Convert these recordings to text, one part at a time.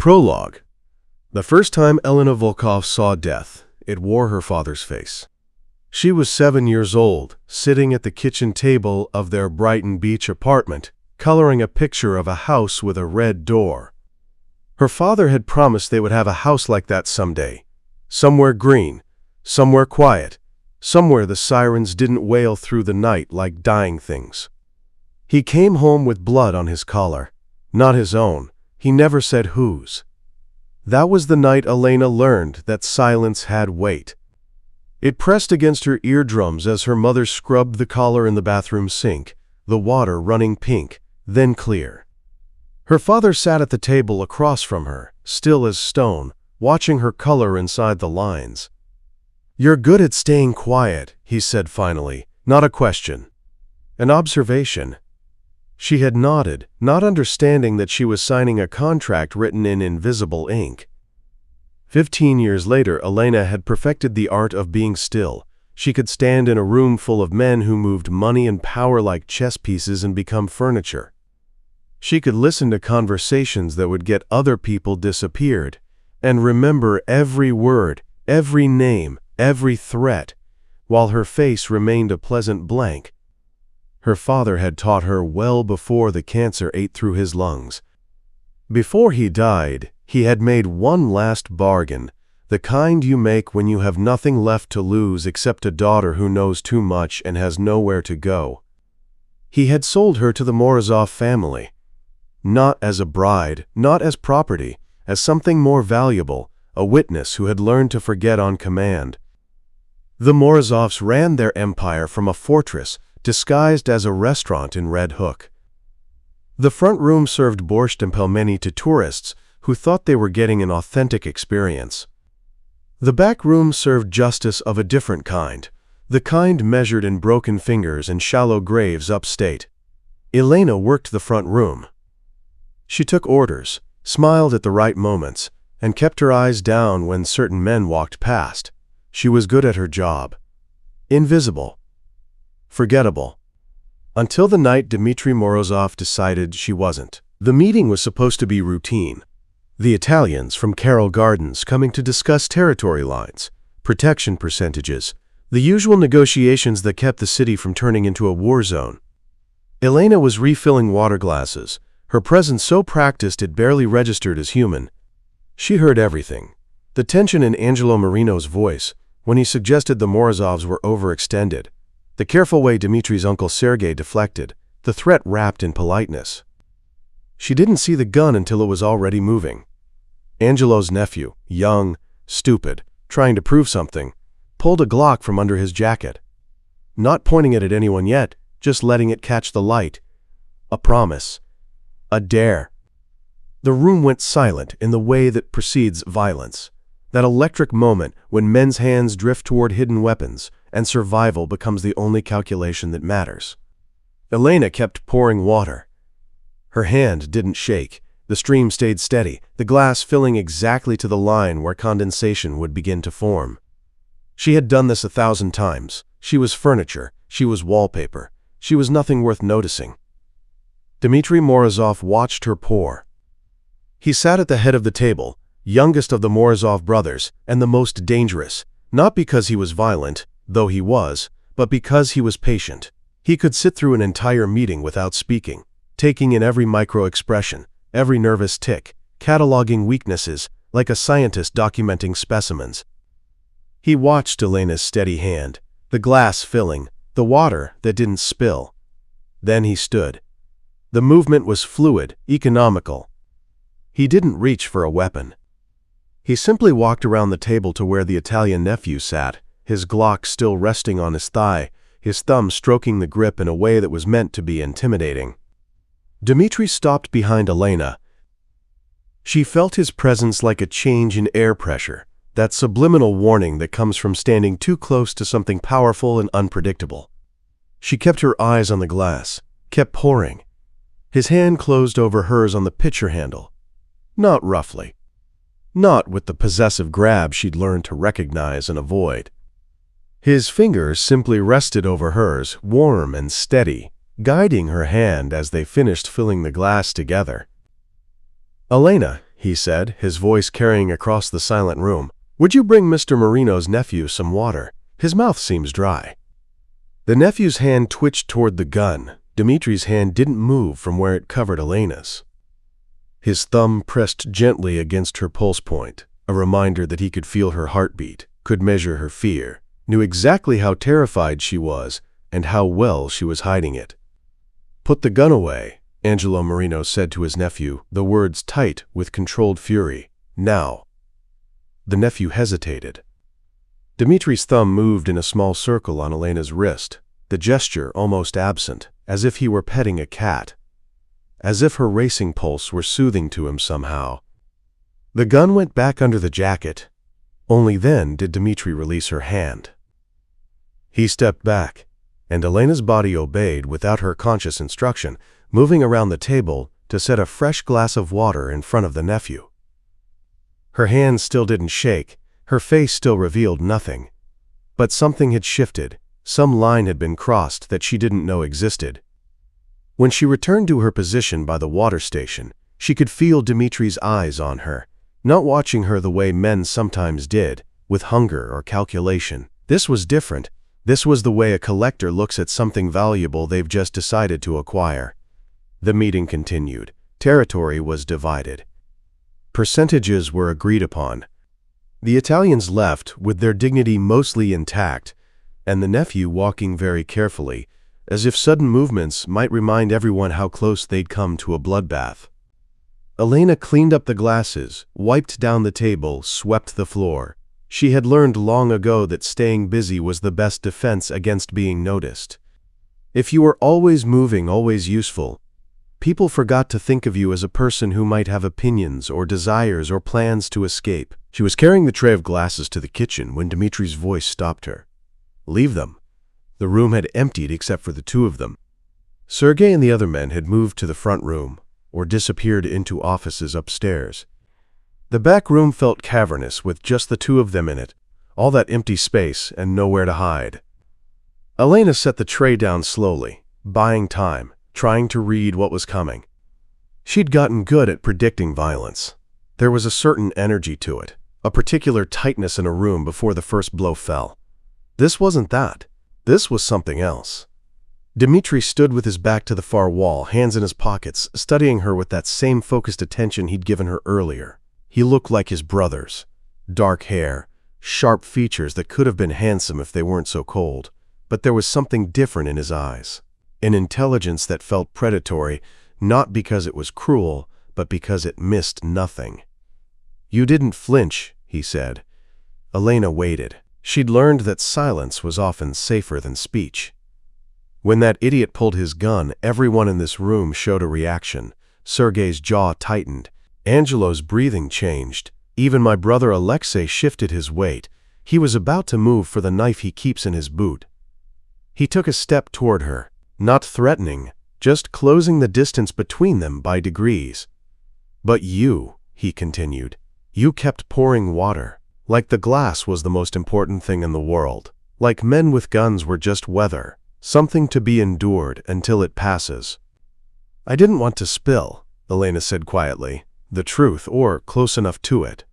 Prologue. The first time Elena Volkov saw death, it wore her father's face. She was 7 years old, sitting at the kitchen table of their Brighton Beach apartment, coloring a picture of a house with a red door. Her father had promised they would have a house like that someday. Somewhere green, somewhere quiet, somewhere the sirens didn't wail through the night like dying things. He came home with blood on his collar. Not his own. He never said whose. That was the night Elena learned that silence had weight. It pressed against her eardrums as her mother scrubbed the collar in the bathroom sink, the water running pink, then clear. Her father sat at the table across from her, still as stone, watching her color inside the lines. "You're good at staying quiet," he said finally, not a question. An observation. She had nodded, not understanding that she was signing a contract written in invisible ink. 15 years later, Elena had perfected the art of being still. She could stand in a room full of men who moved money and power like chess pieces and become furniture. She could listen to conversations that would get other people disappeared, and remember every word, every name, every threat, while her face remained a pleasant blank. Her father had taught her well before the cancer ate through his lungs. Before he died, he had made one last bargain, the kind you make when you have nothing left to lose except a daughter who knows too much and has nowhere to go. He had sold her to the Morozov family, not as a bride, not as property, as something more valuable, a witness who had learned to forget on command. The Morozovs ran their empire from a fortress disguised as a restaurant in Red Hook. The front room served borscht and pelmeni to tourists who thought they were getting an authentic experience. The back room served justice of a different kind, the kind measured in broken fingers and shallow graves upstate. Elena worked the front room. She took orders, smiled at the right moments, and kept her eyes down when certain men walked past. She was good at her job. Invisible. Forgettable. Until the night Dmitry Morozov decided she wasn't. The meeting was supposed to be routine. The Italians from Carroll Gardens coming to discuss territory lines, protection percentages, the usual negotiations that kept the city from turning into a war zone. Elena was refilling water glasses, her presence so practiced it barely registered as human. She heard everything. The tension in Angelo Marino's voice when he suggested the Morozovs were overextended. The careful way Dmitry's uncle Sergei deflected, the threat wrapped in politeness. She didn't see the gun until it was already moving. Angelo's nephew, young, stupid, trying to prove something, pulled a Glock from under his jacket. Not pointing it at anyone yet, just letting it catch the light. A promise. A dare. The room went silent in the way that precedes violence. That electric moment when men's hands drift toward hidden weapons, and survival becomes the only calculation that matters. Elena kept pouring water. Her hand didn't shake. The stream stayed steady, the glass filling exactly to the line where condensation would begin to form. She had done this 1,000 times. She was furniture. She was wallpaper. She was nothing worth noticing. Dmitry Morozov watched her pour. He sat at the head of the table, youngest of the Morozov brothers, and the most dangerous, not because he was violent, though he was, but because he was patient. He could sit through an entire meeting without speaking, taking in every micro-expression, every nervous tick, cataloging weaknesses, like a scientist documenting specimens. He watched Elena's steady hand, the glass filling, the water that didn't spill. Then he stood. The movement was fluid, economical. He didn't reach for a weapon. He simply walked around the table to where the Italian nephew sat, his Glock still resting on his thigh, his thumb stroking the grip in a way that was meant to be intimidating. Dmitry stopped behind Elena. She felt his presence like a change in air pressure, that subliminal warning that comes from standing too close to something powerful and unpredictable. She kept her eyes on the glass, kept pouring. His hand closed over hers on the pitcher handle. Not roughly. Not with the possessive grab she'd learned to recognize and avoid. His fingers simply rested over hers, warm and steady, guiding her hand as they finished filling the glass together. "Elena," he said, his voice carrying across the silent room. "Would you bring Mr. Marino's nephew some water? His mouth seems dry." The nephew's hand twitched toward the gun. Dimitri's hand didn't move from where it covered Elena's. His thumb pressed gently against her pulse point, a reminder that he could feel her heartbeat, could measure her fear, knew exactly how terrified she was and how well she was hiding it. "Put the gun away," Angelo Marino said to his nephew, the words tight with controlled fury. "Now." The nephew hesitated. Dimitri's thumb moved in a small circle on Elena's wrist, the gesture almost absent, as if he were petting a cat, as if her racing pulse were soothing to him somehow. The gun went back under the jacket. Only then did Dimitri release her hand. He stepped back, and Elena's body obeyed without her conscious instruction, moving around the table to set a fresh glass of water in front of the nephew. Her hands still didn't shake, her face still revealed nothing. But something had shifted, some line had been crossed that she didn't know existed. When she returned to her position by the water station, she could feel Dimitri's eyes on her, not watching her the way men sometimes did, with hunger or calculation. This was different. This was the way a collector looks at something valuable they've just decided to acquire. The meeting continued. Territory was divided. Percentages were agreed upon. The Italians left with their dignity mostly intact, and the nephew walking very carefully, as if sudden movements might remind everyone how close they'd come to a bloodbath. Elena cleaned up the glasses, wiped down the table, swept the floor. She had learned long ago that staying busy was the best defense against being noticed. If you were always moving, always useful, people forgot to think of you as a person who might have opinions or desires or plans to escape. She was carrying the tray of glasses to the kitchen when Dimitri's voice stopped her. "Leave them." The room had emptied except for the two of them. Sergei and the other men had moved to the front room, or disappeared into offices upstairs. The back room felt cavernous with just the two of them in it, all that empty space and nowhere to hide. Elena set the tray down slowly, buying time, trying to read what was coming. She'd gotten good at predicting violence. There was a certain energy to it, a particular tightness in a room before the first blow fell. This wasn't that. This was something else. Dimitri stood with his back to the far wall, hands in his pockets, studying her with that same focused attention he'd given her earlier. He looked like his brothers. Dark hair, sharp features that could have been handsome if they weren't so cold. But there was something different in his eyes. An intelligence that felt predatory, not because it was cruel, but because it missed nothing. "You didn't flinch," he said. Elena waited. She'd learned that silence was often safer than speech. When that idiot pulled his gun, everyone in this room showed a reaction. Sergei's jaw tightened. Angelo's breathing changed. Even my brother Alexei shifted his weight. He was about to move for the knife he keeps in his boot. He took a step toward her, not threatening, just closing the distance between them by degrees. "But you," he continued, "you kept pouring water. Like the glass was the most important thing in the world. Like men with guns were just weather, something to be endured until it passes." "I didn't want to spill," Elena said quietly, "the truth, or close enough to it."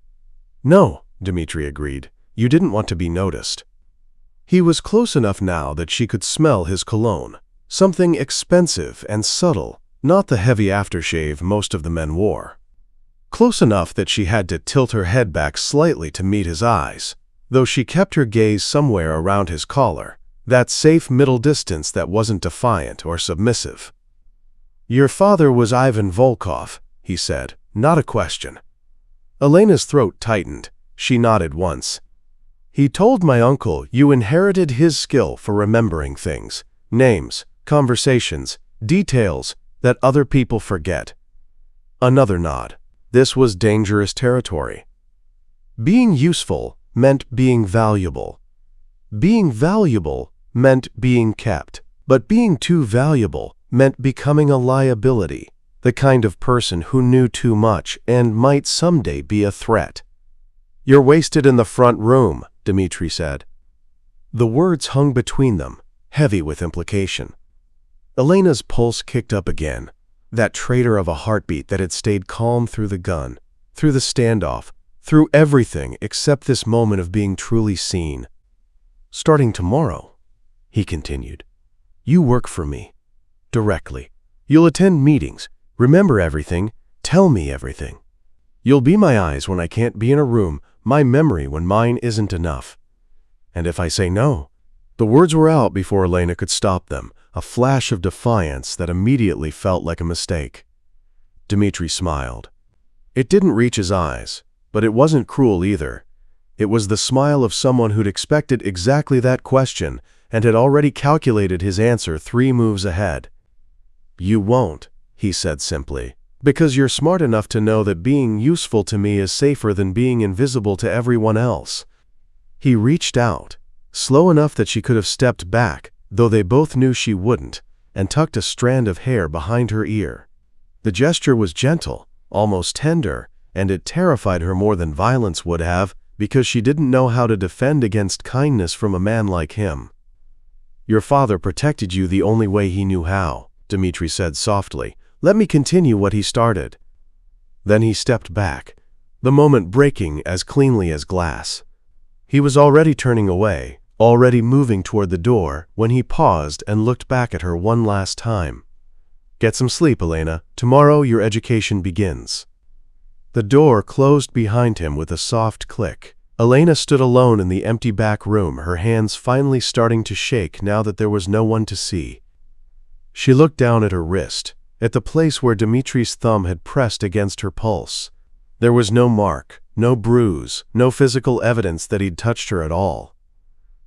"No," Dimitri agreed, "you didn't want to be noticed." He was close enough now that she could smell his cologne, something expensive and subtle, not the heavy aftershave most of the men wore. Close enough that she had to tilt her head back slightly to meet his eyes, though she kept her gaze somewhere around his collar, that safe middle distance that wasn't defiant or submissive. "Your father was Ivan Volkov," he said, "not a question." Elena's throat tightened. She nodded once. "He told my uncle you inherited his skill for remembering things, names, conversations, details that other people forget." Another nod. This was dangerous territory. Being useful meant being valuable. Being valuable meant being kept. But being too valuable meant becoming a liability, the kind of person who knew too much and might someday be a threat. "You're wasted in the front room," Dimitri said. The words hung between them, heavy with implication. Elena's pulse kicked up again, that traitor of a heartbeat that had stayed calm through the gun, through the standoff, through everything except this moment of being truly seen. "Starting tomorrow," he continued, "you work for me. Directly. You'll attend meetings, remember everything, tell me everything. You'll be my eyes when I can't be in a room, my memory when mine isn't enough. And if I say no—" The words were out before Elena could stop them, a flash of defiance that immediately felt like a mistake. Dmitri smiled. It didn't reach his eyes, but it wasn't cruel either. It was the smile of someone who'd expected exactly that question and had already calculated his answer 3 moves ahead. "You won't," he said simply, "because you're smart enough to know that being useful to me is safer than being invisible to everyone else." He reached out, slow enough that she could have stepped back, though they both knew she wouldn't, and tucked a strand of hair behind her ear. The gesture was gentle, almost tender, and it terrified her more than violence would have, because she didn't know how to defend against kindness from a man like him. "Your father protected you the only way he knew how," Dmitri said softly. "Let me continue what he started." Then he stepped back, the moment breaking as cleanly as glass. He was already turning away, already moving toward the door, when he paused and looked back at her one last time. "Get some sleep, Elena. Tomorrow your education begins." The door closed behind him with a soft click. Elena stood alone in the empty back room, her hands finally starting to shake now that there was no one to see. She looked down at her wrist, at the place where Dmitri's thumb had pressed against her pulse. There was no mark, no bruise, no physical evidence that he'd touched her at all.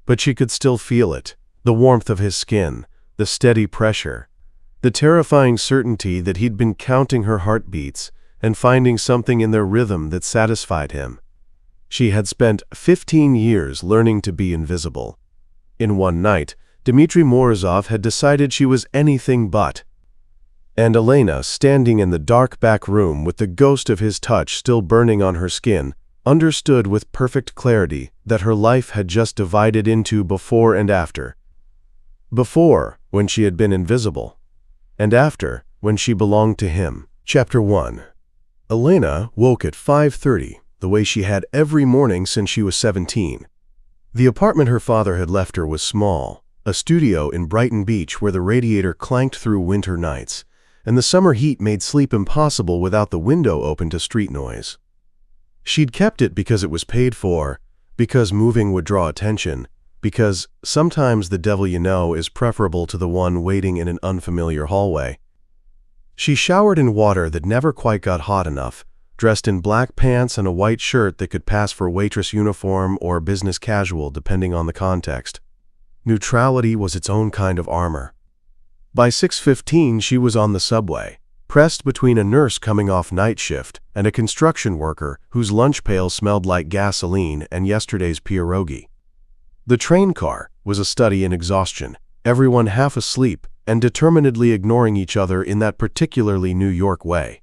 But she could still feel it, the warmth of his skin, the steady pressure, the terrifying certainty that he'd been counting her heartbeats and finding something in their rhythm that satisfied him. She had spent 15 years learning to be invisible. In one night, Dmitri Morozov had decided she was anything but. And Elena, standing in the dark back room with the ghost of his touch still burning on her skin, understood with perfect clarity that her life had just divided into before and after. Before, when she had been invisible, and after, when she belonged to him. Chapter 1. Elena woke at 5:30, the way she had every morning since she was 17. The apartment her father had left her was small, a studio in Brighton Beach where the radiator clanked through winter nights, and the summer heat made sleep impossible without the window open to street noise. She'd kept it because it was paid for, because moving would draw attention, because sometimes the devil you know is preferable to the one waiting in an unfamiliar hallway. She showered in water that never quite got hot enough, dressed in black pants and a white shirt that could pass for waitress uniform or business casual depending on the context. Neutrality was its own kind of armor. By 6:15 she was on the subway, pressed between a nurse coming off night shift and a construction worker whose lunch pail smelled like gasoline and yesterday's pierogi. The train car was a study in exhaustion, everyone half asleep and determinedly ignoring each other in that particularly New York way.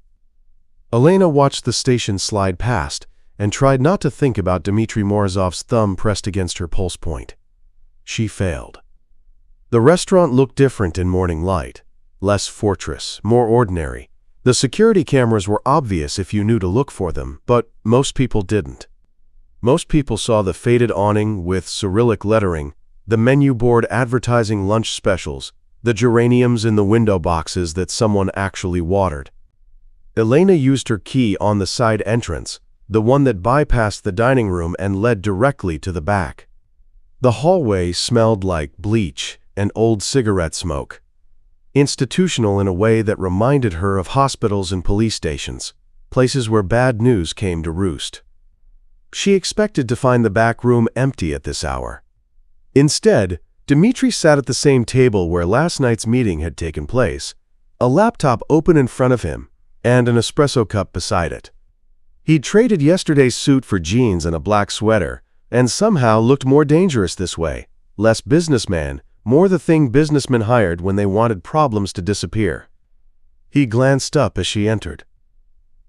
Elena watched the station slide past and tried not to think about Dmitri Morozov's thumb pressed against her pulse point. She failed. The restaurant looked different in morning light, less fortress, more ordinary. The security cameras were obvious if you knew to look for them, but most people didn't. Most people saw the faded awning with Cyrillic lettering, the menu board advertising lunch specials, the geraniums in the window boxes that someone actually watered. Elena used her key on the side entrance, the one that bypassed the dining room and led directly to the back. The hallway smelled like bleach and old cigarette smoke, institutional in a way that reminded her of hospitals and police stations, places where bad news came to roost. She expected to find the back room empty at this hour. Instead, Dmitri sat at the same table where last night's meeting had taken place, a laptop open in front of him, and an espresso cup beside it. He'd traded yesterday's suit for jeans and a black sweater, and somehow looked more dangerous this way, less businessman, more the thing businessmen hired when they wanted problems to disappear. He glanced up as she entered.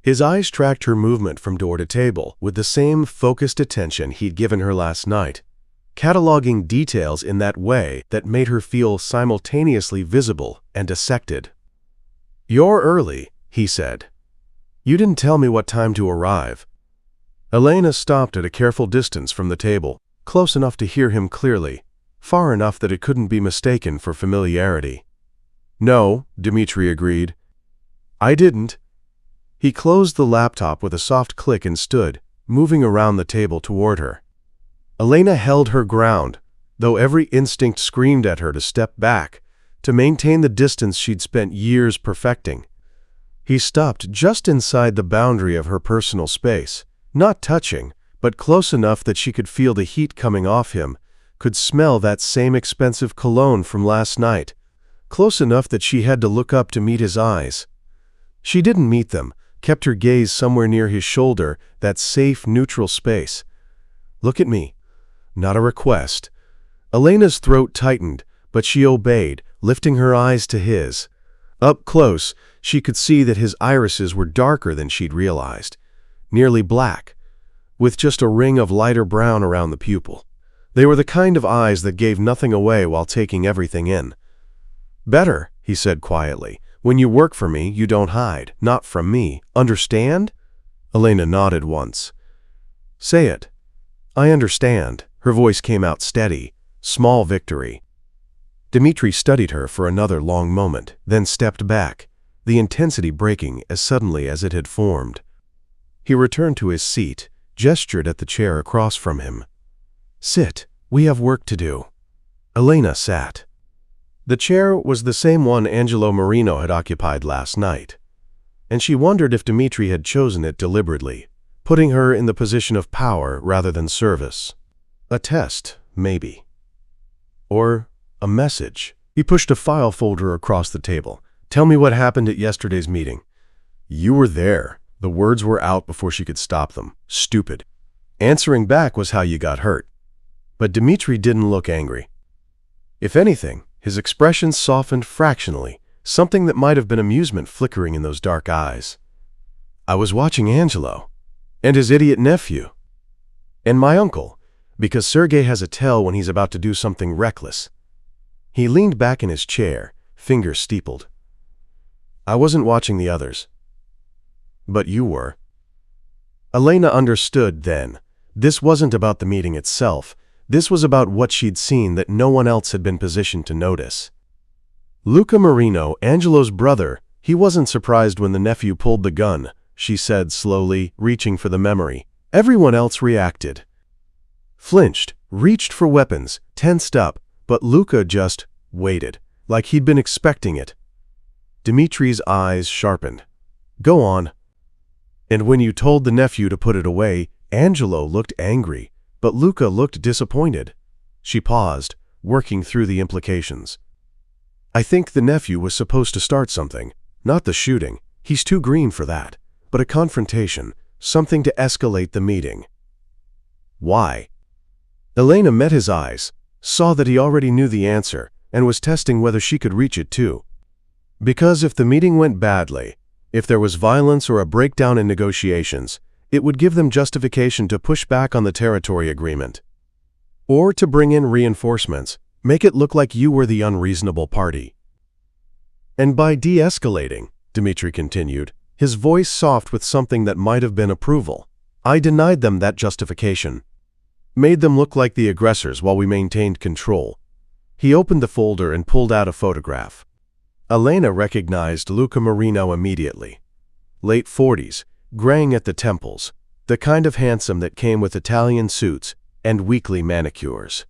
His eyes tracked her movement from door to table with the same focused attention he'd given her last night, cataloging details in that way that made her feel simultaneously visible and dissected. "You're early," he said. You didn't tell me what time to arrive." Elena stopped at a careful distance from the table, close enough to hear him clearly, far enough that it couldn't be mistaken for familiarity. "No," Dmitri agreed. "I didn't." He closed the laptop with a soft click and stood, moving around the table toward her. Elena held her ground, though every instinct screamed at her to step back, to maintain the distance she'd spent years perfecting. He stopped just inside the boundary of her personal space, not touching, but close enough that she could feel the heat coming off him, could smell that same expensive cologne from last night, close enough that she had to look up to meet his eyes. She didn't meet them, kept her gaze somewhere near his shoulder, that safe, neutral space. "Look at me." Not a request. Elena's throat tightened, but she obeyed, lifting her eyes to his. Up close, she could see that his irises were darker than she'd realized, nearly black, with just a ring of lighter brown around the pupil. They were the kind of eyes that gave nothing away while taking everything in. "Better," he said quietly. "When you work for me, you don't hide. Not from me. Understand?" Elena nodded once. "Say it." "I understand." Her voice came out steady. Small victory. Dmitri studied her for another long moment, then stepped back, the intensity breaking as suddenly as it had formed. He returned to his seat, gestured at the chair across from him. "Sit. We have work to do." Elena sat. The chair was the same one Angelo Marino had occupied last night, and she wondered if Dmitri had chosen it deliberately, putting her in the position of power rather than service. A test, maybe. Or a message. He pushed a file folder across the table. "Tell me what happened at yesterday's meeting." "You were there." The words were out before she could stop them. "Stupid." Answering back was how you got hurt. But Dmitri didn't look angry. If anything, his expression softened fractionally, something that might have been amusement flickering in those dark eyes. "I was watching Angelo. And his idiot nephew. And my uncle, because Sergei has a tell when he's about to do something reckless." He leaned back in his chair, fingers steepled. "I wasn't watching the others." "But you were." Elena understood then. This wasn't about the meeting itself. This was about what she'd seen that no one else had been positioned to notice. Luca Marino, Angelo's brother, he wasn't surprised when the nephew pulled the gun, she said slowly, reaching for the memory. Everyone else reacted. Flinched, reached for weapons, tensed up, but Luca just waited, like he'd been expecting it. Dmitri's eyes sharpened. "Go on." "And when you told the nephew to put it away, Angelo looked angry, but Luca looked disappointed." She paused, working through the implications. "I think the nephew was supposed to start something, not the shooting. He's too green for that, but a confrontation, something to escalate the meeting." "Why?" Elena met his eyes, saw that he already knew the answer, and was testing whether she could reach it too. Because if the meeting went badly, if there was violence or a breakdown in negotiations, it would give them justification to push back on the territory agreement. Or to bring in reinforcements, make it look like you were the unreasonable party. "And by de-escalating," Dmitri continued, his voice soft with something that might have been approval, "I denied them that justification. Made them look like the aggressors while we maintained control." He opened the folder and pulled out a photograph. Elena recognized Luca Marino immediately. Late 40s, graying at the temples, the kind of handsome that came with Italian suits and weekly manicures.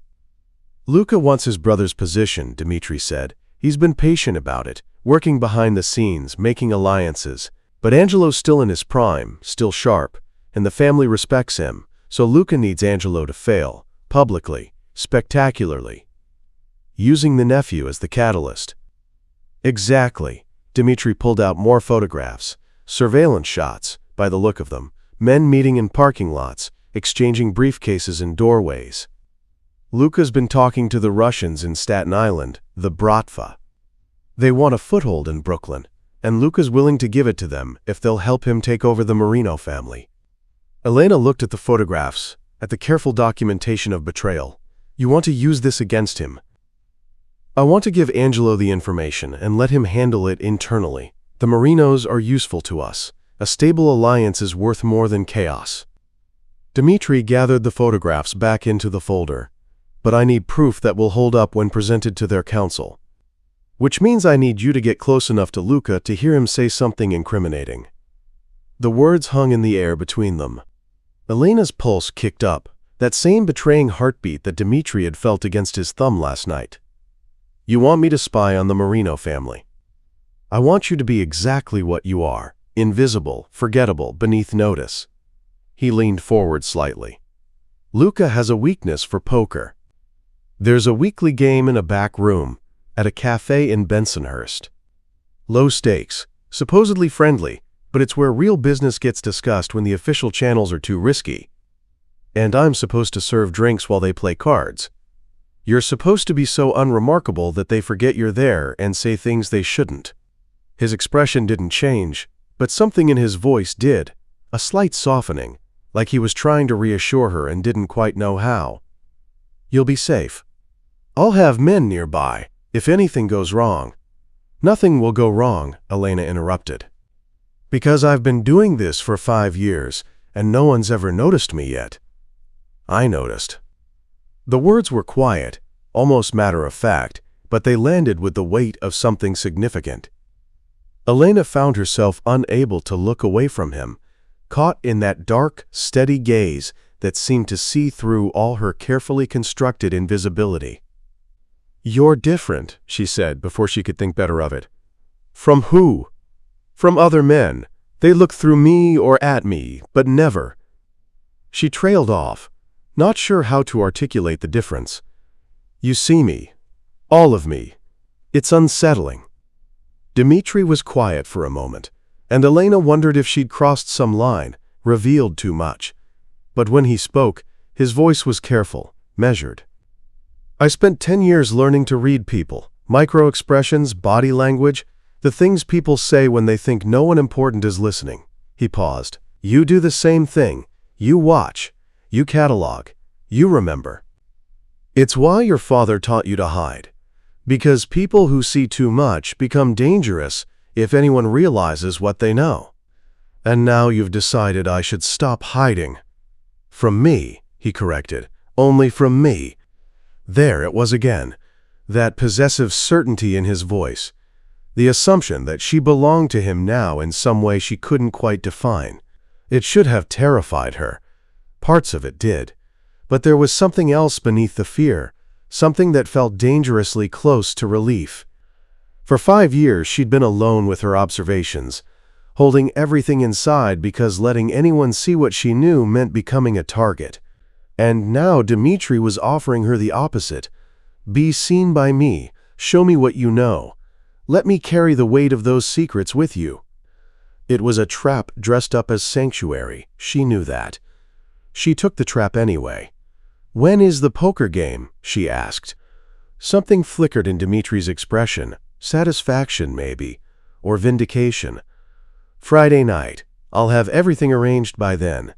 "Luca wants his brother's position," Dmitri said. "He's been patient about it, working behind the scenes, making alliances. But Angelo's still in his prime, still sharp, and the family respects him, so Luca needs Angelo to fail, publicly, spectacularly. Using the nephew as the catalyst." "Exactly." Dmitri pulled out more photographs, surveillance shots, by the look of them, men meeting in parking lots, exchanging briefcases in doorways. "Luca's been talking to the Russians in Staten Island, the Bratva. They want a foothold in Brooklyn, and Luca's willing to give it to them if they'll help him take over the Marino family." Elena looked at the photographs, at the careful documentation of betrayal. "You want to use this against him." "I want to give Angelo the information and let him handle it internally. The Marinos are useful to us, A stable alliance is worth more than chaos. Dmitri gathered the photographs back into the folder. But I need proof that will hold up when presented to their counsel. Which means I need you to get close enough to Luka to hear him say something incriminating. The words hung in the air between them. Elena's pulse kicked up, that same betraying heartbeat that Dmitri had felt against his thumb last night. You want me to spy on the Marino family. I want you to be exactly what you are, invisible, forgettable, beneath notice. He leaned forward slightly. Luka has a weakness for poker. There's a weekly game in a back room, at a cafe in Bensonhurst. Low stakes, supposedly friendly, but it's where real business gets discussed when the official channels are too risky. And I'm supposed to serve drinks while they play cards. You're supposed to be so unremarkable that they forget you're there and say things they shouldn't. His expression didn't change, but something in his voice did, a slight softening, like he was trying to reassure her and didn't quite know how. You'll be safe. I'll have men nearby, if anything goes wrong. Nothing will go wrong, Elena interrupted. Because I've been doing this for 5 years, and no one's ever noticed me yet. I noticed. The words were quiet, almost matter-of-fact, but they landed with the weight of something significant. Elena found herself unable to look away from him, caught in that dark, steady gaze that seemed to see through all her carefully constructed invisibility. You're different, she said before she could think better of it. From who? From other men. They look through me or at me, but never. She trailed off, not sure how to articulate the difference. You see me. All of me. It's unsettling. Dmitri was quiet for a moment, and Elena wondered if she'd crossed some line, revealed too much. But when he spoke, his voice was careful, measured. I spent 10 years learning to read people, micro-expressions, body language, the things people say when they think no one important is listening. He paused. You do the same thing. You watch. You catalog. You remember. It's why your father taught you to hide. Because people who see too much become dangerous if anyone realizes what they know. And now you've decided I should stop hiding. From me, he corrected. Only from me. There it was again, that possessive certainty in his voice, the assumption that she belonged to him now in some way she couldn't quite define. It should have terrified her. Parts of it did. But there was something else beneath the fear, something that felt dangerously close to relief. For 5 years she'd been alone with her observations, holding everything inside because letting anyone see what she knew meant becoming a target. And now Dmitri was offering her the opposite. Be seen by me. Show me what you know. Let me carry the weight of those secrets with you. It was a trap dressed up as sanctuary. She knew that. She took the trap anyway. When is the poker game? She asked. Something flickered in Dmitri's expression. Satisfaction, maybe. Or vindication. Friday night. I'll have everything arranged by then.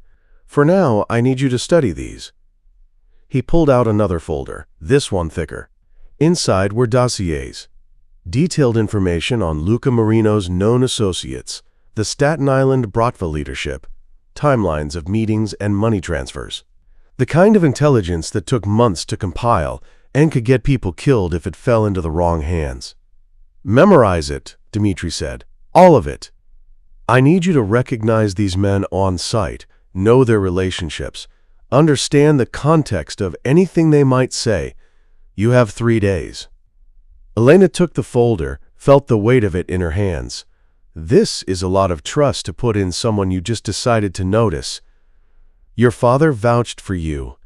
For now, I need you to study these. He pulled out another folder, this one thicker. Inside were dossiers. Detailed information on Luca Marino's known associates, the Staten Island Bratva leadership, timelines of meetings and money transfers. The kind of intelligence that took months to compile and could get people killed if it fell into the wrong hands. Memorize it, Dmitri said. All of it. I need you to recognize these men on sight, know their relationships, understand the context of anything they might say. You have 3 days. Elena took the folder, felt the weight of it in her hands. This is a lot of trust to put in someone you just decided to notice. Your father vouched for you.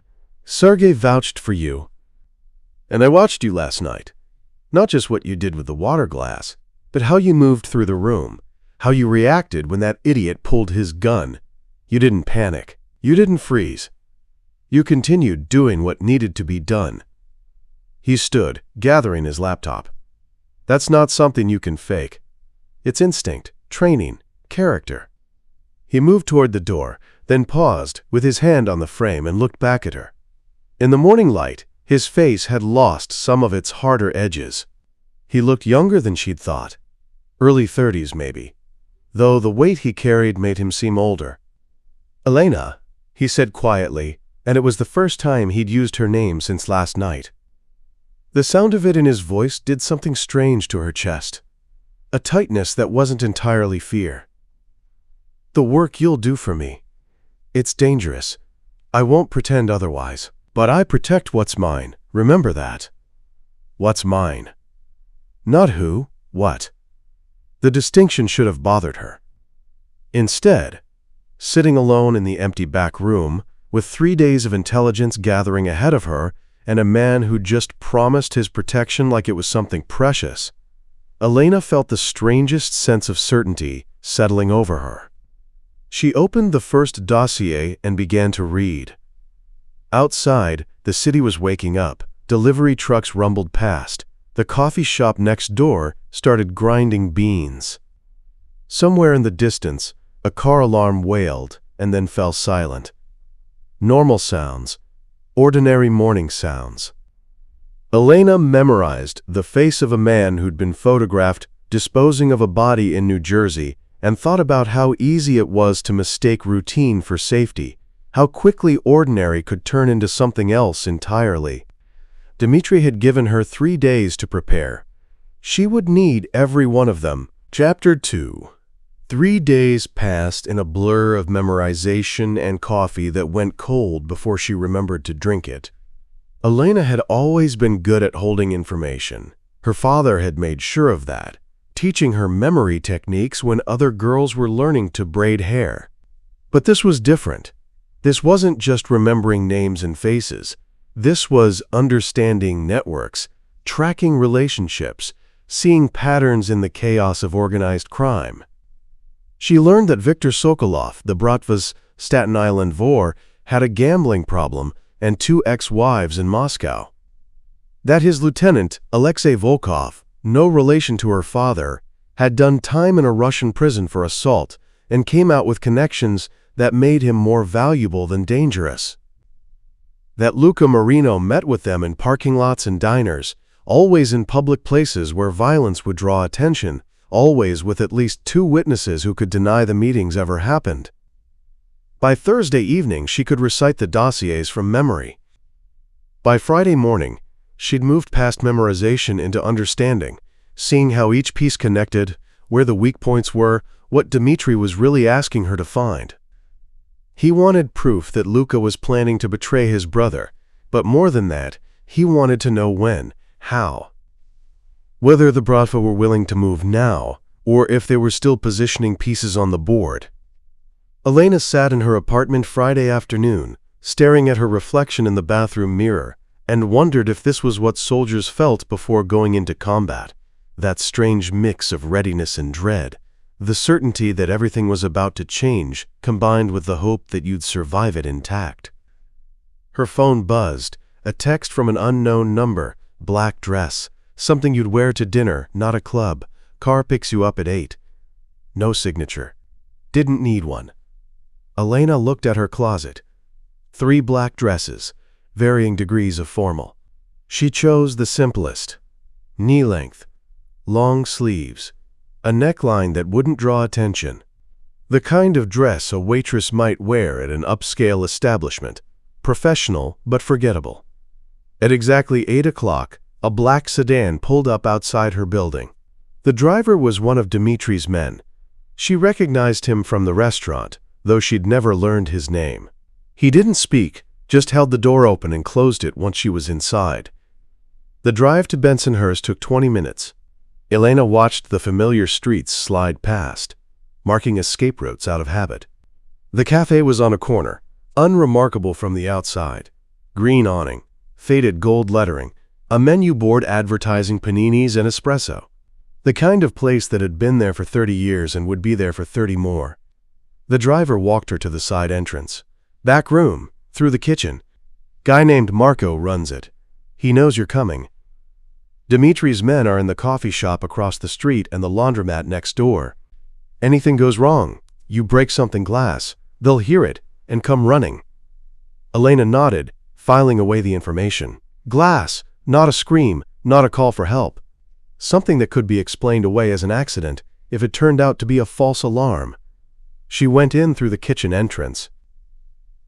Sergei vouched for you. And I watched you last night. Not just what you did with the water glass, but how you moved through the room, how you reacted when that idiot pulled his gun. You didn't panic. You didn't freeze. You continued doing what needed to be done. He stood, gathering his laptop. That's not something you can fake. It's instinct, training, character. He moved toward the door, then paused with his hand on the frame and looked back at her. In the morning light, his face had lost some of its harder edges. He looked younger than she'd thought. Early 30s, maybe. though the weight he carried made him seem older. "Elena," he said quietly, and it was the first time he'd used her name since last night. The sound of it in his voice did something strange to her chest, a tightness that wasn't entirely fear. "The work you'll do for me. It's dangerous. I won't pretend otherwise. But I protect what's mine. Remember that. What's mine. Not who, what." The distinction should have bothered her. Instead, sitting alone in the empty back room, with 3 days of intelligence gathering ahead of her, and a man who just promised his protection like it was something precious, Elena felt the strangest sense of certainty settling over her. She opened the first dossier and began to read. Outside, the city was waking up. Delivery trucks rumbled past. The coffee shop next door started grinding beans. Somewhere in the distance, a car alarm wailed and then fell silent. Normal sounds. Ordinary morning sounds. Elena memorized the face of a man who'd been photographed disposing of a body in New Jersey and thought about how easy it was to mistake routine for safety, how quickly ordinary could turn into something else entirely. Dmitri had given her 3 days to prepare. She would need every one of them. Chapter 2. 3 days passed in a blur of memorization and coffee that went cold before she remembered to drink it. Elena had always been good at holding information. Her father had made sure of that, teaching her memory techniques when other girls were learning to braid hair. But this was different. This wasn't just remembering names and faces. This was understanding networks, tracking relationships, seeing patterns in the chaos of organized crime. She learned that Viktor Sokolov, the Bratva's Staten Island vor, had a gambling problem and 2 ex-wives in Moscow. That his lieutenant, Elena Volkov, no relation to her father, had done time in a Russian prison for assault and came out with connections that made him more valuable than dangerous. That Luca Marino met with them in parking lots and diners, always in public places where violence would draw attention, always with at least 2 witnesses who could deny the meetings ever happened. By Thursday evening, she could recite the dossiers from memory. By Friday morning, she'd moved past memorization into understanding, seeing how each piece connected, where the weak points were, what Dmitri was really asking her to find. He wanted proof that Luca was planning to betray his brother, but more than that, he wanted to know when, how. Whether the Bratva were willing to move now, or if they were still positioning pieces on the board. Elena sat in her apartment Friday afternoon, staring at her reflection in the bathroom mirror, and wondered if this was what soldiers felt before going into combat, that strange mix of readiness and dread, the certainty that everything was about to change, combined with the hope that you'd survive it intact. Her phone buzzed, a text from an unknown number, black dress, something you'd wear to dinner, not a club, car picks you up at 8. No signature. Didn't need one. Elena looked at her closet. 3 black dresses, varying degrees of formal. She chose the simplest. Knee length, long sleeves, a neckline that wouldn't draw attention. The kind of dress a waitress might wear at an upscale establishment, professional but forgettable. At exactly 8 o'clock, a black sedan pulled up outside her building. The driver was one of Dmitri's men. She recognized him from the restaurant, though she'd never learned his name. He didn't speak, just held the door open and closed it once she was inside. The drive to Bensonhurst took 20 minutes. Elena watched the familiar streets slide past, marking escape routes out of habit. The cafe was on a corner, unremarkable from the outside. Green awning, faded gold lettering, a menu board advertising paninis and espresso. The kind of place that had been there for 30 years and would be there for 30 more. The driver walked her to the side entrance. Back room, through the kitchen. Guy named Marco runs it. He knows you're coming. Dmitri's men are in the coffee shop across the street and the laundromat next door. Anything goes wrong, you break something glass, they'll hear it and come running. Elena nodded, filing away the information. Glass, not a scream, not a call for help. Something that could be explained away as an accident, if it turned out to be a false alarm. She went in through the kitchen entrance.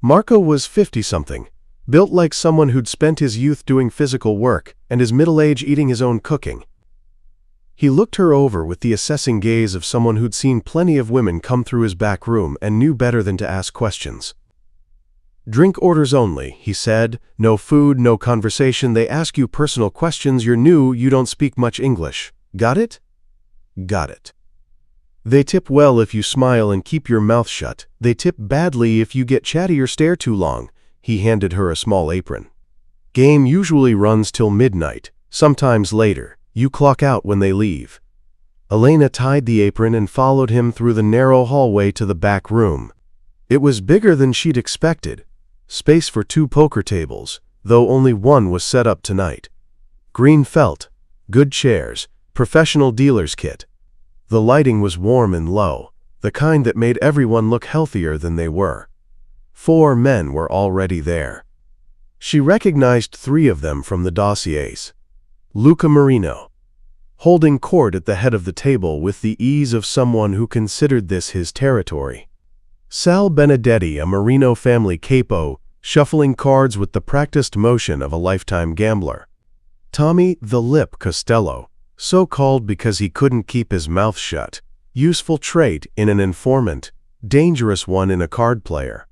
Marco was 50-something, built like someone who'd spent his youth doing physical work and his middle age eating his own cooking. He looked her over with the assessing gaze of someone who'd seen plenty of women come through his back room and knew better than to ask questions. "Drink orders only," he said. "No food, no conversation. They ask you personal questions. You're new, you don't speak much English. Got it?" "Got it." "They tip well if you smile and keep your mouth shut. They tip badly if you get chatty or stare too long." He handed her a small apron. "Game usually runs till midnight, sometimes later. You clock out when they leave." Elena tied the apron and followed him through the narrow hallway to the back room. It was bigger than she'd expected. Space for 2 poker tables, though only one was set up tonight. Green felt, good chairs, professional dealer's kit. The lighting was warm and low, the kind that made everyone look healthier than they were. 4 men were already there. She recognized 3 of them from the dossiers. Luca Marino, holding court at the head of the table with the ease of someone who considered this his territory. Sal Benedetti, a Marino family capo, shuffling cards with the practiced motion of a lifetime gambler. Tommy the Lip Costello, so called because he couldn't keep his mouth shut, useful trait in an informant, dangerous one in a card player.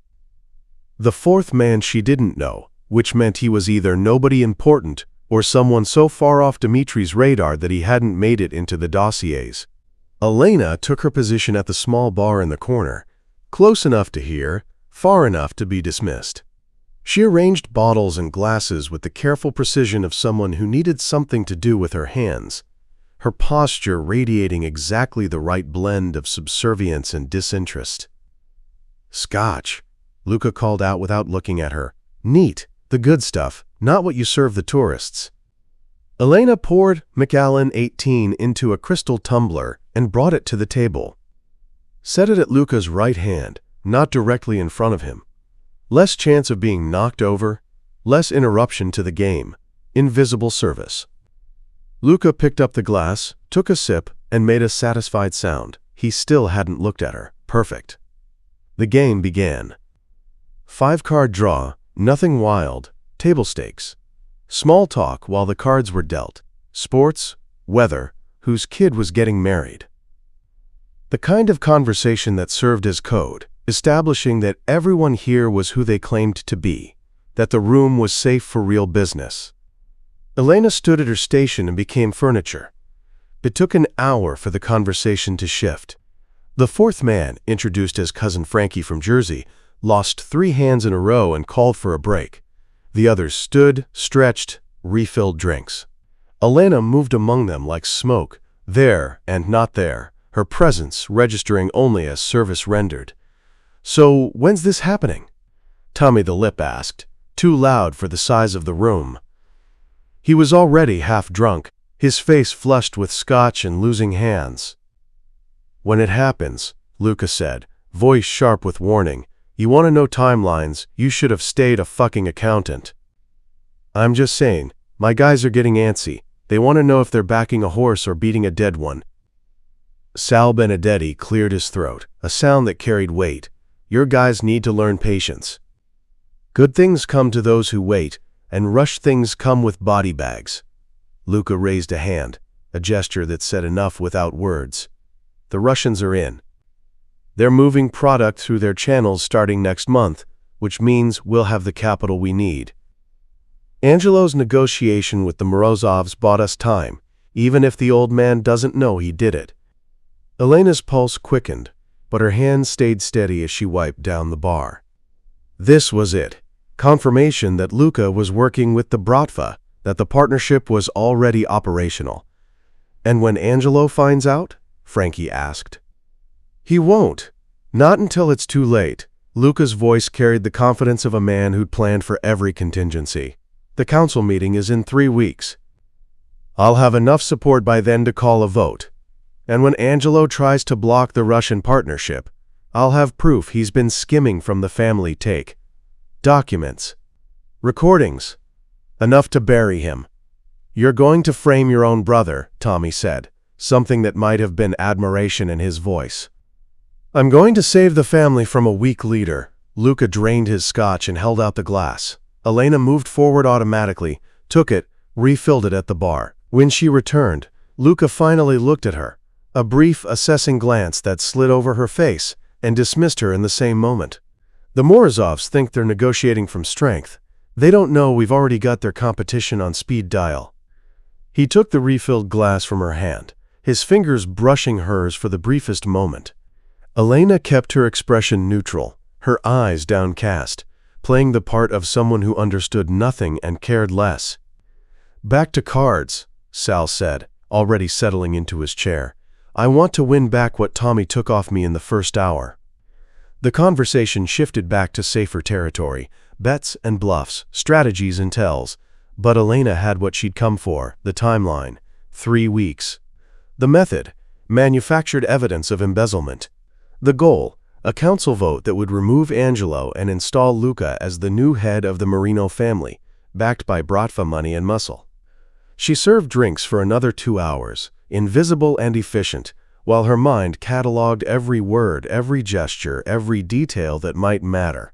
The 4th man she didn't know, which meant he was either nobody important or someone so far off Dimitri's radar that he hadn't made it into the dossiers. Elena took her position at the small bar in the corner, close enough to hear, far enough to be dismissed. She arranged bottles and glasses with the careful precision of someone who needed something to do with her hands, her posture radiating exactly the right blend of subservience and disinterest. "Scotch," Luca called out without looking at her. "Neat, the good stuff, not what you serve the tourists." Elena poured Macallan 18 into a crystal tumbler and brought it to the table. Set it at Luca's right hand, not directly in front of him. Less chance of being knocked over, less interruption to the game, invisible service. Luca picked up the glass, took a sip, and made a satisfied sound. He still hadn't looked at her. Perfect. The game began. 5-card draw, nothing wild, table stakes. Small talk while the cards were dealt. Sports, weather, whose kid was getting married. The kind of conversation that served as code, establishing that everyone here was who they claimed to be, that the room was safe for real business. Elena stood at her station and became furniture. It took an hour for the conversation to shift. The 4th man, introduced as Cousin Frankie from Jersey, lost 3 hands in a row and called for a break. The others stood, stretched, refilled drinks. Elena moved among them like smoke, there and not there, her presence registering only as service rendered. "So, when's this happening?" Tommy the Lip asked, too loud for the size of the room. He was already half drunk, his face flushed with scotch and losing hands. "When it happens," Luca said, voice sharp with warning. "You want to know timelines, you should have stayed a fucking accountant." "I'm just saying, my guys are getting antsy. They want to know if they're backing a horse or beating a dead one." Sal Benedetti cleared his throat, a sound that carried weight. "Your guys need to learn patience. Good things come to those who wait, and rush things come with body bags." Luca raised a hand, a gesture that said enough without words. "The Russians are in. They're moving product through their channels starting next month, which means we'll have the capital we need. Angelo's negotiation with the Morozovs bought us time, even if the old man doesn't know he did it." Elena's pulse quickened, but her hand stayed steady as she wiped down the bar. This was it. Confirmation that Luca was working with the Bratva, that the partnership was already operational. "And when Angelo finds out?" Frankie asked. "He won't. Not until it's too late." Luca's voice carried the confidence of a man who'd planned for every contingency. "The council meeting is in 3 weeks. I'll have enough support by then to call a vote. And when Angelo tries to block the Russian partnership, I'll have proof he's been skimming from the family take. Documents. Recordings. Enough to bury him." "You're going to frame your own brother," Tommy said. something that might have been admiration in his voice. "I'm going to save the family from a weak leader." Luca drained his scotch and held out the glass. Elena moved forward automatically, took it, refilled it at the bar. When she returned, Luca finally looked at her, a brief, assessing glance that slid over her face, and dismissed her in the same moment. "The Morozovs think they're negotiating from strength. They don't know we've already got their competition on speed dial." He took the refilled glass from her hand, his fingers brushing hers for the briefest moment. Elena kept her expression neutral, her eyes downcast, playing the part of someone who understood nothing and cared less. "Back to cards," Sal said, already settling into his chair. "I want to win back what Tommy took off me in the first hour." The conversation shifted back to safer territory, bets and bluffs, strategies and tells. But Elena had what she'd come for, the timeline, 3 weeks. The method, manufactured evidence of embezzlement. The goal, a council vote that would remove Angelo and install Luca as the new head of the Marino family, backed by Bratva money and muscle. She served drinks for another 2 hours, invisible and efficient, while her mind cataloged every word, every gesture, every detail that might matter.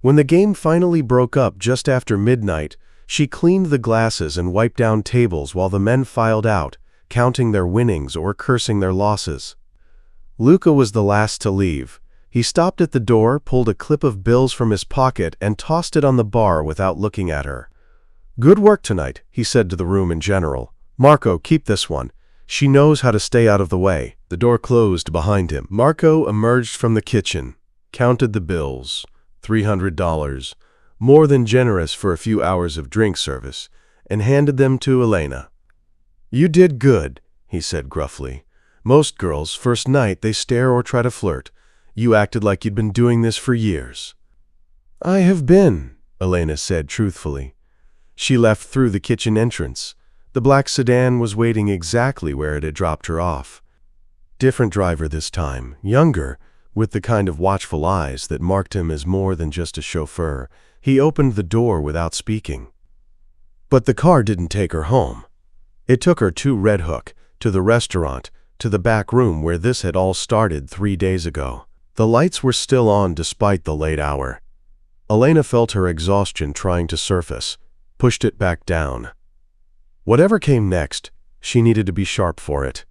When the game finally broke up just after midnight, she cleaned the glasses and wiped down tables while the men filed out, counting their winnings or cursing their losses. Luca was the last to leave. He stopped at the door, pulled a clip of bills from his pocket, and tossed it on the bar without looking at her. "Good work tonight," he said to the room in general. "Marco, keep this one. She knows how to stay out of the way." The door closed behind him. Marco emerged from the kitchen, counted the bills, $300, more than generous for a few hours of drink service, and handed them to Elena. "You did good," he said gruffly. "Most girls, first night, they stare or try to flirt. You acted like you'd been doing this for years." "I have been," Elena said truthfully. She left through the kitchen entrance. The black sedan was waiting exactly where it had dropped her off. Different driver this time, younger, with the kind of watchful eyes that marked him as more than just a chauffeur. He opened the door without speaking. But the car didn't take her home. It took her to Red Hook, to the restaurant, to the back room where this had all started 3 days ago. The lights were still on despite the late hour. Elena felt her exhaustion trying to surface, pushed it back down. Whatever came next, she needed to be sharp for it.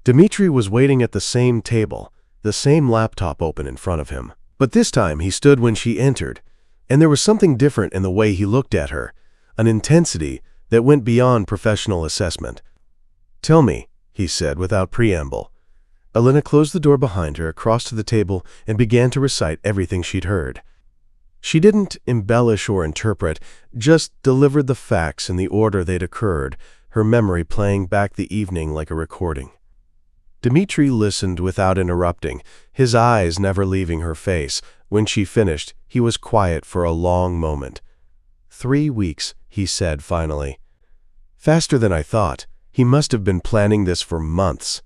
Dmitri was waiting at the same table, the same laptop open in front of him. But this time he stood when she entered, and there was something different in the way he looked at her, an intensity that went beyond professional assessment. "Tell me," he said without preamble. Elena closed the door behind her, crossed to the table, and began to recite everything she'd heard. She didn't embellish or interpret, just delivered the facts in the order they'd occurred, her memory playing back the evening like a recording. Dmitri listened without interrupting, his eyes never leaving her face. When she finished, he was quiet for a long moment. 3 weeks, he said finally. "Faster than I thought. He must have been planning this for months."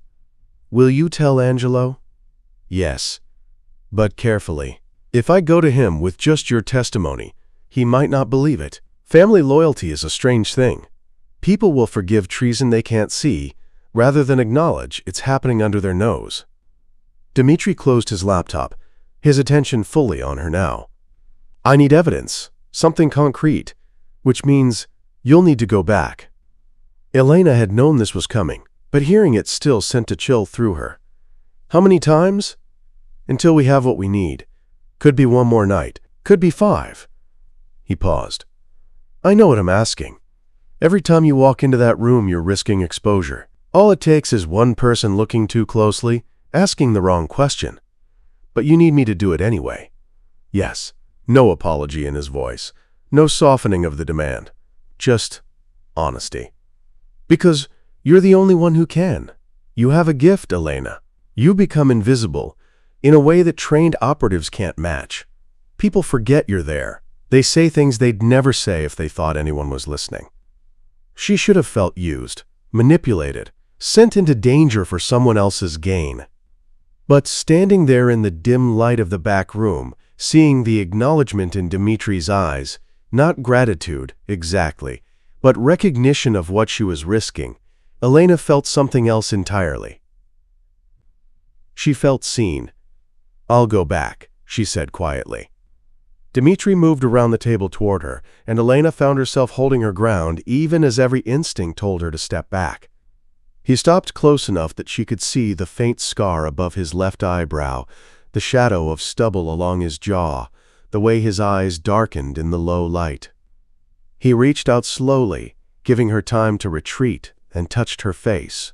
"Will you tell Angelo?" "Yes, but carefully. If I go to him with just your testimony, he might not believe it. Family loyalty is a strange thing. People will forgive treason they can't see, rather than acknowledge it's happening under their nose." Dmitri closed his laptop, his attention fully on her now. "I need evidence, something concrete, which means you'll need to go back." Elena had known this was coming, but hearing it still sent a chill through her. "How many times?" "Until we have what we need. Could be 1 more night. Could be 5. He paused. "I know what I'm asking. Every time you walk into that room, you're risking exposure. All it takes is one person looking too closely, asking the wrong question. But you need me to do it anyway." "Yes." No apology in his voice. No softening of the demand. Just honesty. "Because you're the only one who can. You have a gift, Elena. You become invisible in a way that trained operatives can't match. People forget you're there. They say things they'd never say if they thought anyone was listening." She should have felt used, manipulated, sent into danger for someone else's gain. But standing there in the dim light of the back room, seeing the acknowledgement in Dmitri's eyes, not gratitude, exactly, but recognition of what she was risking, Elena felt something else entirely. She felt seen. "I'll go back," she said quietly. Dmitri moved around the table toward her, and Elena found herself holding her ground even as every instinct told her to step back. He stopped close enough that she could see the faint scar above his left eyebrow, the shadow of stubble along his jaw, the way his eyes darkened in the low light. He reached out slowly, giving her time to retreat, and touched her face.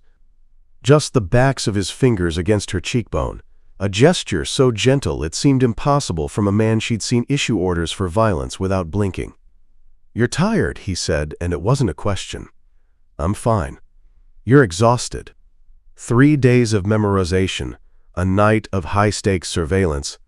Just the backs of his fingers against her cheekbone, a gesture so gentle it seemed impossible from a man she'd seen issue orders for violence without blinking. "You're tired," he said, and it wasn't a question. "I'm fine. You're exhausted. 3 days of memorization, a night of high-stakes surveillance,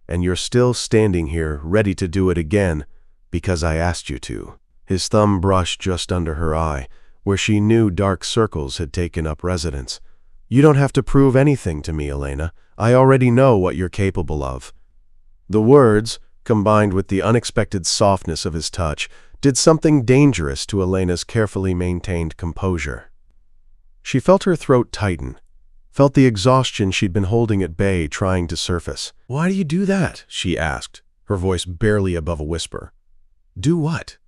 and you're still standing here ready to do it again because I asked you to." His thumb brushed just under her eye, where she knew dark circles had taken up residence. "You don't have to prove anything to me, Elena. I already know what you're capable of." The words, combined with the unexpected softness of his touch, did something dangerous to Elena's carefully maintained composure. She felt her throat tighten, felt the exhaustion she'd been holding at bay trying to surface. "Why do you do that?" she asked, her voice barely above a whisper. "Do what?"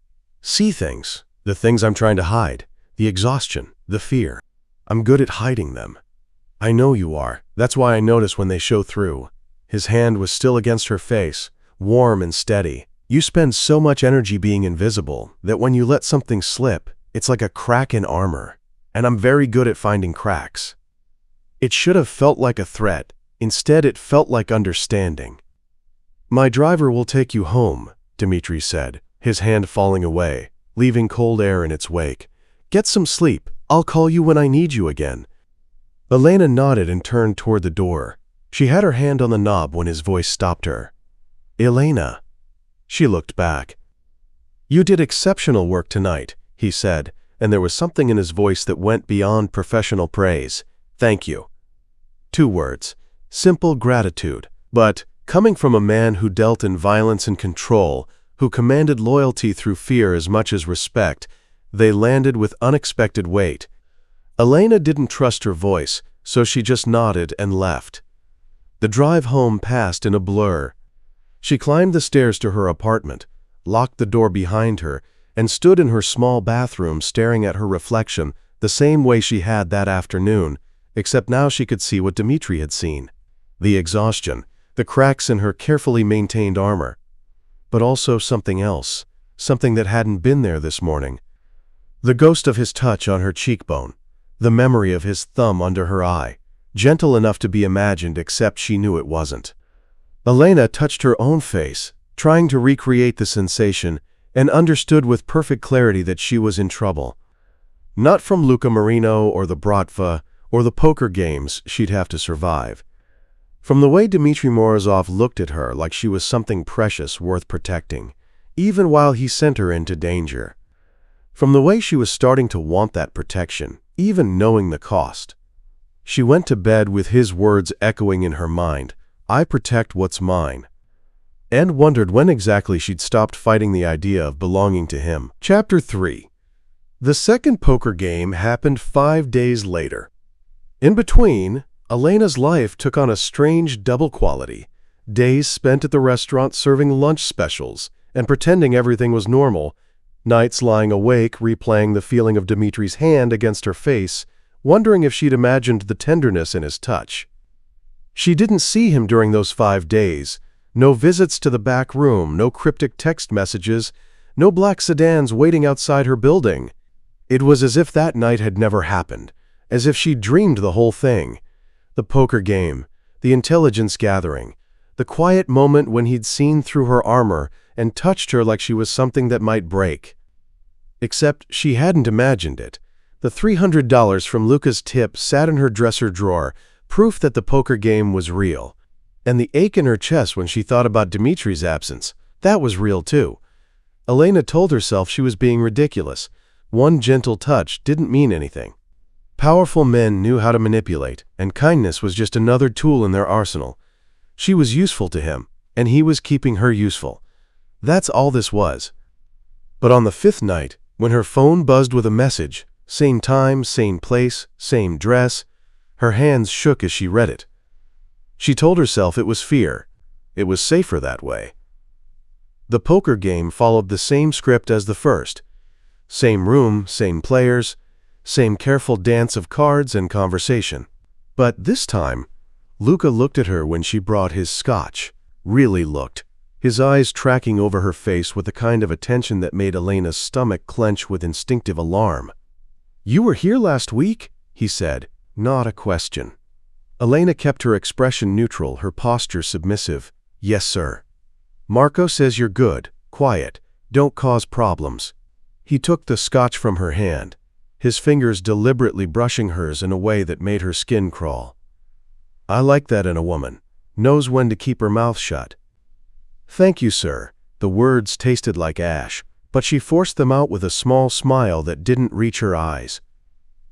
"See things. The things I'm trying to hide. The exhaustion, the fear. I'm good at hiding them." "I know you are. That's why I notice when they show through." His hand was still against her face, warm and steady. "You spend so much energy being invisible that when you let something slip, it's like a crack in armor. And I'm very good at finding cracks." It should have felt like a threat. Instead, it felt like understanding. "My driver will take you home," Dmitri said, his hand falling away, leaving cold air in its wake. "Get some sleep. I'll call you when I need you again." Elena nodded and turned toward the door. She had her hand on the knob when his voice stopped her. "Elena." She looked back. "You did exceptional work tonight," he said, and there was something in his voice that went beyond professional praise. "Thank you." 2 words. Simple gratitude. But, coming from a man who dealt in violence and control, who commanded loyalty through fear as much as respect, they landed with unexpected weight. Elena didn't trust her voice, so she just nodded and left. The drive home passed in a blur. She climbed the stairs to her apartment, locked the door behind her, and stood in her small bathroom staring at her reflection the same way she had that afternoon, except now she could see what Dmitri had seen. The exhaustion, the cracks in her carefully maintained armor. But also something else, something that hadn't been there this morning. The ghost of his touch on her cheekbone, the memory of his thumb under her eye, gentle enough to be imagined except she knew it wasn't. Elena touched her own face, trying to recreate the sensation, and understood with perfect clarity that she was in trouble. Not from Luca Marino or the Bratva or the poker games she'd have to survive. From the way Dmitri Morozov looked at her like she was something precious worth protecting, even while he sent her into danger. From the way she was starting to want that protection, even knowing the cost. She went to bed with his words echoing in her mind, "I protect what's mine," and wondered when exactly she'd stopped fighting the idea of belonging to him. Chapter 3. The second poker game happened 5 days later. In between, Elena's life took on a strange double quality. Days spent at the restaurant serving lunch specials and pretending everything was normal. Nights lying awake replaying the feeling of Dmitri's hand against her face, wondering if she'd imagined the tenderness in his touch. She didn't see him during those 5 days. No visits to the back room, no cryptic text messages, no black sedans waiting outside her building. It was as if that night had never happened, as if she'd dreamed the whole thing. The poker game, the intelligence gathering, the quiet moment when he'd seen through her armor and touched her like she was something that might break. Except she hadn't imagined it. The $300 from Luca's tip sat in her dresser drawer, proof that the poker game was real. And the ache in her chest when she thought about Dmitri's absence, that was real too. Elena told herself she was being ridiculous. One gentle touch didn't mean anything. Powerful men knew how to manipulate, and kindness was just another tool in their arsenal. She was useful to him, and he was keeping her useful. That's all this was. But on the 5th night, when her phone buzzed with a message, Same time, same place, same dress. Her hands shook as she read it. She told herself it was fear. It was safer that way. The poker game followed the same script as the first. Same room, same players, same careful dance of cards and conversation. But this time, Luca looked at her when she brought his scotch. Really looked, his eyes tracking over her face with the kind of attention that made Elena's stomach clench with instinctive alarm. "You were here last week?" he said, not a question. Elena kept her expression neutral, her posture submissive. "Yes, sir." "Marco says you're good, quiet, don't cause problems." He took the scotch from her hand, his fingers deliberately brushing hers in a way that made her skin crawl. "I like that in a woman. Knows when to keep her mouth shut." "Thank you, sir." The words tasted like ash, but she forced them out with a small smile that didn't reach her eyes.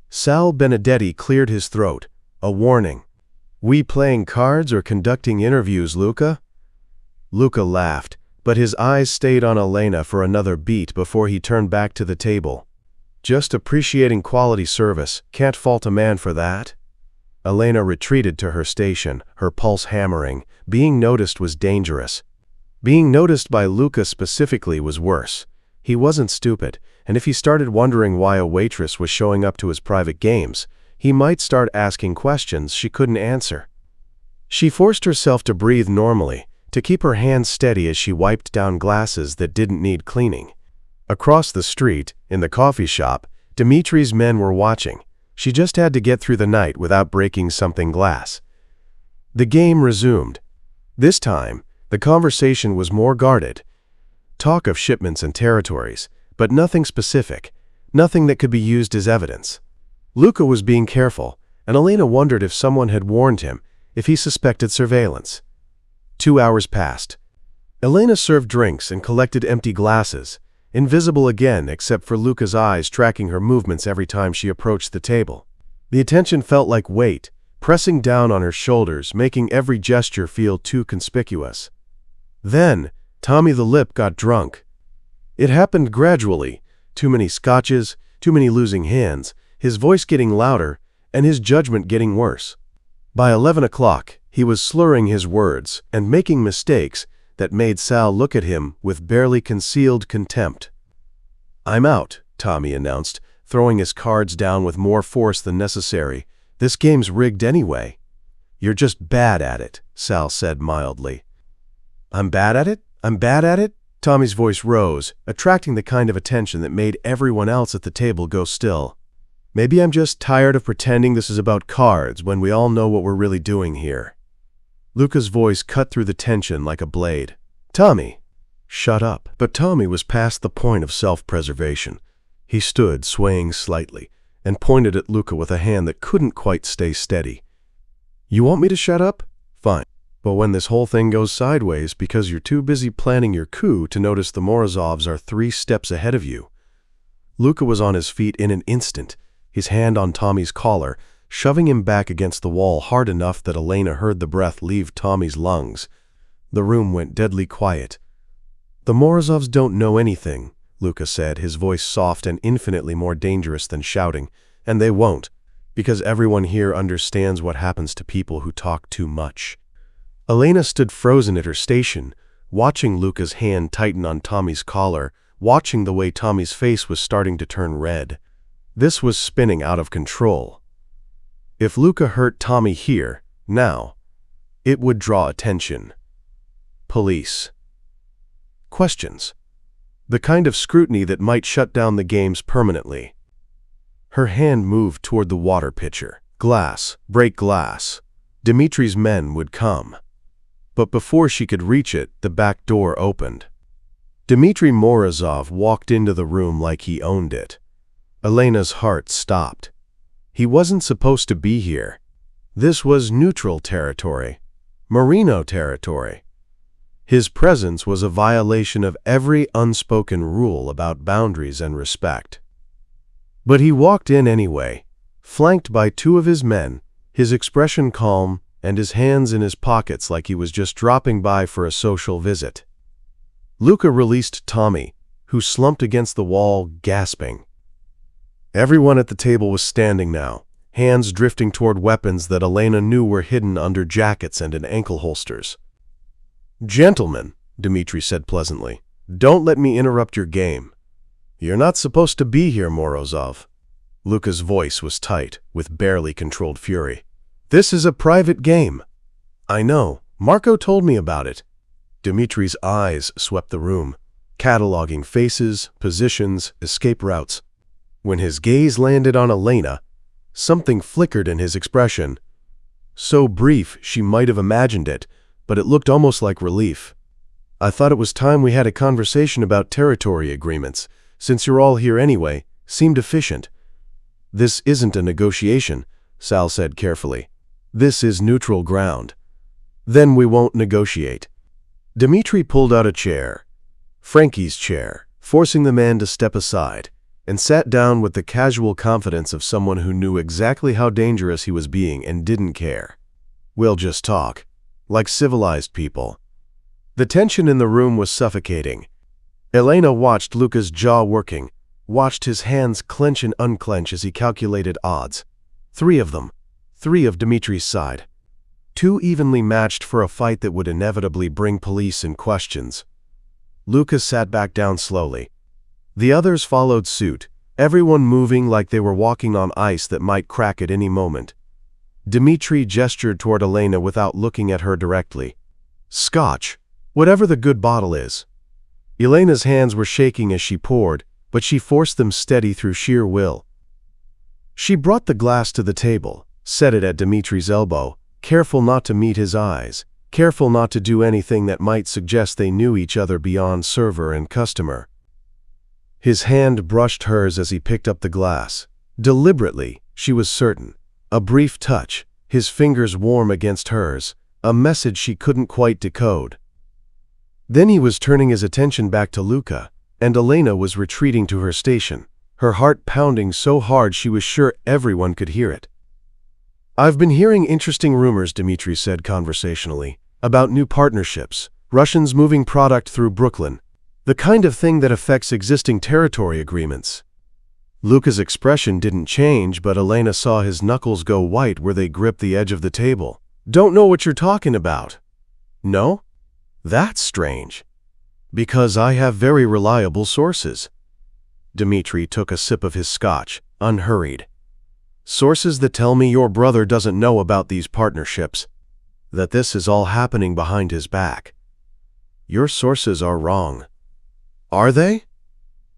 Sal Benedetti cleared his throat, a warning. "We playing cards or conducting interviews, Luca?" Luca laughed, but his eyes stayed on Elena for another beat before he turned back to the table. "Just appreciating quality service. Can't fault a man for that." Elena retreated to her station, her pulse hammering. Being noticed was dangerous. Being noticed by Luca specifically was worse. He wasn't stupid, and if he started wondering why a waitress was showing up to his private games, he might start asking questions she couldn't answer. She forced herself to breathe normally, to keep her hands steady as she wiped down glasses that didn't need cleaning. Across the street, in the coffee shop, Dimitri's men were watching. She just had to get through the night without breaking something glass. The game resumed. This time, the conversation was more guarded. Talk of shipments and territories, but nothing specific, nothing that could be used as evidence. Luca was being careful, and Elena wondered if someone had warned him, if he suspected surveillance. 2 hours passed. Elena served drinks and collected empty glasses, invisible again except for Luca's eyes tracking her movements every time she approached the table. The attention felt like weight, pressing down on her shoulders, making every gesture feel too conspicuous. Then, Tommy the Lip got drunk. It happened gradually, too many scotches, too many losing hands, his voice getting louder, and his judgment getting worse. By 11 o'clock, he was slurring his words and making mistakes that made Sal look at him with barely concealed contempt. "I'm out," Tommy announced, throwing his cards down with more force than necessary. "This game's rigged anyway." "You're just bad at it," Sal said mildly. "I'm bad at it? I'm bad at it?" Tommy's voice rose, attracting the kind of attention that made everyone else at the table go still. "Maybe I'm just tired of pretending this is about cards when we all know what we're really doing here." Luca's voice cut through the tension like a blade. "Tommy!" "Shut up." But Tommy was past the point of self-preservation. He stood, swaying slightly, and pointed at Luca with a hand that couldn't quite stay steady. "You want me to shut up? Fine. But when this whole thing goes sideways because you're too busy planning your coup to notice the Morozovs are 3 steps ahead of you." Luca was on his feet in an instant, his hand on Tommy's collar, shoving him back against the wall hard enough that Elena heard the breath leave Tommy's lungs. The room went deadly quiet. "The Morozovs don't know anything," Luca said, his voice soft and infinitely more dangerous than shouting. "And they won't, because everyone here understands what happens to people who talk too much." Elena stood frozen at her station, watching Luca's hand tighten on Tommy's collar, watching the way Tommy's face was starting to turn red. This was spinning out of control. If Luca hurt Tommy here, now, it would draw attention. Police. Questions. The kind of scrutiny that might shut down the games permanently. Her hand moved toward the water pitcher. Glass, break glass. Dimitri's men would come. But before she could reach it, the back door opened. Dmitri Morozov walked into the room like he owned it. Elena's heart stopped. He wasn't supposed to be here. This was neutral territory, Merino territory. His presence was a violation of every unspoken rule about boundaries and respect. But he walked in anyway, flanked by 2 of his men, his expression calm and his hands in his pockets like he was just dropping by for a social visit. Luca released Tommy, who slumped against the wall, gasping. Everyone at the table was standing now, hands drifting toward weapons that Elena knew were hidden under jackets and in ankle holsters. "Gentlemen," Dmitri said pleasantly, "don't let me interrupt your game. You're not supposed to be here, Morozov." Luka's voice was tight, with barely controlled fury. "This is a private game." "I know. Marco told me about it." Dmitri's eyes swept the room, cataloging faces, positions, escape routes. When his gaze landed on Elena, something flickered in his expression. So brief she might have imagined it, but it looked almost like relief. "I thought it was time we had a conversation about territory agreements. Since you're all here anyway, seemed efficient." "This isn't a negotiation," Sal said carefully. "This is neutral ground." "Then we won't negotiate." Dmitri pulled out a chair, Frankie's chair, forcing the man to step aside, and sat down with the casual confidence of someone who knew exactly how dangerous he was being and didn't care. "We'll just talk, like civilized people." The tension in the room was suffocating. Elena watched Luka's jaw working, watched his hands clench and unclench as he calculated odds. 3 of them, 3 of Dmitri's side. 2 evenly matched for a fight that would inevitably bring police and questions. Luka sat back down slowly. The others followed suit, everyone moving like they were walking on ice that might crack at any moment. Dmitri gestured toward Elena without looking at her directly. "Scotch, whatever the good bottle is." Elena's hands were shaking as she poured, but she forced them steady through sheer will. She brought the glass to the table, set it at Dmitri's elbow, careful not to meet his eyes, careful not to do anything that might suggest they knew each other beyond server and customer. His hand brushed hers as he picked up the glass. Deliberately, she was certain. A brief touch, his fingers warm against hers, a message she couldn't quite decode. Then he was turning his attention back to Luka, and Elena was retreating to her station, her heart pounding so hard she was sure everyone could hear it. "I've been hearing interesting rumors," Dmitri said conversationally, "about new partnerships, Russians moving product through Brooklyn, the kind of thing that affects existing territory agreements." Luka's expression didn't change, but Elena saw his knuckles go white where they gripped the edge of the table. "Don't know what you're talking about." "No? That's strange. Because I have very reliable sources." Dmitri took a sip of his scotch, unhurried. "Sources that tell me your brother doesn't know about these partnerships, that this is all happening behind his back." "Your sources are wrong." "Are they?"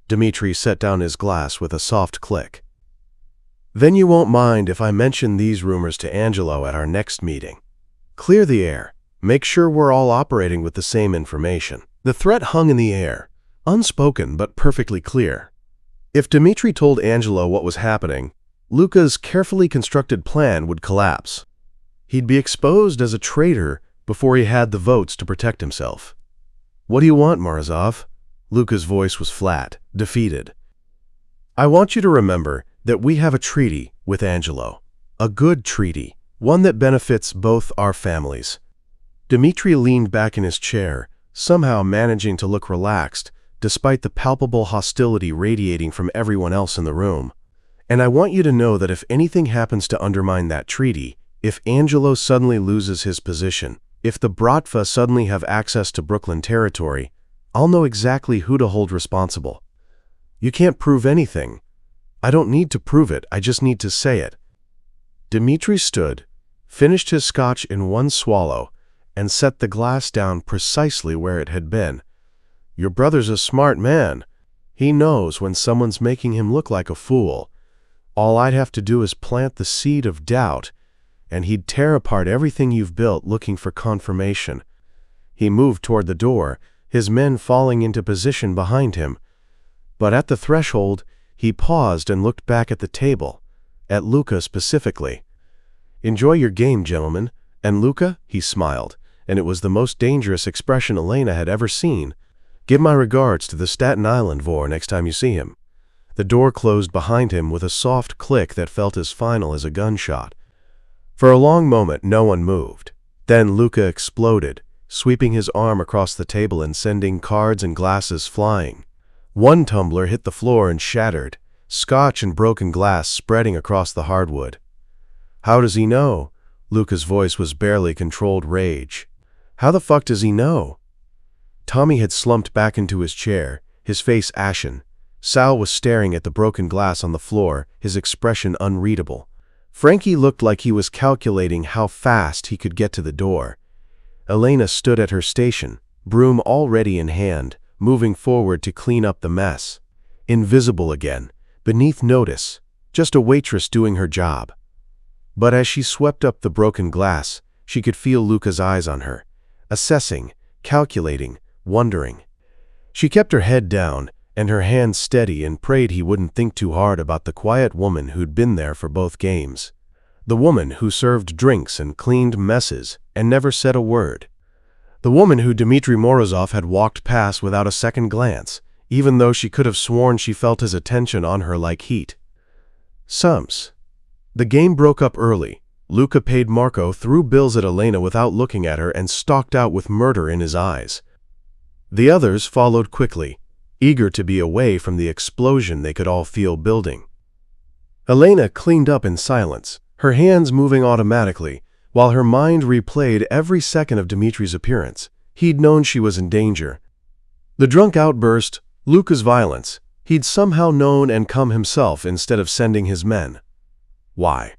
Dmitri set down his glass with a soft click. "Then you won't mind if I mention these rumors to Angelo at our next meeting. Clear the air. Make sure we're all operating with the same information." The threat hung in the air, unspoken but perfectly clear. If Dmitri told Angelo what was happening, Luka's carefully constructed plan would collapse. He'd be exposed as a traitor before he had the votes to protect himself. "What do you want, Morozov?" Luka's voice was flat, defeated. "I want you to remember that we have a treaty with Angelo. A good treaty, one that benefits both our families." Dmitri leaned back in his chair, somehow managing to look relaxed, despite the palpable hostility radiating from everyone else in the room. "And I want you to know that if anything happens to undermine that treaty, if Angelo suddenly loses his position, if the Bratva suddenly have access to Brooklyn territory, I'll know exactly who to hold responsible. You can't prove anything. I don't need to prove it, I just need to say it." Dmitri stood, finished his scotch in one swallow, and set the glass down precisely where it had been. "Your brother's a smart man. He knows when someone's making him look like a fool. All I'd have to do is plant the seed of doubt, and he'd tear apart everything you've built looking for confirmation." He moved toward the door, his men falling into position behind him. But at the threshold, he paused and looked back at the table, at Luka specifically. "Enjoy your game, gentlemen. And Luka," he smiled, and it was the most dangerous expression Elena had ever seen. "Give my regards to the Staten Island Vor next time you see him." The door closed behind him with a soft click that felt as final as a gunshot. For a long moment, no one moved. Then Luka exploded, sweeping his arm across the table and sending cards and glasses flying. One tumbler hit the floor and shattered, scotch and broken glass spreading across the hardwood. "How does he know?" Luca's voice was barely controlled rage. "How the fuck does he know?" Tommy had slumped back into his chair, his face ashen. Sal was staring at the broken glass on the floor, his expression unreadable. Frankie looked like he was calculating how fast he could get to the door. Elena stood at her station, broom already in hand, moving forward to clean up the mess. Invisible again, beneath notice, just a waitress doing her job. But as she swept up the broken glass, she could feel Luca's eyes on her, assessing, calculating, wondering. She kept her head down and her hands steady and prayed he wouldn't think too hard about the quiet woman who'd been there for both games. The woman who served drinks and cleaned messes and never said a word. The woman who Dmitry Morozov had walked past without a second glance, even though she could have sworn she felt his attention on her like heat. Sums. The game broke up early. Luca paid Marco, threw bills at Elena without looking at her, and stalked out with murder in his eyes. The others followed quickly, eager to be away from the explosion they could all feel building. Elena cleaned up in silence, her hands moving automatically, while her mind replayed every second of Dmitry's appearance. He'd known she was in danger. The drunk outburst, Luca's violence, he'd somehow known and come himself instead of sending his men. Why?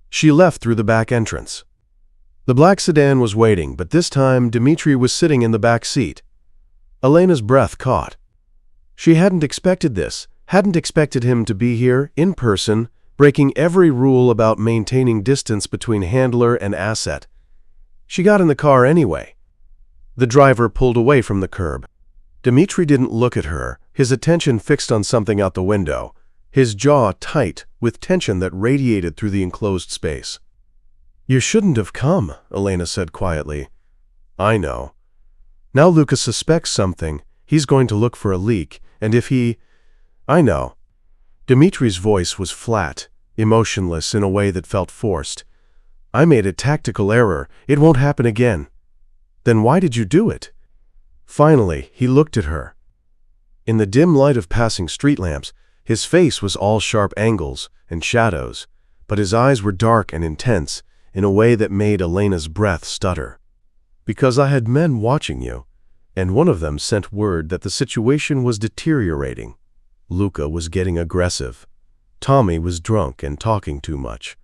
She left through the back entrance. The black sedan was waiting, but this time Dmitry was sitting in the back seat. Elena's breath caught. She hadn't expected this, hadn't expected him to be here, in person, breaking every rule about maintaining distance between handler and asset. She got in the car anyway. The driver pulled away from the curb. Dmitry didn't look at her, his attention fixed on something out the window, his jaw tight with tension that radiated through the enclosed space. "You shouldn't have come," Elena said quietly. "I know. Now Luca suspects something. He's going to look for a leak, and if he—" "I know." Dmitry's voice was flat, emotionless in a way that felt forced. "I made a tactical error. It won't happen again." "Then why did you do it?" Finally, he looked at her. In the dim light of passing street lamps, his face was all sharp angles and shadows, but his eyes were dark and intense in a way that made Elena's breath stutter. "Because I had men watching you, and one of them sent word that the situation was deteriorating. Luca was getting aggressive. Tommy was drunk and talking too much.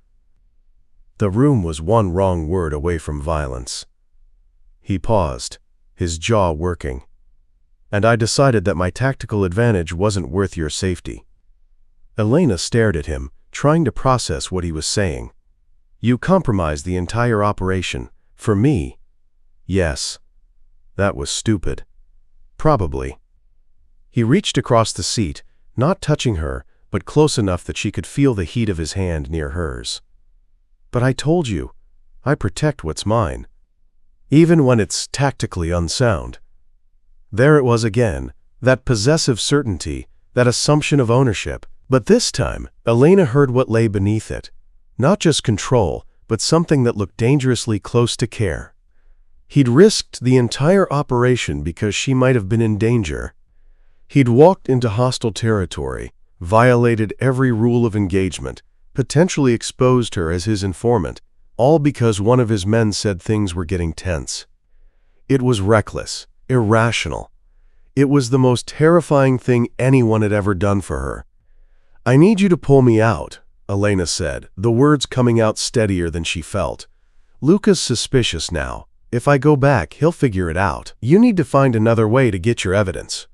The room was one wrong word away from violence." He paused, his jaw working. "And I decided that my tactical advantage wasn't worth your safety." Elena stared at him, trying to process what he was saying. "You compromised the entire operation. For me?" "Yes." "That was stupid." "Probably." He reached across the seat, not touching her, but close enough that she could feel the heat of his hand near hers. "But I told you, I protect what's mine. Even when it's tactically unsound." There it was again, that possessive certainty, that assumption of ownership. But this time, Elena heard what lay beneath it. Not just control, but something that looked dangerously close to care. He'd risked the entire operation because she might have been in danger. He'd walked into hostile territory, violated every rule of engagement, potentially exposed her as his informant, all because one of his men said things were getting tense. It was reckless, irrational. It was the most terrifying thing anyone had ever done for her. "I need you to pull me out," Elena said, the words coming out steadier than she felt. "Luca's suspicious now. If I go back, he'll figure it out. You need to find another way to get your evidence."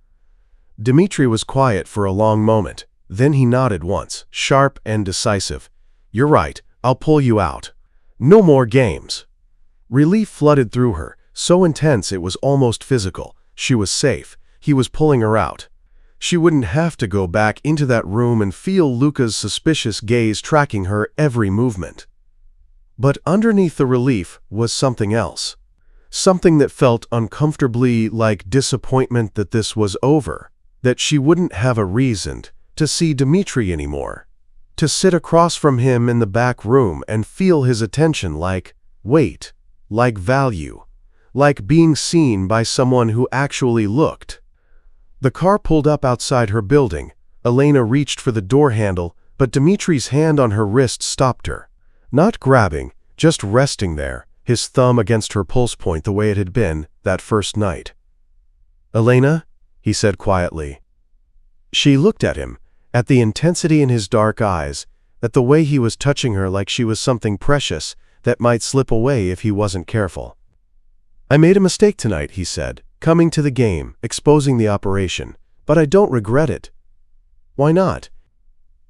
Dmitry was quiet for a long moment. Then he nodded once, sharp and decisive. "You're right. I'll pull you out. No more games." Relief flooded through her, so intense it was almost physical. She was safe. He was pulling her out. She wouldn't have to go back into that room and feel Luca's suspicious gaze tracking her every movement. But underneath the relief was something else. Something that felt uncomfortably like disappointment that this was over, that she wouldn't have a reason to see Dmitry anymore, to sit across from him in the back room and feel his attention like weight, like value, like being seen by someone who actually looked. The car pulled up outside her building. Elena reached for the door handle, but Dimitri's hand on her wrist stopped her. Not grabbing, just resting there, his thumb against her pulse point the way it had been that first night. "Elena?" he said quietly. She looked at him, at the intensity in his dark eyes, at the way he was touching her like she was something precious that might slip away if he wasn't careful. "I made a mistake tonight," he said, "coming to the game, exposing the operation, but I don't regret it." "Why not?"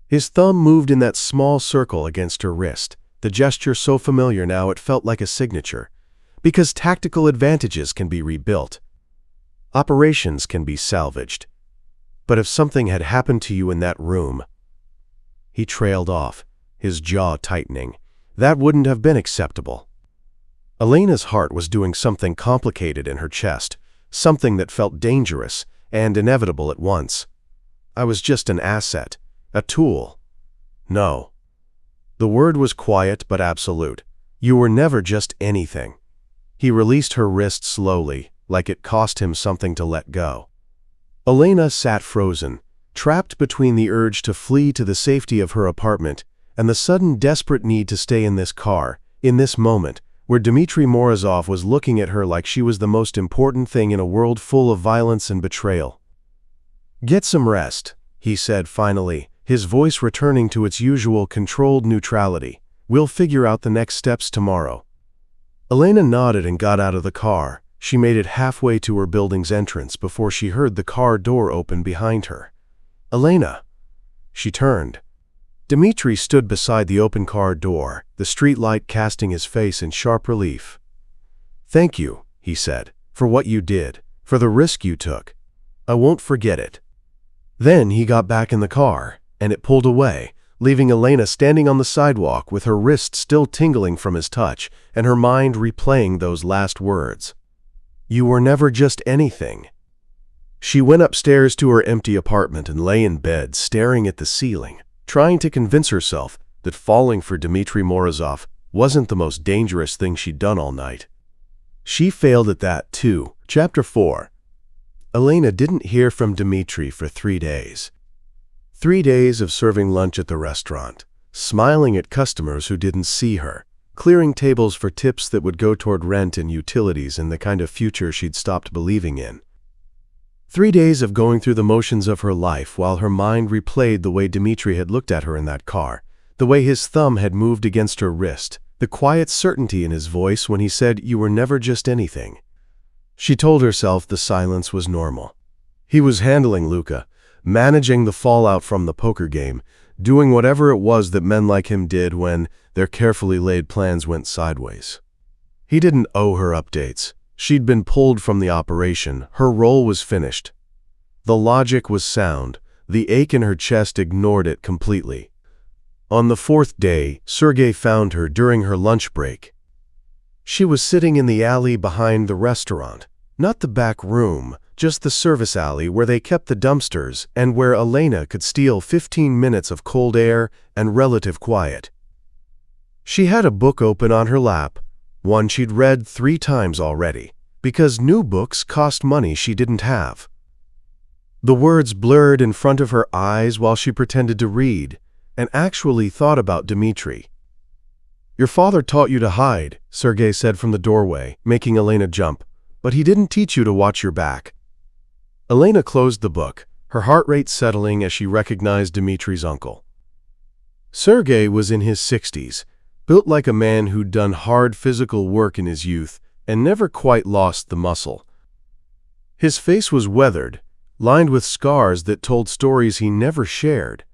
His thumb moved in that small circle against her wrist, the gesture so familiar now it felt like a signature. "Because tactical advantages can be rebuilt. Operations can be salvaged. But if something had happened to you in that room—" He trailed off, his jaw tightening. That wouldn't have been acceptable. Elena's heart was doing something complicated in her chest, something that felt dangerous and inevitable at once. "I was just an asset, a tool." "No." The word was quiet but absolute. "You were never just anything." He released her wrist slowly, like it cost him something to let go. Elena sat frozen, trapped between the urge to flee to the safety of her apartment and the sudden desperate need to stay in this car, in this moment, where Dmitri Morozov was looking at her like she was the most important thing in a world full of violence and betrayal. "Get some rest," he said finally, his voice returning to its usual controlled neutrality. "We'll figure out the next steps tomorrow." Elena nodded and got out of the car. She made it halfway to her building's entrance before she heard the car door open behind her. "Elena!" She turned. Dmitri stood beside the open car door, the street light casting his face in sharp relief. "Thank you," he said, "for what you did, for the risk you took. I won't forget it." Then he got back in the car, and it pulled away, leaving Elena standing on the sidewalk with her wrist still tingling from his touch and her mind replaying those last words. "You were never just anything." She went upstairs to her empty apartment and lay in bed, staring at the ceiling, trying to convince herself that falling for Dmitri Morozov wasn't the most dangerous thing she'd done all night. She failed at that, too. Chapter 4. Elena didn't hear from Dmitri for 3 days. 3 days of serving lunch at the restaurant, smiling at customers who didn't see her, clearing tables for tips that would go toward rent and utilities and the kind of future she'd stopped believing in. 3 days of going through the motions of her life while her mind replayed the way Dmitri had looked at her in that car, the way his thumb had moved against her wrist, the quiet certainty in his voice when he said, "You were never just anything." She told herself the silence was normal. He was handling Luca, managing the fallout from the poker game, doing whatever it was that men like him did when their carefully laid plans went sideways. He didn't owe her updates. She'd been pulled from the operation. Her role was finished. The logic was sound. The ache in her chest ignored it completely. On the 4th day, Sergei found her during her lunch break. She was sitting in the alley behind the restaurant, not the back room, just the service alley where they kept the dumpsters and where Elena could steal 15 minutes of cold air and relative quiet. She had a book open on her lap, one she'd read 3 times already, because new books cost money she didn't have. The words blurred in front of her eyes while she pretended to read, and actually thought about Dmitri. "Your father taught you to hide," Sergei said from the doorway, making Elena jump, "but he didn't teach you to watch your back." Elena closed the book, her heart rate settling as she recognized Dmitri's uncle. Sergei was in his 60s, built like a man who'd done hard physical work in his youth and never quite lost the muscle. His face was weathered, lined with scars that told stories he never shared,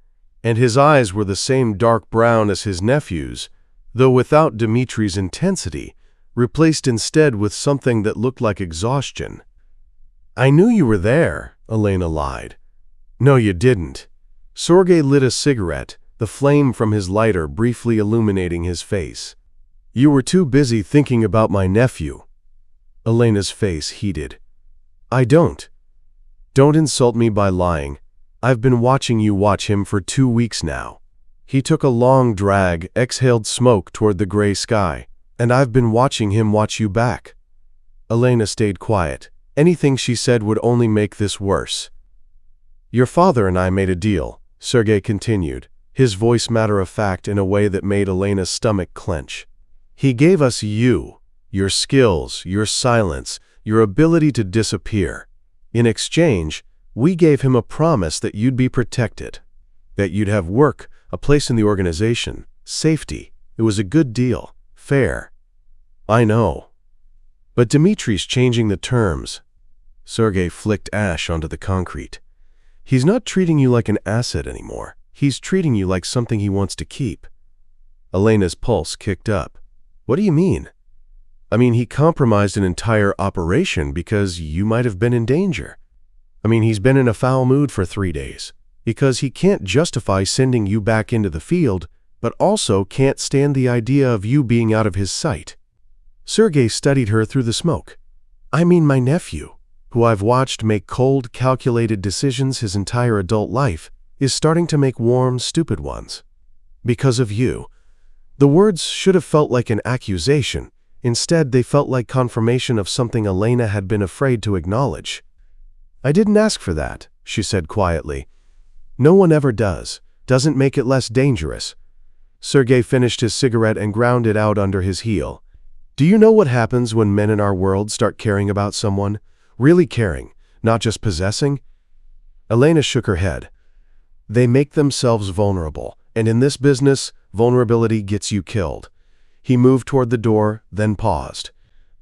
and his eyes were the same dark brown as his nephew's, though without Dmitri's intensity, replaced instead with something that looked like exhaustion. "I knew you were there," Elena lied. "No, you didn't." Sergei lit a cigarette, the flame from his lighter briefly illuminating his face. "You were too busy thinking about my nephew." Elena's face heated. Don't insult me by lying. I've been watching you watch him for 2 weeks now." He took a long drag, exhaled smoke toward the gray sky. "And I've been watching him watch you back." Elena stayed quiet. Anything she said would only make this worse. Your father and I made a deal, Sergei continued, his voice matter-of-fact in a way that made Elena's stomach clench. He gave us you, your skills, your silence, your ability to disappear. In exchange, we gave him a promise that you'd be protected, that you'd have work, a place in the organization, safety. It was a good deal, fair. I know. But Dmitri's changing the terms. Sergei flicked ash onto the concrete. He's not treating you like an asset anymore. He's treating you like something he wants to keep. Elena's pulse kicked up. What do you mean? I mean, he compromised an entire operation because you might have been in danger. I mean, he's been in a foul mood for 3 days because he can't justify sending you back into the field, but also can't stand the idea of you being out of his sight. Sergei studied her through the smoke. I mean my nephew, who I've watched make cold, calculated decisions his entire adult life, is starting to make warm, stupid ones. Because of you. The words should have felt like an accusation. Instead, they felt like confirmation of something Elena had been afraid to acknowledge. I didn't ask for that, she said quietly. No one ever does. Doesn't make it less dangerous. Sergei finished his cigarette and ground it out under his heel. Do you know what happens when men in our world start caring about someone? Really caring, not just possessing? Elena shook her head. They make themselves vulnerable, and in this business, vulnerability gets you killed. He moved toward the door, then paused.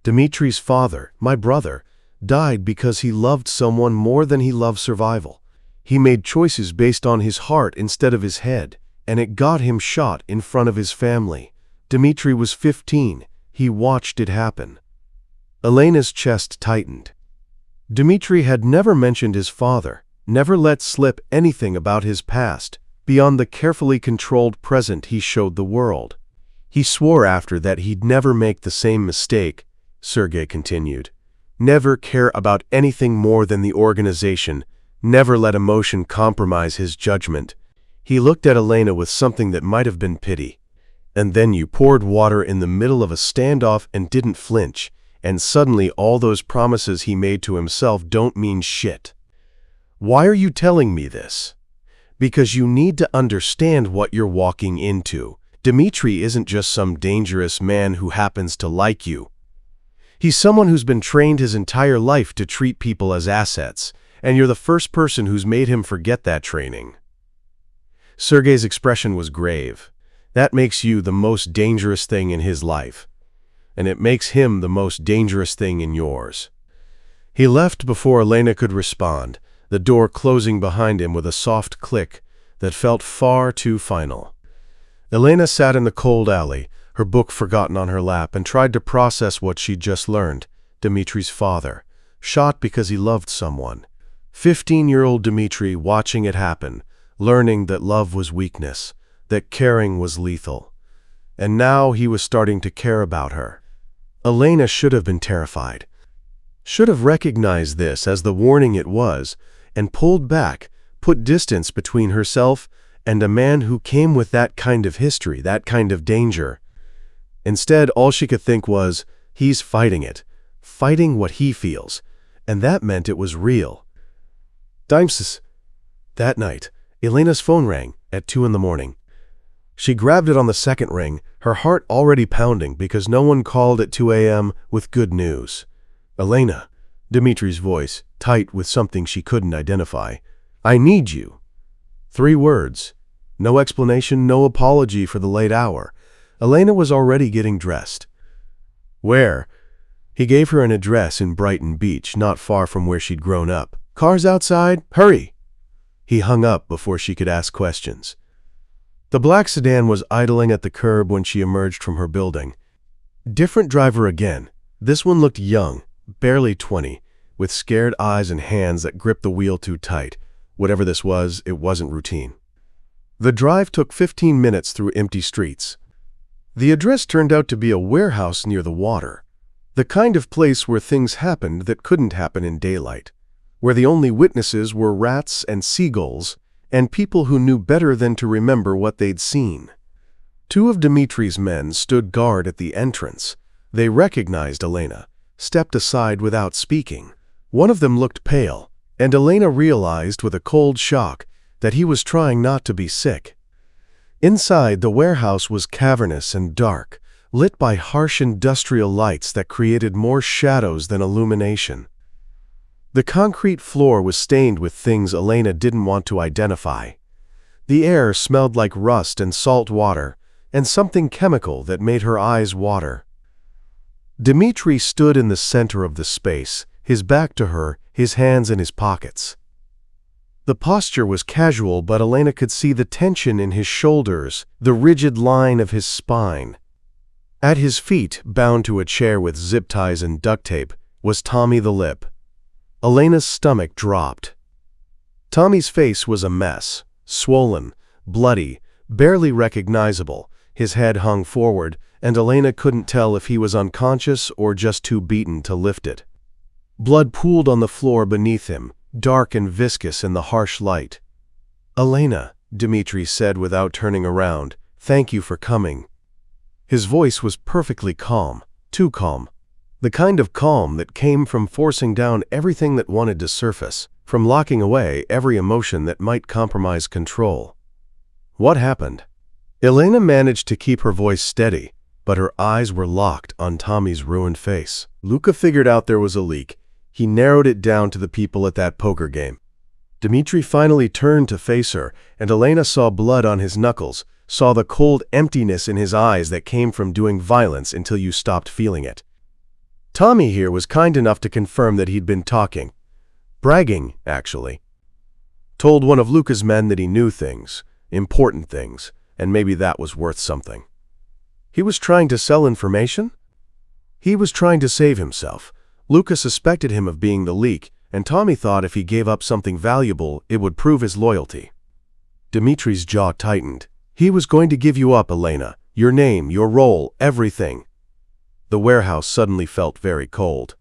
Dmitri's father, my brother, died because he loved someone more than he loved survival. He made choices based on his heart instead of his head, and it got him shot in front of his family. Dmitri was 15. He watched it happen. Elena's chest tightened. Dmitri had never mentioned his father, never let slip anything about his past, beyond the carefully controlled present he showed the world. He swore after that he'd never make the same mistake, Sergei continued. Never care about anything more than the organization, never let emotion compromise his judgment. He looked at Elena with something that might have been pity. And then you poured water in the middle of a standoff and didn't flinch, and suddenly all those promises he made to himself don't mean shit. Why are you telling me this? Because you need to understand what you're walking into. Dmitri isn't just some dangerous man who happens to like you. He's someone who's been trained his entire life to treat people as assets, and you're the first person who's made him forget that training. Sergei's expression was grave. That makes you the most dangerous thing in his life, and it makes him the most dangerous thing in yours. He left before Elena could respond, the door closing behind him with a soft click that felt far too final. Elena sat in the cold alley, her book forgotten on her lap, and tried to process what she'd just learned. Dmitri's father, shot because he loved someone. 15-year-old Dmitri watching it happen, learning that love was weakness, that caring was lethal. And now he was starting to care about her. Elena should have been terrified. Should have recognized this as the warning it was, and pulled back, put distance between herself and a man who came with that kind of history, that kind of danger. Instead, all she could think was, he's fighting it, fighting what he feels, and that meant it was real. Dimses. That night, Elena's phone rang at 2 in the morning. She grabbed it on the second ring, her heart already pounding because no one called at 2 a.m. with good news. Elena, Dmitri's voice, tight with something she couldn't identify. I need you. 3 words. No explanation, no apology for the late hour. Elena was already getting dressed. Where? He gave her an address in Brighton Beach, not far from where she'd grown up. Cars outside? Hurry! He hung up before she could ask questions. The black sedan was idling at the curb when she emerged from her building. Different driver again. This one looked young, barely 20, with scared eyes and hands that gripped the wheel too tight. Whatever this was, it wasn't routine. The drive took 15 minutes through empty streets. The address turned out to be a warehouse near the water, the kind of place where things happened that couldn't happen in daylight, where the only witnesses were rats and seagulls and people who knew better than to remember what they'd seen. 2 of Dmitri's men stood guard at the entrance. They recognized Elena, stepped aside without speaking. One of them looked pale, And Elena realized with a cold shock that he was trying not to be sick. Inside, the warehouse was cavernous and dark, lit by harsh industrial lights that created more shadows than illumination. The concrete floor was stained with things Elena didn't want to identify. The air smelled like rust and salt water, and something chemical that made her eyes water. Dmitri stood in the center of the space, his back to her, his hands in his pockets. The posture was casual, but Elena could see the tension in his shoulders, the rigid line of his spine. At his feet, bound to a chair with zip ties and duct tape, was Tommy the Lip. Elena's stomach dropped. Tommy's face was a mess, swollen, bloody, barely recognizable. His head hung forward, and Elena couldn't tell if he was unconscious or just too beaten to lift it. Blood pooled on the floor beneath him, dark and viscous in the harsh light. "Elena," Dmitri said without turning around, "thank you for coming." His voice was perfectly calm, too calm. The kind of calm that came from forcing down everything that wanted to surface, from locking away every emotion that might compromise control. "What happened?" Elena managed to keep her voice steady, but her eyes were locked on Tommy's ruined face. "Luka figured out there was a leak. He narrowed it down to the people at that poker game." Dmitri finally turned to face her, and Elena saw blood on his knuckles, saw the cold emptiness in his eyes that came from doing violence until you stopped feeling it. Tommy here was kind enough to confirm that he'd been talking. Bragging, actually. Told one of Luka's men that he knew things, important things, and maybe that was worth something. He was trying to sell information? He was trying to save himself. Luka suspected him of being the leak, and Tommy thought if he gave up something valuable, it would prove his loyalty. Dmitri's jaw tightened. He was going to give you up, Elena. Your name, your role, everything. The warehouse suddenly felt very cold.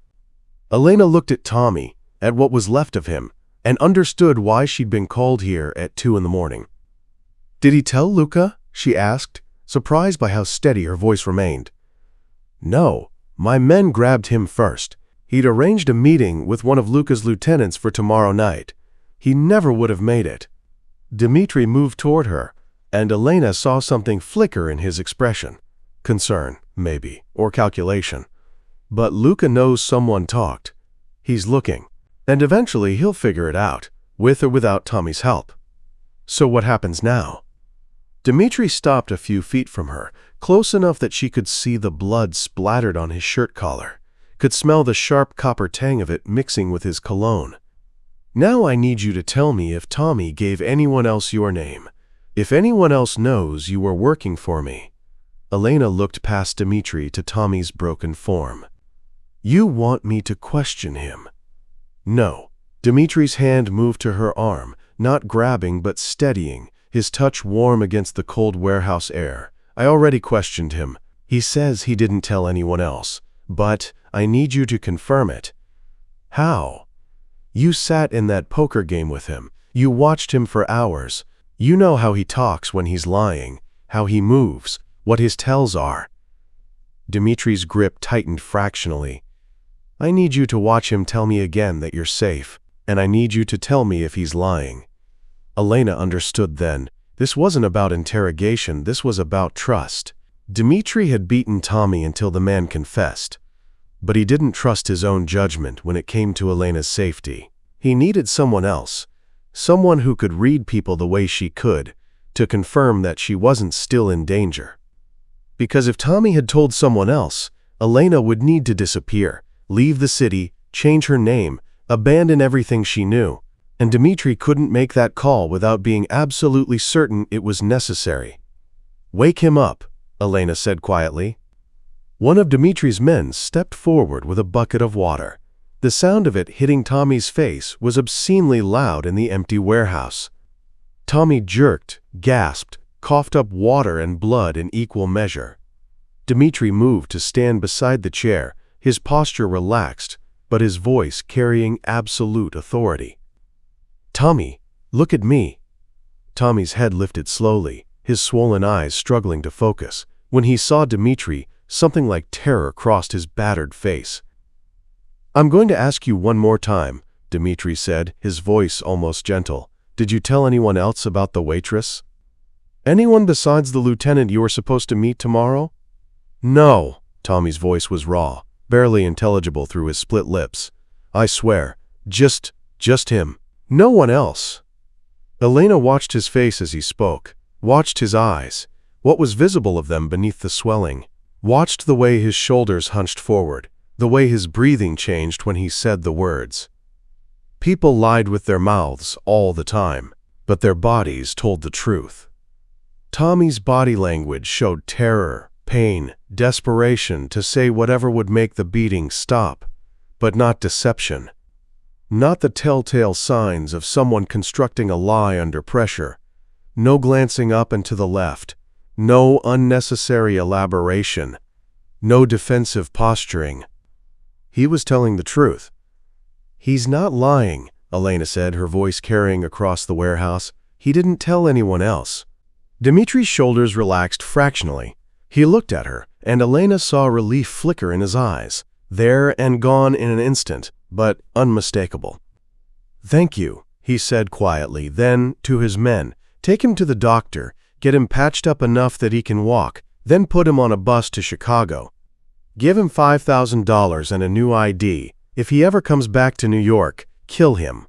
Elena looked at Tommy, at what was left of him, and understood why she'd been called here at 2 in the morning. "Did he tell Luka?" she asked, surprised by how steady her voice remained. "No, my men grabbed him first. He'd arranged a meeting with one of Luka's lieutenants for tomorrow night. He never would have made it." Dmitri moved toward her, and Elena saw something flicker in his expression. Concern, maybe, or calculation. But Luka knows someone talked. He's looking, and eventually he'll figure it out, with or without Tommy's help. So what happens now? Dmitri stopped a few feet from her, close enough that she could see the blood splattered on his shirt collar, could smell the sharp copper tang of it mixing with his cologne. "Now I need you to tell me if Tommy gave anyone else your name, if anyone else knows you were working for me." Elena looked past Dmitri to Tommy's broken form. "You want me to question him?" "No." Dmitri's hand moved to her arm, not grabbing but steadying, his touch warm against the cold warehouse air. "I already questioned him. He says he didn't tell anyone else, but I need you to confirm it." "How?" "You sat in that poker game with him. You watched him for hours. You know how he talks when he's lying, how he moves, what his tells are." Dmitri's grip tightened fractionally. "I need you to watch him tell me again that you're safe, and I need you to tell me if he's lying." Elena understood then. This wasn't about interrogation, this was about trust. Dmitri had beaten Tommy until the man confessed. But he didn't trust his own judgment when it came to Elena's safety. He needed someone else, someone who could read people the way she could, to confirm that she wasn't still in danger. Because if Tommy had told someone else, Elena would need to disappear, leave the city, change her name, abandon everything she knew. And Dmitri couldn't make that call without being absolutely certain it was necessary. "Wake him up," Elena said quietly. One of Dmitri's men stepped forward with a bucket of water. The sound of it hitting Tommy's face was obscenely loud in the empty warehouse. Tommy jerked, gasped, coughed up water and blood in equal measure. Dmitri moved to stand beside the chair, his posture relaxed, but his voice carrying absolute authority. "Tommy, look at me." Tommy's head lifted slowly, his swollen eyes struggling to focus. When he saw Dmitri, something like terror crossed his battered face. "I'm going to ask you one more time, Dmitri said, his voice almost gentle. "Did you tell anyone else about the waitress? Anyone besides the lieutenant you were supposed to meet tomorrow?" "No." Tommy's voice was raw, barely intelligible through his split lips. "I swear, just him. No one else." Elena watched his face as he spoke, watched his eyes, what was visible of them beneath the swelling, watched the way his shoulders hunched forward, the way his breathing changed when he said the words. People lied with their mouths all the time, but their bodies told the truth. Tommy's body language showed terror, pain, desperation to say whatever would make the beating stop, but not deception. Not the telltale signs of someone constructing a lie under pressure. No glancing up and to the left. No unnecessary elaboration. No defensive posturing. He was telling the truth. "He's not lying," Elena said, her voice carrying across the warehouse. "He didn't tell anyone else." Dmitri's shoulders relaxed fractionally. He looked at her, and Elena saw relief flicker in his eyes, there and gone in an instant, but unmistakable. "Thank you," he said quietly. Then, to his men, "Take him to the doctor, get him patched up enough that he can walk, then put him on a bus to Chicago. Give him $5,000 and a new ID. If he ever comes back to New York, kill him."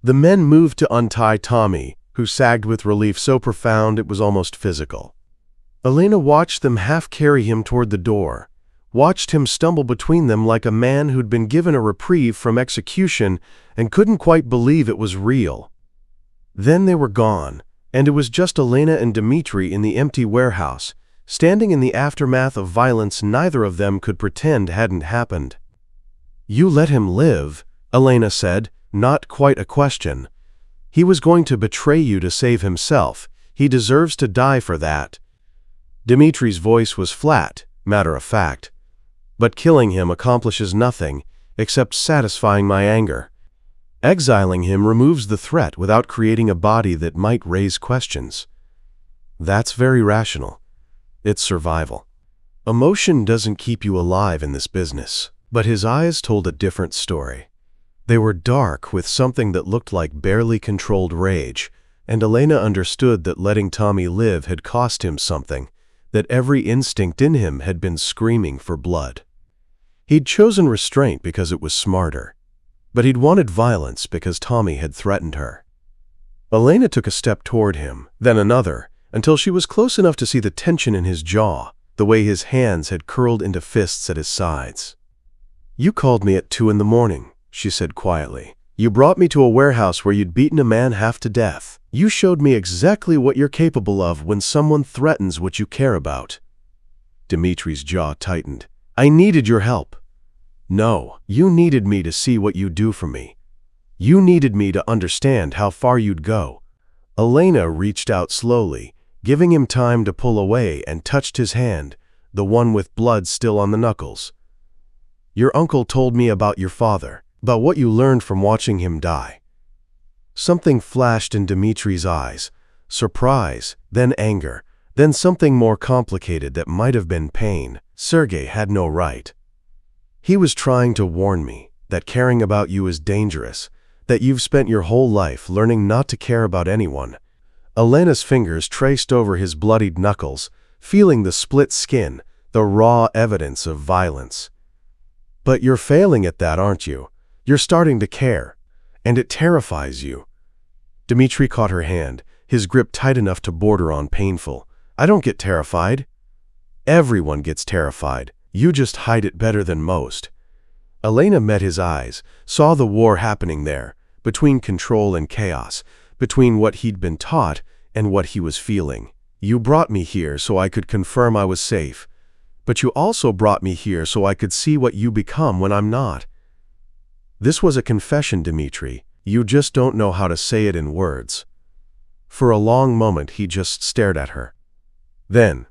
The men moved to untie Tommy, who sagged with relief so profound it was almost physical. Elena watched them half carry him toward the door, watched him stumble between them like a man who'd been given a reprieve from execution and couldn't quite believe it was real. Then they were gone, and it was just Elena and Dmitri in the empty warehouse, standing in the aftermath of violence neither of them could pretend hadn't happened. "You let him live," Elena said, not quite a question. "He was going to betray you to save himself. He deserves to die for that." Dmitri's voice was flat, matter of fact. "But killing him accomplishes nothing, except satisfying my anger. Exiling him removes the threat without creating a body that might raise questions. That's very rational. It's survival. Emotion doesn't keep you alive in this business." But his eyes told a different story. They were dark with something that looked like barely controlled rage, and Elena understood that letting Tommy live had cost him something, that every instinct in him had been screaming for blood. He'd chosen restraint because it was smarter, but he'd wanted violence because Tommy had threatened her. Elena took a step toward him, then another, until she was close enough to see the tension in his jaw, the way his hands had curled into fists at his sides. "You called me at 2 a.m, she said quietly. "You brought me to a warehouse where you'd beaten a man half to death. You showed me exactly what you're capable of when someone threatens what you care about." Dmitri's jaw tightened. "I needed your help." "No, you needed me to see what you'd do for me. You needed me to understand how far you'd go." Elena reached out slowly, giving him time to pull away, and touched his hand, the one with blood still on the knuckles. "Your uncle told me about your father, about what you learned from watching him die." Something flashed in Dmitri's eyes, surprise, then anger, then something more complicated that might have been pain. "Sergei had no right. He was trying to warn me that caring about you is dangerous, that you've spent your whole life learning not to care about anyone." Elena's fingers traced over his bloodied knuckles, feeling the split skin, the raw evidence of violence. "But you're failing at that, aren't you? You're starting to care, and it terrifies you." Dmitri caught her hand, his grip tight enough to border on painful. "I don't get terrified." "Everyone gets terrified. You just hide it better than most." Elena met his eyes, saw the war happening there, between control and chaos, between what he'd been taught and what he was feeling. "You brought me here so I could confirm I was safe. But you also brought me here so I could see what you become when I'm not." This was a confession, Dmitri. You just don't know how to say it in words. For a long moment he just stared at her. Then,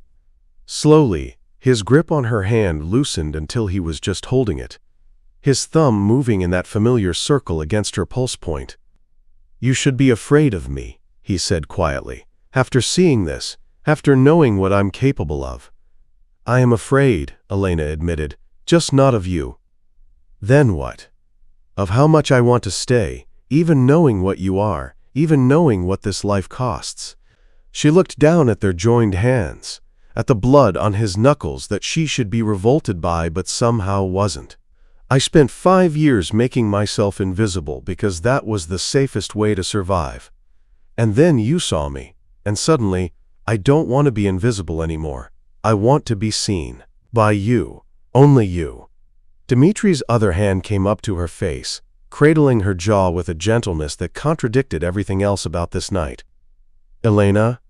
slowly, his grip on her hand loosened until he was just holding it, his thumb moving in that familiar circle against her pulse point. "You should be afraid of me," he said quietly. "After seeing this, after knowing what I'm capable of." "I am afraid," Elena admitted, "just not of you." "Then what?" of how much I want to stay, even knowing what you are, even knowing what this life costs." She looked down at their joined hands, at the blood on his knuckles that she should be revolted by but somehow wasn't. "I spent 5 years making myself invisible because that was the safest way to survive. And then you saw me, and suddenly, I don't want to be invisible anymore. I want to be seen. By you. Only you." Dimitri's other hand came up to her face, cradling her jaw with a gentleness that contradicted everything else about this night. "Elena,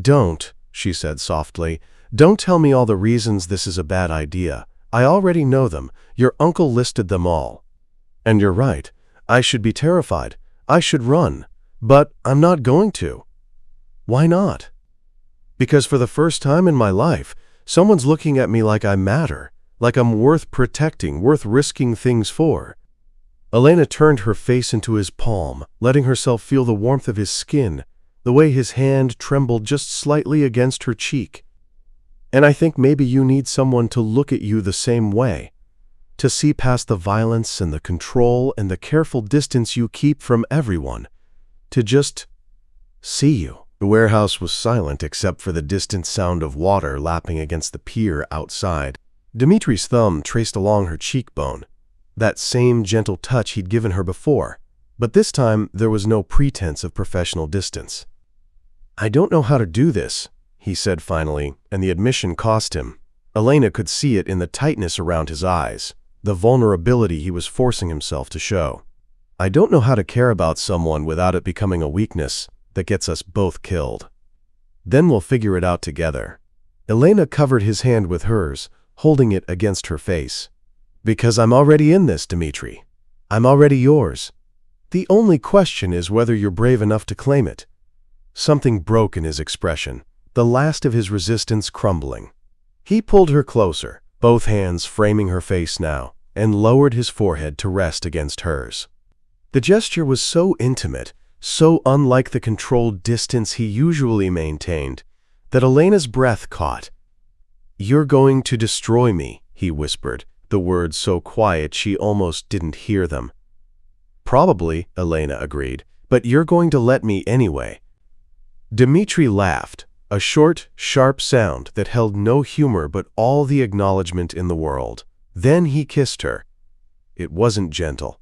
don't," she said softly. "Don't tell me all the reasons this is a bad idea. I already know them. Your uncle listed them all. And you're right. I should be terrified. I should run. But I'm not going to." "Why not?" "Because for the first time in my life, someone's looking at me like I matter, like I'm worth protecting, worth risking things for." Elena turned her face into his palm, letting herself feel the warmth of his skin, the way his hand trembled just slightly against her cheek. "And I think maybe you need someone to look at you the same way, to see past the violence and the control and the careful distance you keep from everyone, to just see you." The warehouse was silent except for the distant sound of water lapping against the pier outside. Dimitri's thumb traced along her cheekbone, that same gentle touch he'd given her before, but this time there was no pretense of professional distance. "I don't know how to do this," he said finally, and the admission cost him. Elena could see it in the tightness around his eyes, the vulnerability he was forcing himself to show. "I don't know how to care about someone without it becoming a weakness that gets us both killed. Then we'll figure it out together." Elena covered his hand with hers, holding it against her face. "Because I'm already in this, Dimitri. I'm already yours. The only question is whether you're brave enough to claim it." Something broke in his expression, the last of his resistance crumbling. He pulled her closer, both hands framing her face now, and lowered his forehead to rest against hers. The gesture was so intimate, so unlike the controlled distance he usually maintained, that Elena's breath caught. "You're going to destroy me," he whispered, the words so quiet she almost didn't hear them. "Probably," Elena agreed, "but you're going to let me anyway." Dimitri laughed, a short, sharp sound that held no humor but all the acknowledgement in the world. Then he kissed her. It wasn't gentle.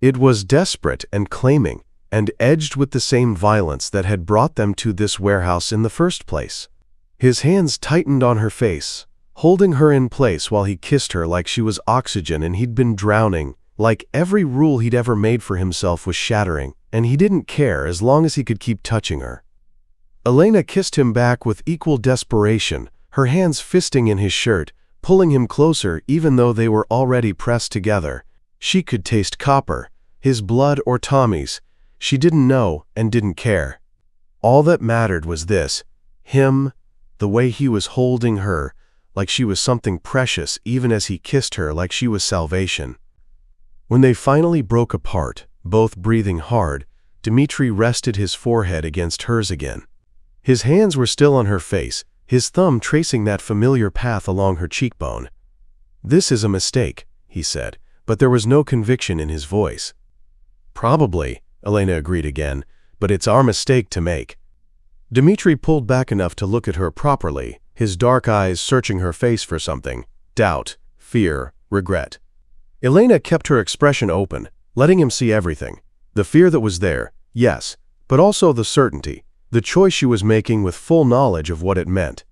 It was desperate and claiming, and edged with the same violence that had brought them to this warehouse in the first place. His hands tightened on her face, holding her in place while he kissed her like she was oxygen and he'd been drowning, like every rule he'd ever made for himself was shattering, and he didn't care as long as he could keep touching her. Elena kissed him back with equal desperation, her hands fisting in his shirt, pulling him closer even though they were already pressed together. She could taste copper, his blood or Tommy's. She didn't know and didn't care. All that mattered was this, him, the way he was holding her, like she was something precious even as he kissed her like she was salvation. When they finally broke apart, both breathing hard, Dimitri rested his forehead against hers again. His hands were still on her face, his thumb tracing that familiar path along her cheekbone. "This is a mistake," he said, but there was no conviction in his voice. "Probably," Elena agreed again, "but it's our mistake to make." Dimitri pulled back enough to look at her properly, his dark eyes searching her face for something, doubt, fear, regret. Elena kept her expression open, letting him see everything. The fear that was there, yes, but also the certainty, the choice she was making with full knowledge of what it meant.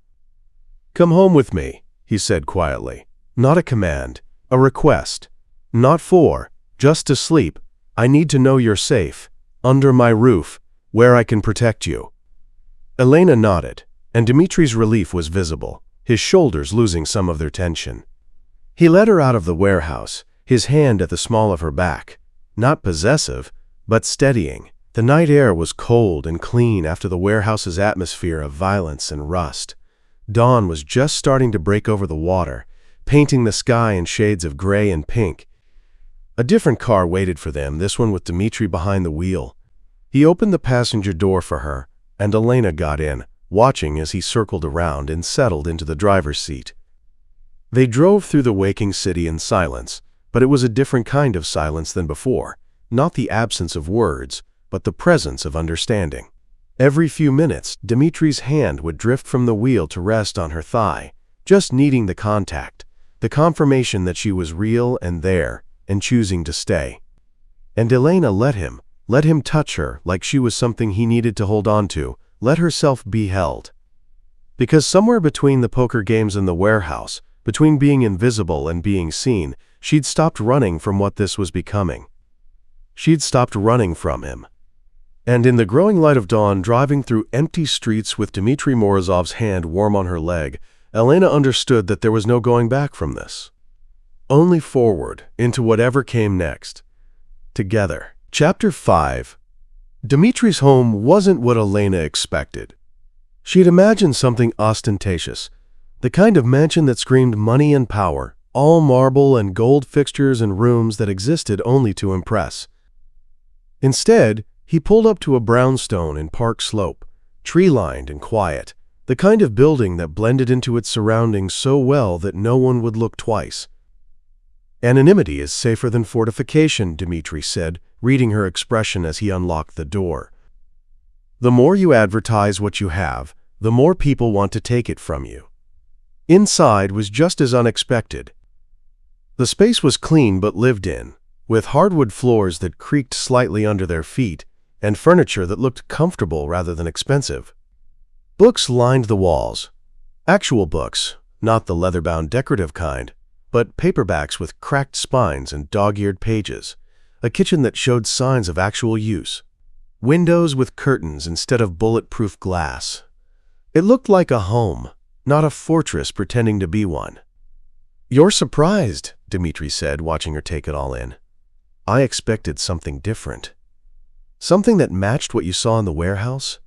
"Come home with me," he said quietly. Not a command, a request. Not for, just to sleep. I need to know you're safe, under my roof, where I can protect you. Elena nodded, and Dimitri's relief was visible, his shoulders losing some of their tension. He led her out of the warehouse, his hand at the small of her back, not possessive, but steadying. The night air was cold and clean after the warehouse's atmosphere of violence and rust. Dawn was just starting to break over the water, painting the sky in shades of gray and pink. A different car waited for them, this one with Dimitri behind the wheel. He opened the passenger door for her, and Elena got in, watching as he circled around and settled into the driver's seat. They drove through the waking city in silence, but it was a different kind of silence than before, not the absence of words, but the presence of understanding. Every few minutes, Dimitri's hand would drift from the wheel to rest on her thigh, just needing the contact, the confirmation that she was real and there, and choosing to stay. And Elena let him touch her like she was something he needed to hold on to, let herself be held. Because somewhere between the poker games and the warehouse, between being invisible and being seen, she'd stopped running from what this was becoming. She'd stopped running from him. And in the growing light of dawn, driving through empty streets with Dmitri Morozov's hand warm on her leg, Elena understood that there was no going back from this. Only forward, into whatever came next. Together. Chapter 5. Dimitri's home wasn't what Elena expected. She'd imagined something ostentatious, the kind of mansion that screamed money and power, all marble and gold fixtures and rooms that existed only to impress. Instead, he pulled up to a brownstone in Park Slope, tree-lined and quiet, the kind of building that blended into its surroundings so well that no one would look twice. "Anonymity is safer than fortification," Dmitri said, reading her expression as he unlocked the door. "The more you advertise what you have, the more people want to take it from you." Inside was just as unexpected. The space was clean but lived in, with hardwood floors that creaked slightly under their feet, and furniture that looked comfortable rather than expensive. Books lined the walls. Actual books, not the leather-bound decorative kind, but paperbacks with cracked spines and dog-eared pages. A kitchen that showed signs of actual use. Windows with curtains instead of bulletproof glass. It looked like a home, not a fortress pretending to be one. "You're surprised," Dmitri said, watching her take it all in. "I expected something different. Something that matched what you saw in the warehouse."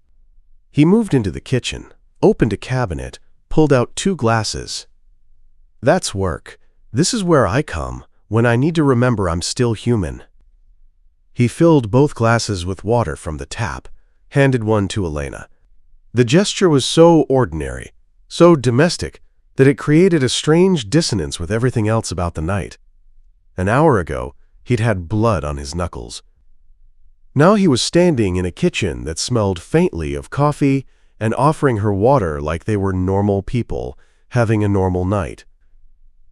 He moved into the kitchen, opened a cabinet, pulled out 2 glasses. "That's work. This is where I come, when I need to remember I'm still human." He filled both glasses with water from the tap, handed one to Elena. The gesture was so ordinary, so domestic, that it created a strange dissonance with everything else about the night. An hour ago, he'd had blood on his knuckles. Now he was standing in a kitchen that smelled faintly of coffee and offering her water like they were normal people, having a normal night.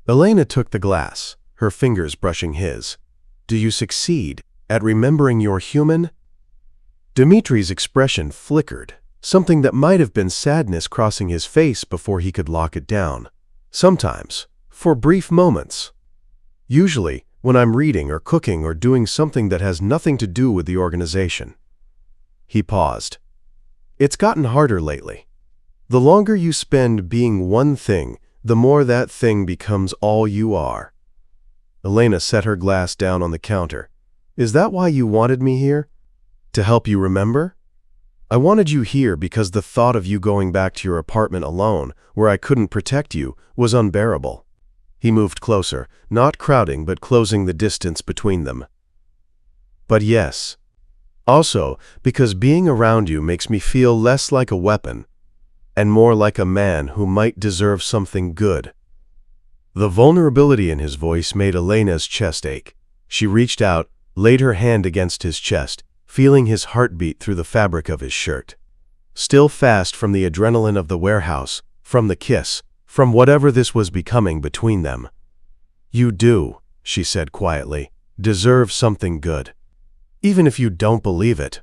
Elena took the glass, her fingers brushing his. "Do you succeed at remembering you're human?" Dimitri's expression flickered, something that might have been sadness crossing his face before he could lock it down. "Sometimes, for brief moments. Usually, when I'm reading or cooking or doing something that has nothing to do with the organization." He paused. "It's gotten harder lately. The longer you spend being one thing, the more that thing becomes all you are." Elena set her glass down on the counter. "Is that why you wanted me here? To help you remember?" "I wanted you here because the thought of you going back to your apartment alone, where I couldn't protect you, was unbearable." He moved closer, not crowding but closing the distance between them. "But yes. Also, because being around you makes me feel less like a weapon, and more like a man who might deserve something good." The vulnerability in his voice made Elena's chest ache. She reached out, laid her hand against his chest, feeling his heartbeat through the fabric of his shirt. Still fast from the adrenaline of the warehouse, from the kiss, from whatever this was becoming between them. "You do," she said quietly, "deserve something good. Even if you don't believe it."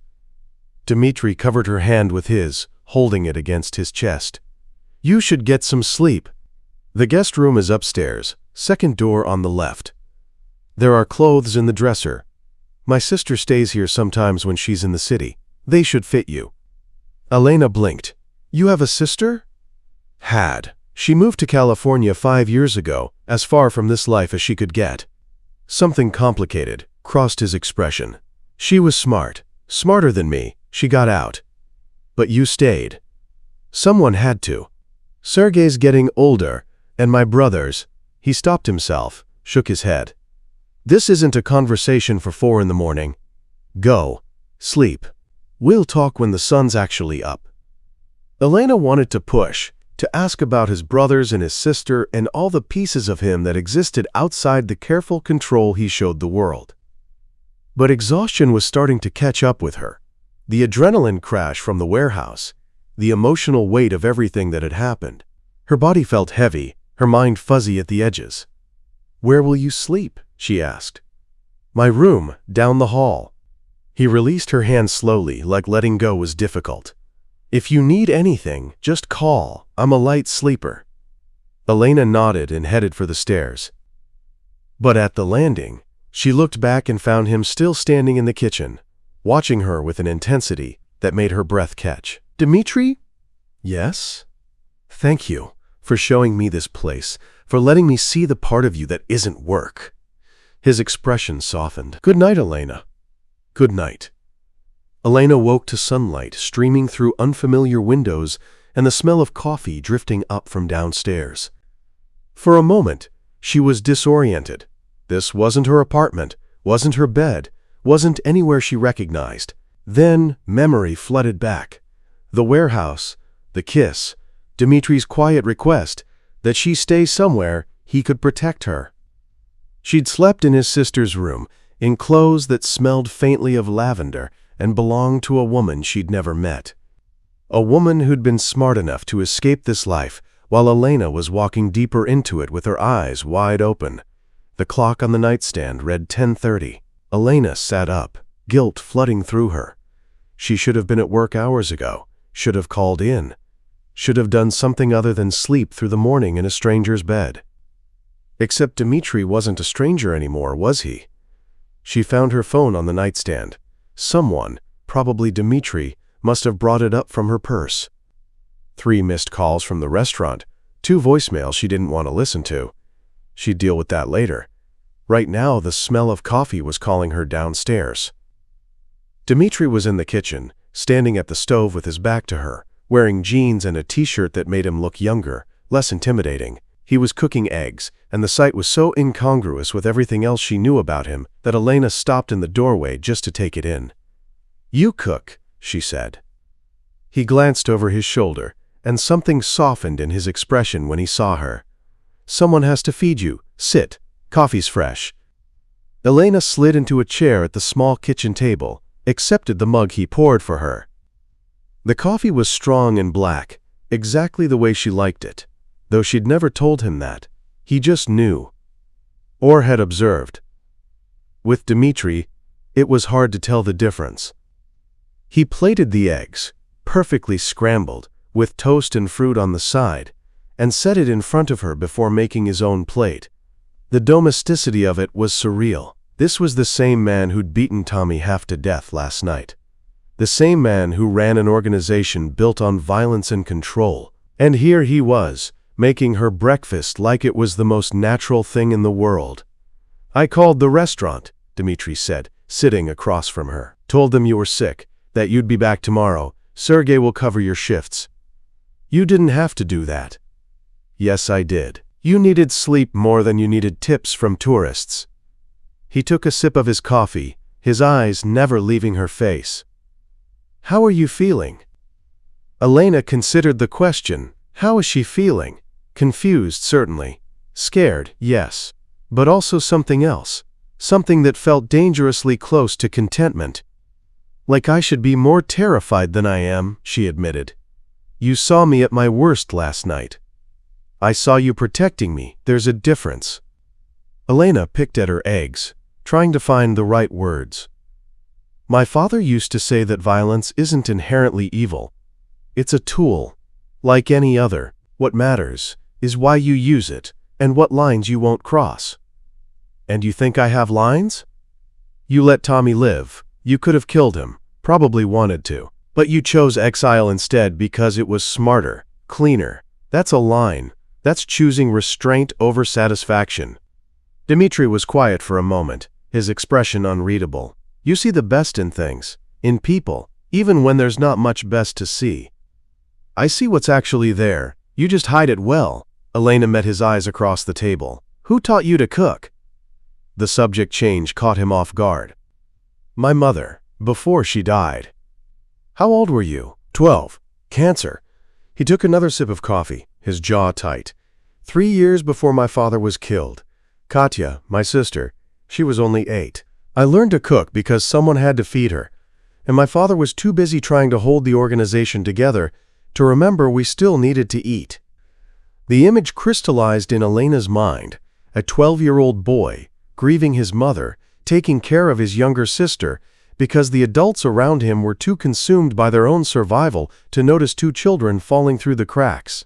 Dmitri covered her hand with his, holding it against his chest. "You should get some sleep. The guest room is upstairs, second door on the left. There are clothes in the dresser. My sister stays here sometimes when she's in the city. They should fit you." Elena blinked. "You have a sister?" "Had. She moved to California 5 years ago, as far from this life as she could get." Something complicated crossed his expression. "She was smart, smarter than me. She got out. But you stayed. Someone had to. Sergei's getting older, and my brothers." He stopped himself, shook his head. "This isn't a conversation for 4 in the morning. Go. Sleep. We'll talk when the sun's actually up." Elena wanted to push, to ask about his brothers and his sister and all the pieces of him that existed outside the careful control he showed the world. But exhaustion was starting to catch up with her. The adrenaline crash from the warehouse, the emotional weight of everything that had happened. Her body felt heavy, her mind fuzzy at the edges. "Where will you sleep?" she asked. "My room, down the hall." He released her hand slowly, like letting go was difficult. "If you need anything, just call. I'm a light sleeper." Elena nodded and headed for the stairs. But at the landing, she looked back and found him still standing in the kitchen, watching her with an intensity that made her breath catch. "Dmitri?" "Yes?" "Thank you for showing me this place, for letting me see the part of you that isn't work." His expression softened. "Good night, Elena." "Good night." Elena woke to sunlight streaming through unfamiliar windows and the smell of coffee drifting up from downstairs. For a moment, she was disoriented. This wasn't her apartment, wasn't her bed, wasn't anywhere she recognized. Then memory flooded back. The warehouse, the kiss, Dmitri's quiet request that she stay somewhere he could protect her. She'd slept in his sister's room, in clothes that smelled faintly of lavender and belonged to a woman she'd never met. A woman who'd been smart enough to escape this life while Elena was walking deeper into it with her eyes wide open. The clock on the nightstand read 10:30. Elena sat up, guilt flooding through her. She should have been at work hours ago, should have called in, should have done something other than sleep through the morning in a stranger's bed. Except Dmitri wasn't a stranger anymore, was he? She found her phone on the nightstand. Someone, probably Dmitri, must have brought it up from her purse. 3 missed calls from the restaurant, 2 voicemails she didn't want to listen to. She'd deal with that later. Right now, the smell of coffee was calling her downstairs. Dmitri was in the kitchen, standing at the stove with his back to her, wearing jeans and a t-shirt that made him look younger, less intimidating. He was cooking eggs, and the sight was so incongruous with everything else she knew about him that Elena stopped in the doorway just to take it in. "You cook," she said. He glanced over his shoulder, and something softened in his expression when he saw her. "Someone has to feed you. Sit. Coffee's fresh." Elena slid into a chair at the small kitchen table, accepted the mug he poured for her. The coffee was strong and black, exactly the way she liked it, though she'd never told him that. He just knew, or had observed. With Dmitri, it was hard to tell the difference. He plated the eggs, perfectly scrambled, with toast and fruit on the side, and set it in front of her before making his own plate. The domesticity of it was surreal. This was the same man who'd beaten Tommy half to death last night. The same man who ran an organization built on violence and control. And here he was, making her breakfast like it was the most natural thing in the world. "I called the restaurant," Dmitri said, sitting across from her. "Told them you were sick, that you'd be back tomorrow. Sergey will cover your shifts." "You didn't have to do that." "Yes, I did. You needed sleep more than you needed tips from tourists." He took a sip of his coffee, his eyes never leaving her face. "How are you feeling?" Elena considered the question. How is she feeling? Confused, certainly. Scared, yes. But also something else. Something that felt dangerously close to contentment. "Like I should be more terrified than I am," she admitted. "You saw me at my worst last night. I saw you protecting me. There's a difference." Elena picked at her eggs, trying to find the right words. "My father used to say that violence isn't inherently evil. It's a tool, like any other. What matters is why you use it and what lines you won't cross." "And you think I have lines?" "You let Tommy live. You could have killed him, probably wanted to. But you chose exile instead because it was smarter, cleaner. That's a line. That's choosing restraint over satisfaction." Dmitri was quiet for a moment, his expression unreadable. "You see the best in things, in people, even when there's not much best to see." "I see what's actually there. You just hide it well." Elena met his eyes across the table. "Who taught you to cook?" The subject change caught him off guard. "My mother, before she died." "How old were you?" 12. "Cancer." He took another sip of coffee, his jaw tight. 3 years before my father was killed. Katya, my sister, she was only 8. I learned to cook because someone had to feed her, and my father was too busy trying to hold the organization together to remember we still needed to eat. The image crystallized in Elena's mind, a 12-year-old boy, grieving his mother, taking care of his younger sister, because the adults around him were too consumed by their own survival to notice 2 children falling through the cracks.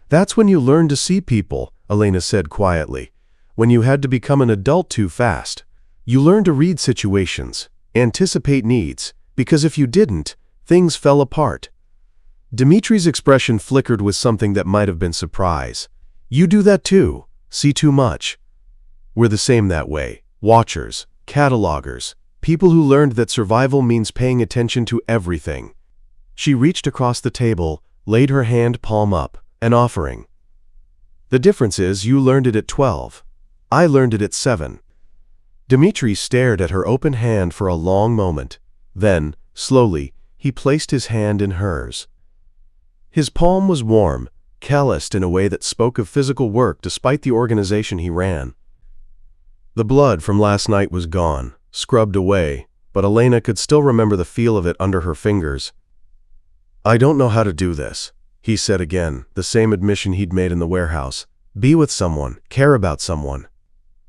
That's when you learn to see people, Elena said quietly, when you had to become an adult too fast. You learn to read situations, anticipate needs, because if you didn't, things fell apart. Dimitri's expression flickered with something that might have been surprise. You do that too, see too much. We're the same that way, watchers, catalogers, people who learned that survival means paying attention to everything. She reached across the table, laid her hand palm up, an offering. The difference is you learned it at 12. I learned it at 7. Dimitri stared at her open hand for a long moment. Then, slowly, he placed his hand in hers. His palm was warm, calloused in a way that spoke of physical work despite the organization he ran. The blood from last night was gone, scrubbed away, but Elena could still remember the feel of it under her fingers. I don't know how to do this, he said again, the same admission he'd made in the warehouse. Be with someone, care about someone.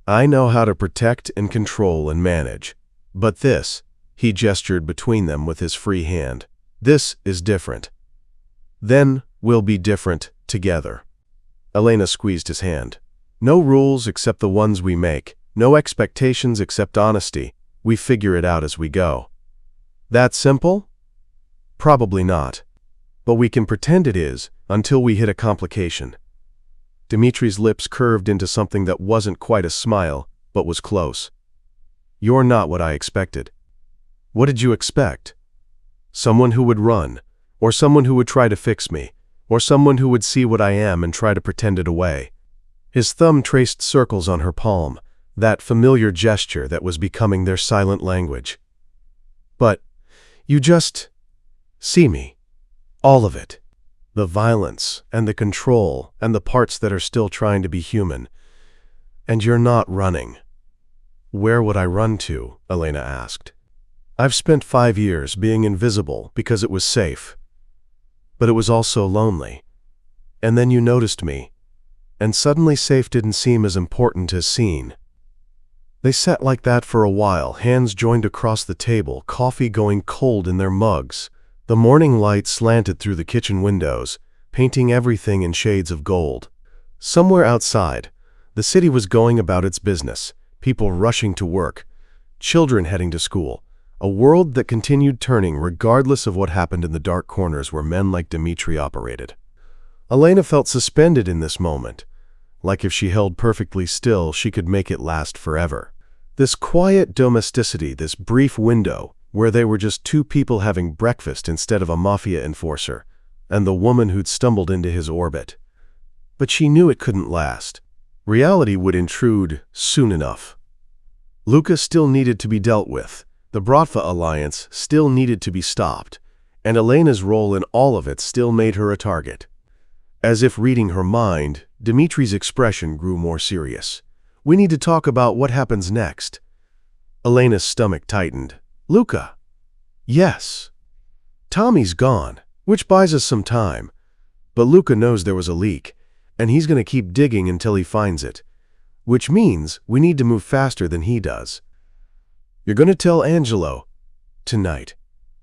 I know how to protect and control and manage. But this, he gestured between them with his free hand, this is different. Then we'll be different together. Elena squeezed his hand. No rules except the ones we make, no expectations except honesty. We figure it out as we go. That simple? Probably not. But we can pretend it is until we hit a complication. Dimitri's lips curved into something that wasn't quite a smile, but was close. You're not what I expected. What did you expect? Someone who would run, or someone who would try to fix me, or someone who would see what I am and try to pretend it away. His thumb traced circles on her palm, that familiar gesture that was becoming their silent language. But you just see me. All of it. The violence and the control and the parts that are still trying to be human. And you're not running. Where would I run to? Elena asked. I've spent 5 years being invisible because it was safe. But it was also lonely. And then you noticed me. And suddenly safe didn't seem as important as seen. They sat like that for a while, hands joined across the table, coffee going cold in their mugs. The morning light slanted through the kitchen windows, painting everything in shades of gold. Somewhere outside, the city was going about its business, people rushing to work, children heading to school, a world that continued turning regardless of what happened in the dark corners where men like Dimitri operated. Elena felt suspended in this moment, like if she held perfectly still, she could make it last forever. This quiet domesticity, this brief window, where they were just 2 people having breakfast instead of a Mafia enforcer, and the woman who'd stumbled into his orbit. But she knew it couldn't last. Reality would intrude soon enough. Luca still needed to be dealt with, the Bratva alliance still needed to be stopped, and Elena's role in all of it still made her a target. As if reading her mind, Dimitri's expression grew more serious. We need to talk about what happens next. Elena's stomach tightened. Luca. Yes. Tommy's gone, which buys us some time. But Luca knows there was a leak, and he's going to keep digging until he finds it, which means we need to move faster than he does. You're going to tell Angelo tonight.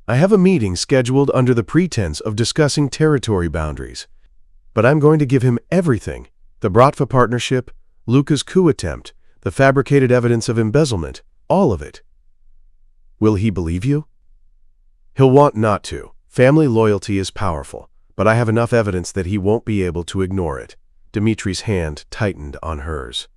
I have a meeting scheduled under the pretense of discussing territory boundaries, but I'm going to give him everything. The Bratva partnership, Luca's coup attempt, the fabricated evidence of embezzlement, all of it. Will he believe you? He'll want not to. Family loyalty is powerful, but I have enough evidence that he won't be able to ignore it. Dimitri's hand tightened on hers.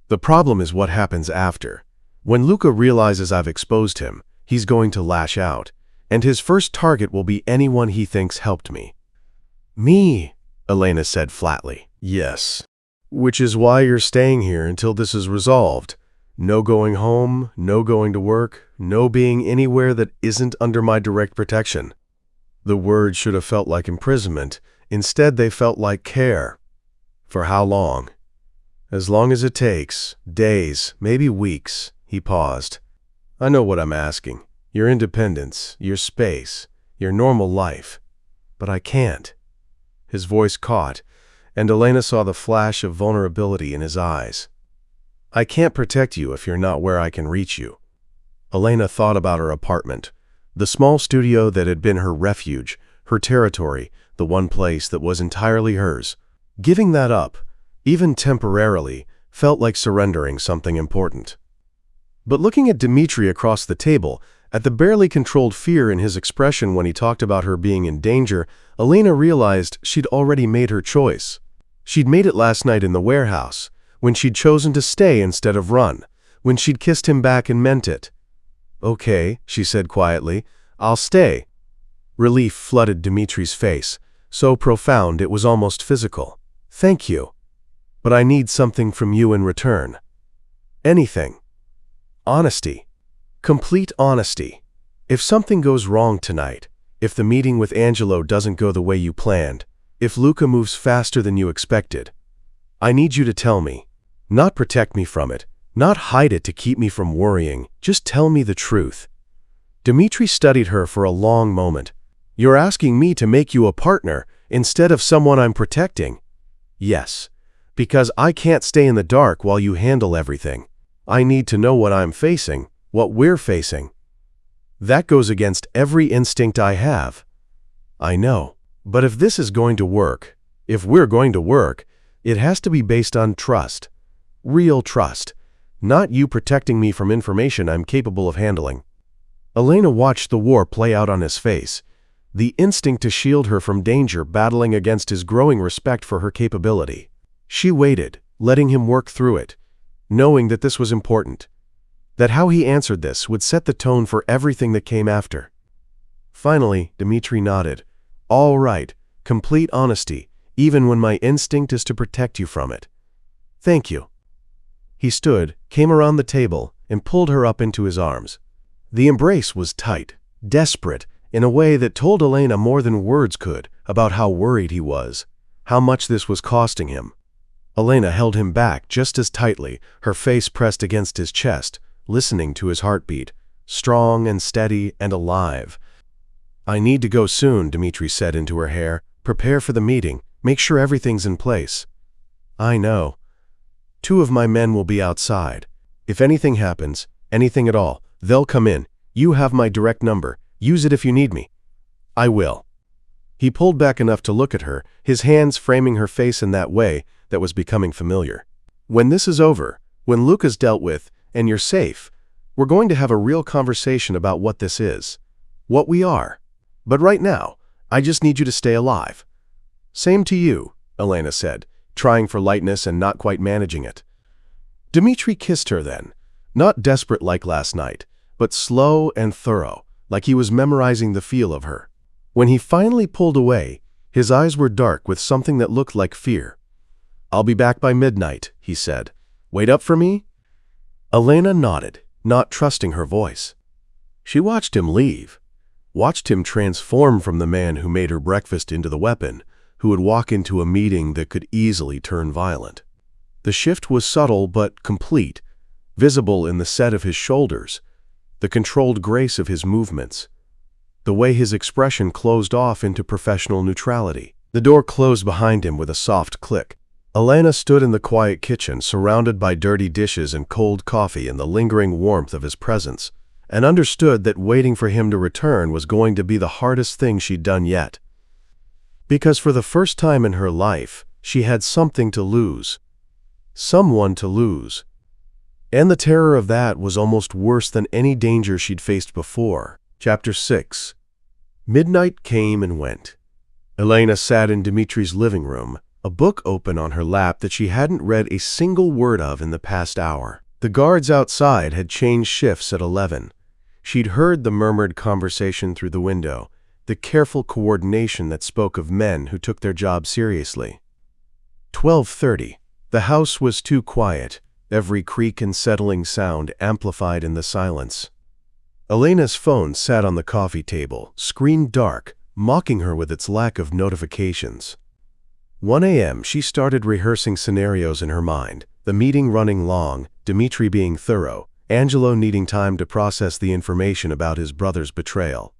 The problem is what happens after. When Luca realizes I've exposed him, he's going to lash out, and his first target will be anyone he thinks helped me. Me, Elena said flatly. Yes. Which is why you're staying here until this is resolved. No going home, no going to work, no being anywhere that isn't under my direct protection. The words should have felt like imprisonment. Instead, they felt like care. For how long? As long as it takes. Days, maybe weeks. He paused. I know what I'm asking. Your independence, your space, your normal life. But I can't. His voice caught, and Elena saw the flash of vulnerability in his eyes. I can't protect you if you're not where I can reach you. Elena thought about her apartment, the small studio that had been her refuge, her territory, the one place that was entirely hers. Giving that up, even temporarily, felt like surrendering something important. But looking at Dmitri across the table, at the barely controlled fear in his expression when he talked about her being in danger, Elena realized she'd already made her choice. She'd made it last night in the warehouse, when she'd chosen to stay instead of run, when she'd kissed him back and meant it. Okay, she said quietly, I'll stay. Relief flooded Dmitri's face, so profound it was almost physical. Thank you. But I need something from you in return. Anything. Honesty. Complete honesty. If something goes wrong tonight, if the meeting with Angelo doesn't go the way you planned, if Luca moves faster than you expected, I need you to tell me. Not protect me from it, not hide it to keep me from worrying, just tell me the truth. Dmitri studied her for a long moment. You're asking me to make you a partner instead of someone I'm protecting? Yes, because I can't stay in the dark while you handle everything. I need to know what I'm facing, what we're facing. That goes against every instinct I have. I know, but if this is going to work, if we're going to work, it has to be based on trust. Real trust. Not you protecting me from information I'm capable of handling. Elena watched the war play out on his face, the instinct to shield her from danger battling against his growing respect for her capability. She waited, letting him work through it, knowing that this was important, that how he answered this would set the tone for everything that came after. Finally, Dmitri nodded. All right, complete honesty, even when my instinct is to protect you from it. Thank you. He stood, came around the table, and pulled her up into his arms. The embrace was tight, desperate, in a way that told Elena more than words could about how worried he was, how much this was costing him. Elena held him back just as tightly, her face pressed against his chest, listening to his heartbeat, strong and steady and alive. I need to go soon, Dmitri said into her hair. Prepare for the meeting. Make sure everything's in place. I know. 2 of my men will be outside. If anything happens, anything at all, they'll come in. You have my direct number. Use it if you need me. I will. He pulled back enough to look at her, his hands framing her face in that way that was becoming familiar. When this is over, when Luca's dealt with, and you're safe, we're going to have a real conversation about what this is, what we are. But right now, I just need you to stay alive. Same to you, Elena said, trying for lightness and not quite managing it. Dmitri kissed her then, not desperate like last night, but slow and thorough, like he was memorizing the feel of her. When he finally pulled away, his eyes were dark with something that looked like fear. I'll be back by midnight, he said. Wait up for me? Elena nodded, not trusting her voice. She watched him leave, watched him transform from the man who made her breakfast into the weapon, who would walk into a meeting that could easily turn violent. The shift was subtle but complete, visible in the set of his shoulders, the controlled grace of his movements, the way his expression closed off into professional neutrality. The door closed behind him with a soft click. Elena stood in the quiet kitchen, surrounded by dirty dishes and cold coffee and the lingering warmth of his presence, and understood that waiting for him to return was going to be the hardest thing she'd done yet. Because for the first time in her life, she had something to lose. Someone to lose. And the terror of that was almost worse than any danger she'd faced before. Chapter 6. Midnight came and went. Elena sat in Dmitri's living room, a book open on her lap that she hadn't read a single word of in the past hour. The guards outside had changed shifts at 11. She'd heard the murmured conversation through the window, the careful coordination that spoke of men who took their job seriously. 12:30. The house was too quiet, every creak and settling sound amplified in the silence. Elena's phone sat on the coffee table, screen dark, mocking her with its lack of notifications. 1 a.m. She started rehearsing scenarios in her mind, the meeting running long, Dmitri being thorough, Angelo needing time to process the information about his brother's betrayal.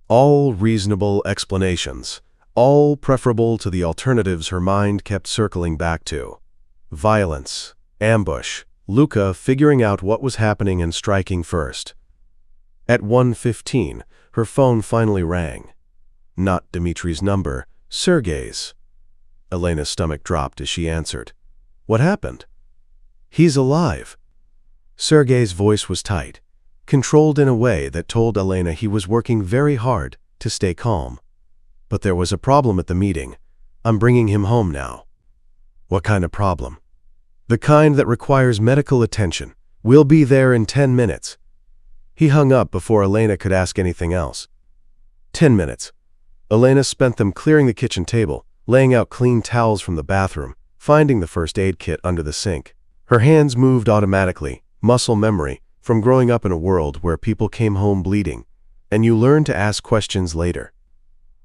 All reasonable explanations, all preferable to the alternatives her mind kept circling back to. Violence, ambush, Luca figuring out what was happening and striking first. At 1:15, her phone finally rang. Not Dmitri's number, Sergei's. Elena's stomach dropped as she answered. What happened? He's alive. Sergei's voice was tight, controlled in a way that told Elena he was working very hard to stay calm. But there was a problem at the meeting. I'm bringing him home now. What kind of problem? The kind that requires medical attention. We'll be there in 10 minutes. He hung up before Elena could ask anything else. 10 minutes. Elena spent them clearing the kitchen table, laying out clean towels from the bathroom, finding the first aid kit under the sink. Her hands moved automatically, muscle memory, from growing up in a world where people came home bleeding, and you learned to ask questions later.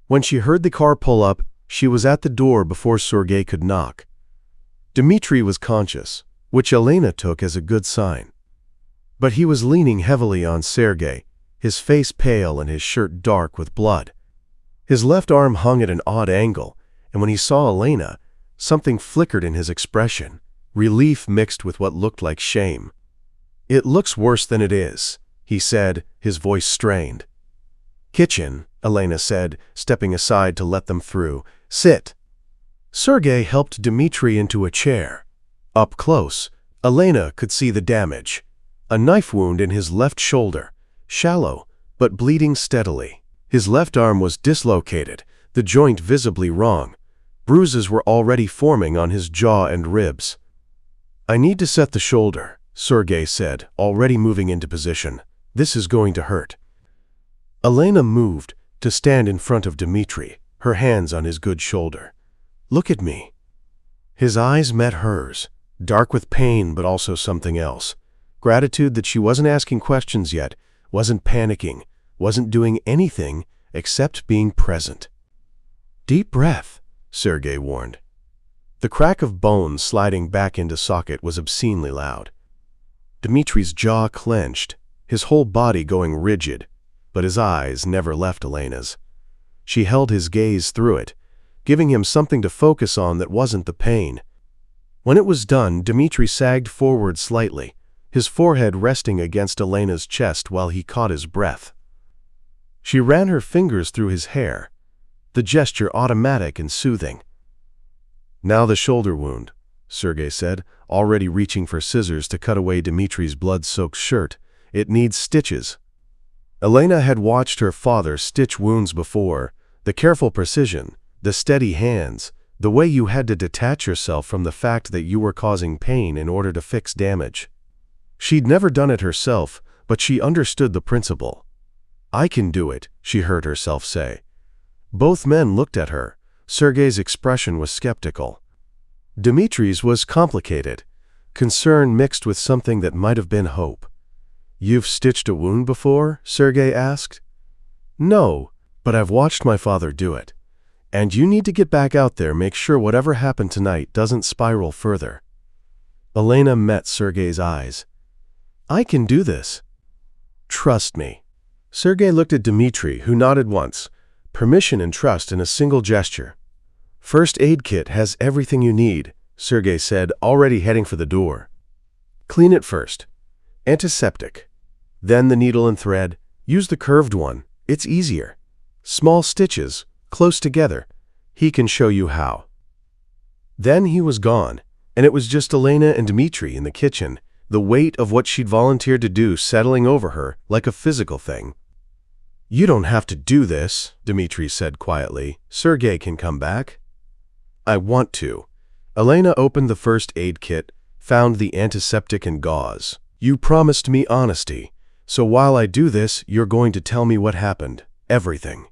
When she heard the car pull up, she was at the door before Sergei could knock. Dmitri was conscious, which Elena took as a good sign. But he was leaning heavily on Sergei, his face pale and his shirt dark with blood. His left arm hung at an odd angle, and when he saw Elena, something flickered in his expression, relief mixed with what looked like shame. It looks worse than it is, he said, his voice strained. Kitchen, Elena said, stepping aside to let them through. Sit. Sergei helped Dmitri into a chair. Up close, Elena could see the damage. A knife wound in his left shoulder, shallow, but bleeding steadily. His left arm was dislocated, the joint visibly wrong. Bruises were already forming on his jaw and ribs. I need to set the shoulder, Sergei said, already moving into position. This is going to hurt. Elena moved to stand in front of Dmitri, her hands on his good shoulder. Look at me. His eyes met hers, dark with pain but also something else. Gratitude that she wasn't asking questions yet, wasn't panicking, wasn't doing anything except being present. Deep breath, Sergei warned. The crack of bones sliding back into socket was obscenely loud. Dmitri's jaw clenched, his whole body going rigid, but his eyes never left Elena's. She held his gaze through it, giving him something to focus on that wasn't the pain. When it was done, Dmitri sagged forward slightly, his forehead resting against Elena's chest while he caught his breath. She ran her fingers through his hair, the gesture automatic and soothing. Now the shoulder wound, Sergei said, already reaching for scissors to cut away Dmitri's blood-soaked shirt. It needs stitches. Elena had watched her father stitch wounds before, the careful precision, the steady hands, the way you had to detach yourself from the fact that you were causing pain in order to fix damage. She'd never done it herself, but she understood the principle. I can do it, she heard herself say. Both men looked at her. Sergei's expression was skeptical. Dmitri's was complicated, concern mixed with something that might have been hope. You've stitched a wound before? Sergei asked. No, but I've watched my father do it. And you need to get back out there, make sure whatever happened tonight doesn't spiral further. Elena met Sergei's eyes. I can do this. Trust me. Sergei looked at Dmitri, who nodded once. Permission and trust in a single gesture. First aid kit has everything you need, Sergei said, already heading for the door. Clean it first. Antiseptic. Then the needle and thread. Use the curved one. It's easier. Small stitches, close together. He can show you how. Then he was gone, and it was just Elena and Dmitri in the kitchen, the weight of what she'd volunteered to do settling over her like a physical thing. You don't have to do this, Dmitri said quietly. Sergei can come back. I want to. Elena opened the first aid kit, found the antiseptic and gauze. You promised me honesty, so while I do this, you're going to tell me what happened. Everything.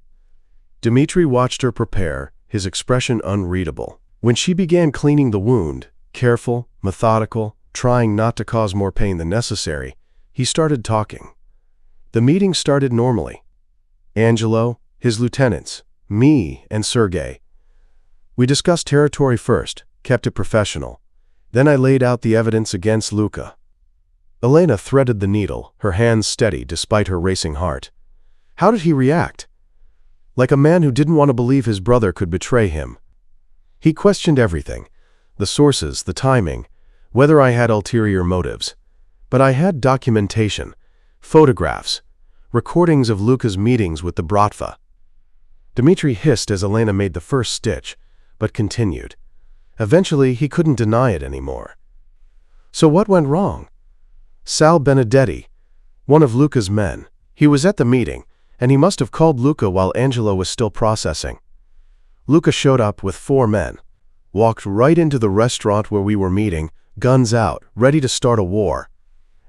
Dmitri watched her prepare, his expression unreadable. When she began cleaning the wound, careful, methodical, trying not to cause more pain than necessary, he started talking. The meeting started normally. Angelo, his lieutenants, me, and Sergei. We discussed territory first, kept it professional. Then I laid out the evidence against Luka. Elena threaded the needle, her hands steady despite her racing heart. How did he react? Like a man who didn't want to believe his brother could betray him. He questioned everything, the sources, the timing, whether I had ulterior motives. But I had documentation, photographs, recordings of Luka's meetings with the Bratva. Dmitri hissed as Elena made the first stitch, but continued. Eventually, he couldn't deny it anymore. So what went wrong? Sal Benedetti, one of Luka's men. He was at the meeting, and he must have called Luka while Angelo was still processing. Luka showed up with 4 men, walked right into the restaurant where we were meeting, guns out, ready to start a war.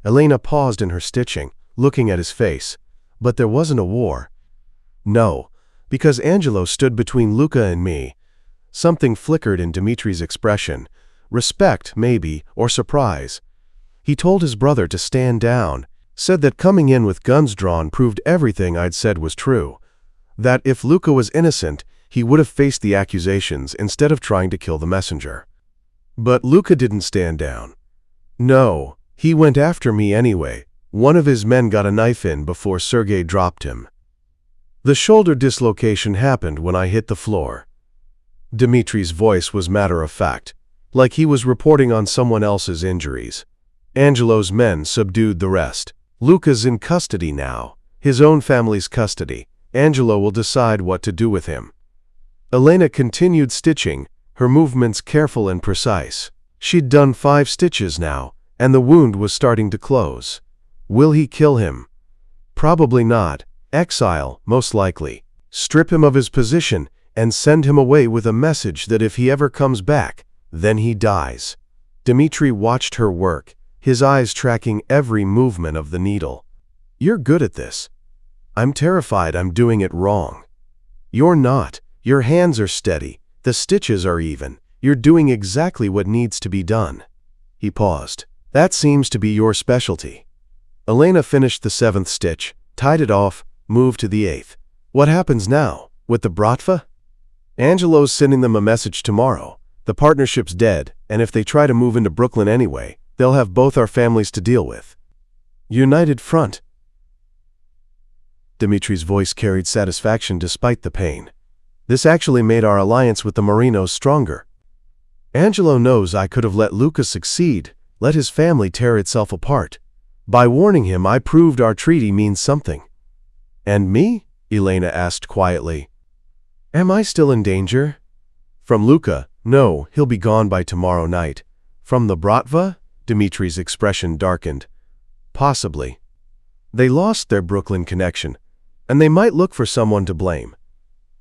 Elena paused in her stitching, looking at his face. But there wasn't a war. No, because Angelo stood between Luka and me. Something flickered in Dmitri's expression. Respect, maybe, or surprise. He told his brother to stand down, said that coming in with guns drawn proved everything I'd said was true. That if Luka was innocent, he would have faced the accusations instead of trying to kill the messenger. But Luka didn't stand down. No, he went after me anyway. One of his men got a knife in before Sergei dropped him. The shoulder dislocation happened when I hit the floor. Dmitri's voice was matter-of-fact, like he was reporting on someone else's injuries. Angelo's men subdued the rest. Luka's in custody now, his own family's custody. Angelo will decide what to do with him. Elena continued stitching, her movements careful and precise. She'd done 5 stitches now, and the wound was starting to close. Will he kill him? Probably not. Exile, most likely. Strip him of his position and send him away with a message that if he ever comes back, then he dies. Dmitri watched her work, his eyes tracking every movement of the needle. You're good at this. I'm terrified I'm doing it wrong. You're not. Your hands are steady. The stitches are even. You're doing exactly what needs to be done. He paused. That seems to be your specialty. Elena finished the 7th stitch, tied it off, moved to the 8th. What happens now? With the Bratva? Angelo's sending them a message tomorrow. The partnership's dead, and if they try to move into Brooklyn anyway, they'll have both our families to deal with. United front. Dmitri's voice carried satisfaction despite the pain. This actually made our alliance with the Marinos stronger. Angelo knows I could have let Luka succeed, let his family tear itself apart. By warning him, I proved our treaty means something. And me? Elena asked quietly. Am I still in danger? From Luka, no, he'll be gone by tomorrow night. From the Bratva? Dmitri's expression darkened. Possibly. They lost their Brooklyn connection, and they might look for someone to blame.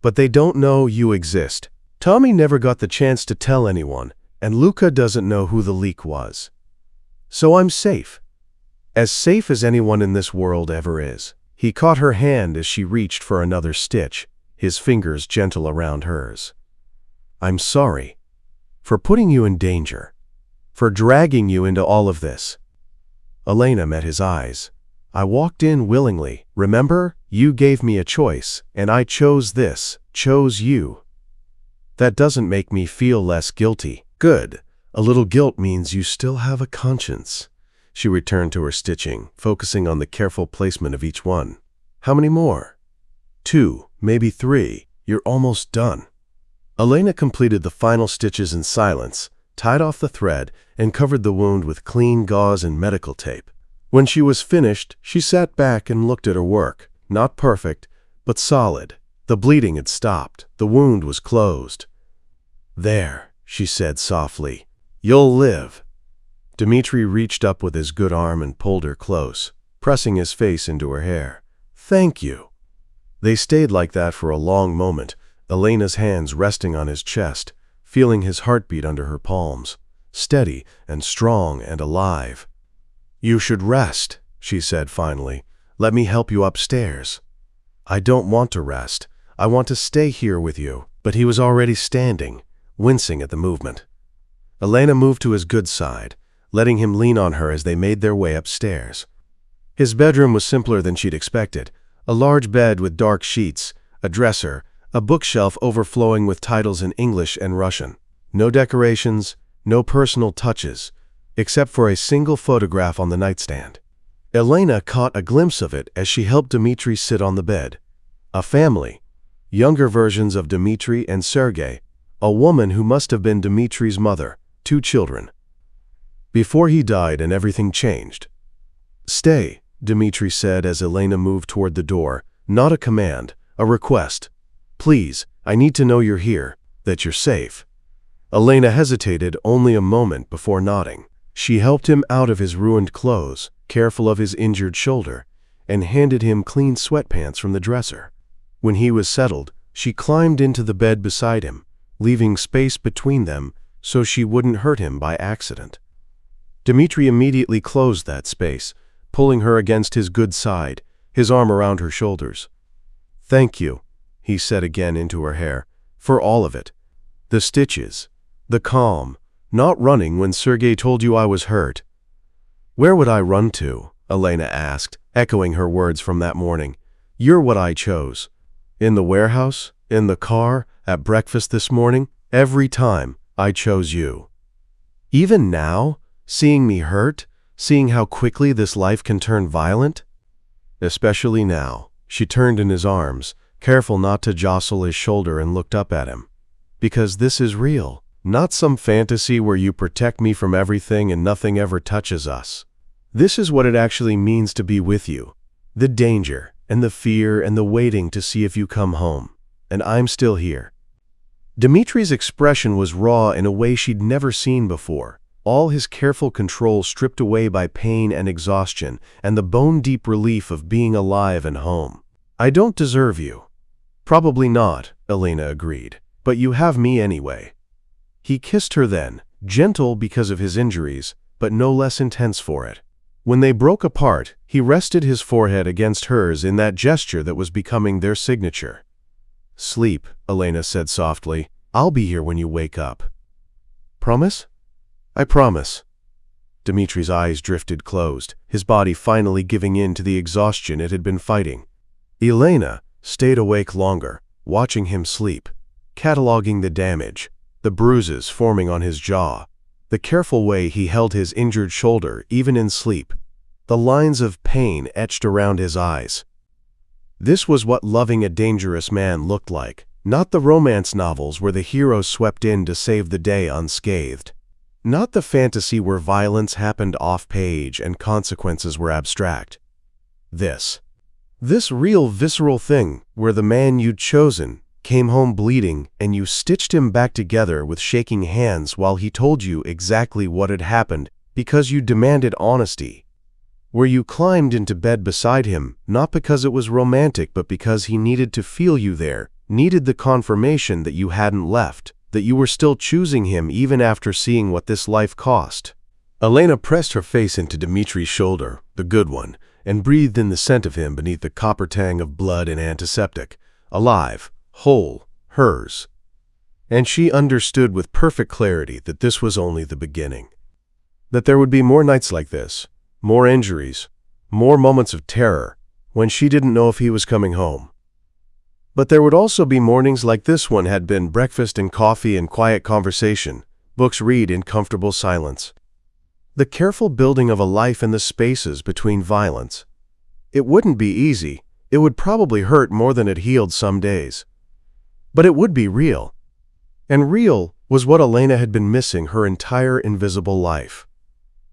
But they don't know you exist. Tommy never got the chance to tell anyone, and Luka doesn't know who the leak was. So I'm safe. As safe as anyone in this world ever is. He caught her hand as she reached for another stitch, his fingers gentle around hers. I'm sorry. For putting you in danger. For dragging you into all of this. Elena met his eyes. I walked in willingly. Remember, you gave me a choice, and I chose this, chose you. That doesn't make me feel less guilty. Good. A little guilt means you still have a conscience. She returned to her stitching, focusing on the careful placement of each one. How many more? 2, maybe 3. You're almost done. Elena completed the final stitches in silence, tied off the thread, and covered the wound with clean gauze and medical tape. When she was finished, she sat back and looked at her work. Not perfect, but solid. The bleeding had stopped. The wound was closed. There, she said softly. You'll live. Dmitri reached up with his good arm and pulled her close, pressing his face into her hair. Thank you. They stayed like that for a long moment, Elena's hands resting on his chest, feeling his heartbeat under her palms, steady and strong and alive. You should rest, she said finally. Let me help you upstairs. I don't want to rest. I want to stay here with you. But he was already standing, wincing at the movement. Elena moved to his good side, letting him lean on her as they made their way upstairs. His bedroom was simpler than she'd expected. A large bed with dark sheets, a dresser, a bookshelf overflowing with titles in English and Russian. No decorations, no personal touches, except for a single photograph on the nightstand. Elena caught a glimpse of it as she helped Dmitri sit on the bed. A family, younger versions of Dmitri and Sergei, a woman who must have been Dmitri's mother, 2 children. Before he died and everything changed. "Stay," Dmitri said as Elena moved toward the door, not a command, a request. "Please, I need to know you're here, that you're safe." Elena hesitated only a moment before nodding. She helped him out of his ruined clothes, careful of his injured shoulder, and handed him clean sweatpants from the dresser. When he was settled, she climbed into the bed beside him, leaving space between them so she wouldn't hurt him by accident. Dmitri immediately closed that space, pulling her against his good side, his arm around her shoulders. "Thank you," he said again into her hair, "for all of it. The stitches, the calm, not running when Sergei told you I was hurt." "Where would I run to?" Elena asked, echoing her words from that morning. "You're what I chose. In the warehouse, in the car, at breakfast this morning, every time I chose you. Even now, seeing me hurt, seeing how quickly this life can turn violent?" Especially now. She turned in his arms, careful not to jostle his shoulder, and looked up at him. "Because this is real, not some fantasy where you protect me from everything and nothing ever touches us. This is what it actually means to be with you. The danger and the fear and the waiting to see if you come home. And I'm still here." Dmitri's expression was raw in a way she'd never seen before. All his careful control stripped away by pain and exhaustion, and the bone-deep relief of being alive and home. "I don't deserve you." "Probably not," Elena agreed, "but you have me anyway." He kissed her then, gentle because of his injuries, but no less intense for it. When they broke apart, he rested his forehead against hers in that gesture that was becoming their signature. "Sleep," Elena said softly. "I'll be here when you wake up." "Promise?" "I promise." Dmitri's eyes drifted closed, his body finally giving in to the exhaustion it had been fighting. Elena stayed awake longer, watching him sleep, cataloging the damage, the bruises forming on his jaw, the careful way he held his injured shoulder even in sleep, the lines of pain etched around his eyes. This was what loving a dangerous man looked like, not the romance novels where the hero swept in to save the day unscathed. Not the fantasy where violence happened off-page and consequences were abstract. This real visceral thing where the man you'd chosen came home bleeding and you stitched him back together with shaking hands while he told you exactly what had happened because you demanded honesty. Where you climbed into bed beside him, not because it was romantic but because he needed to feel you there, needed the confirmation that you hadn't left, that you were still choosing him even after seeing what this life cost. Elena pressed her face into Dmitri's shoulder, the good one, and breathed in the scent of him beneath the copper tang of blood and antiseptic. Alive, whole, hers. And she understood with perfect clarity that this was only the beginning. That there would be more nights like this, more injuries, more moments of terror, when she didn't know if he was coming home. But there would also be mornings like this one had been: breakfast and coffee and quiet conversation, books read in comfortable silence. The careful building of a life in the spaces between violence. It wouldn't be easy. It would probably hurt more than it healed some days. But it would be real. And real was what Elena had been missing her entire invisible life.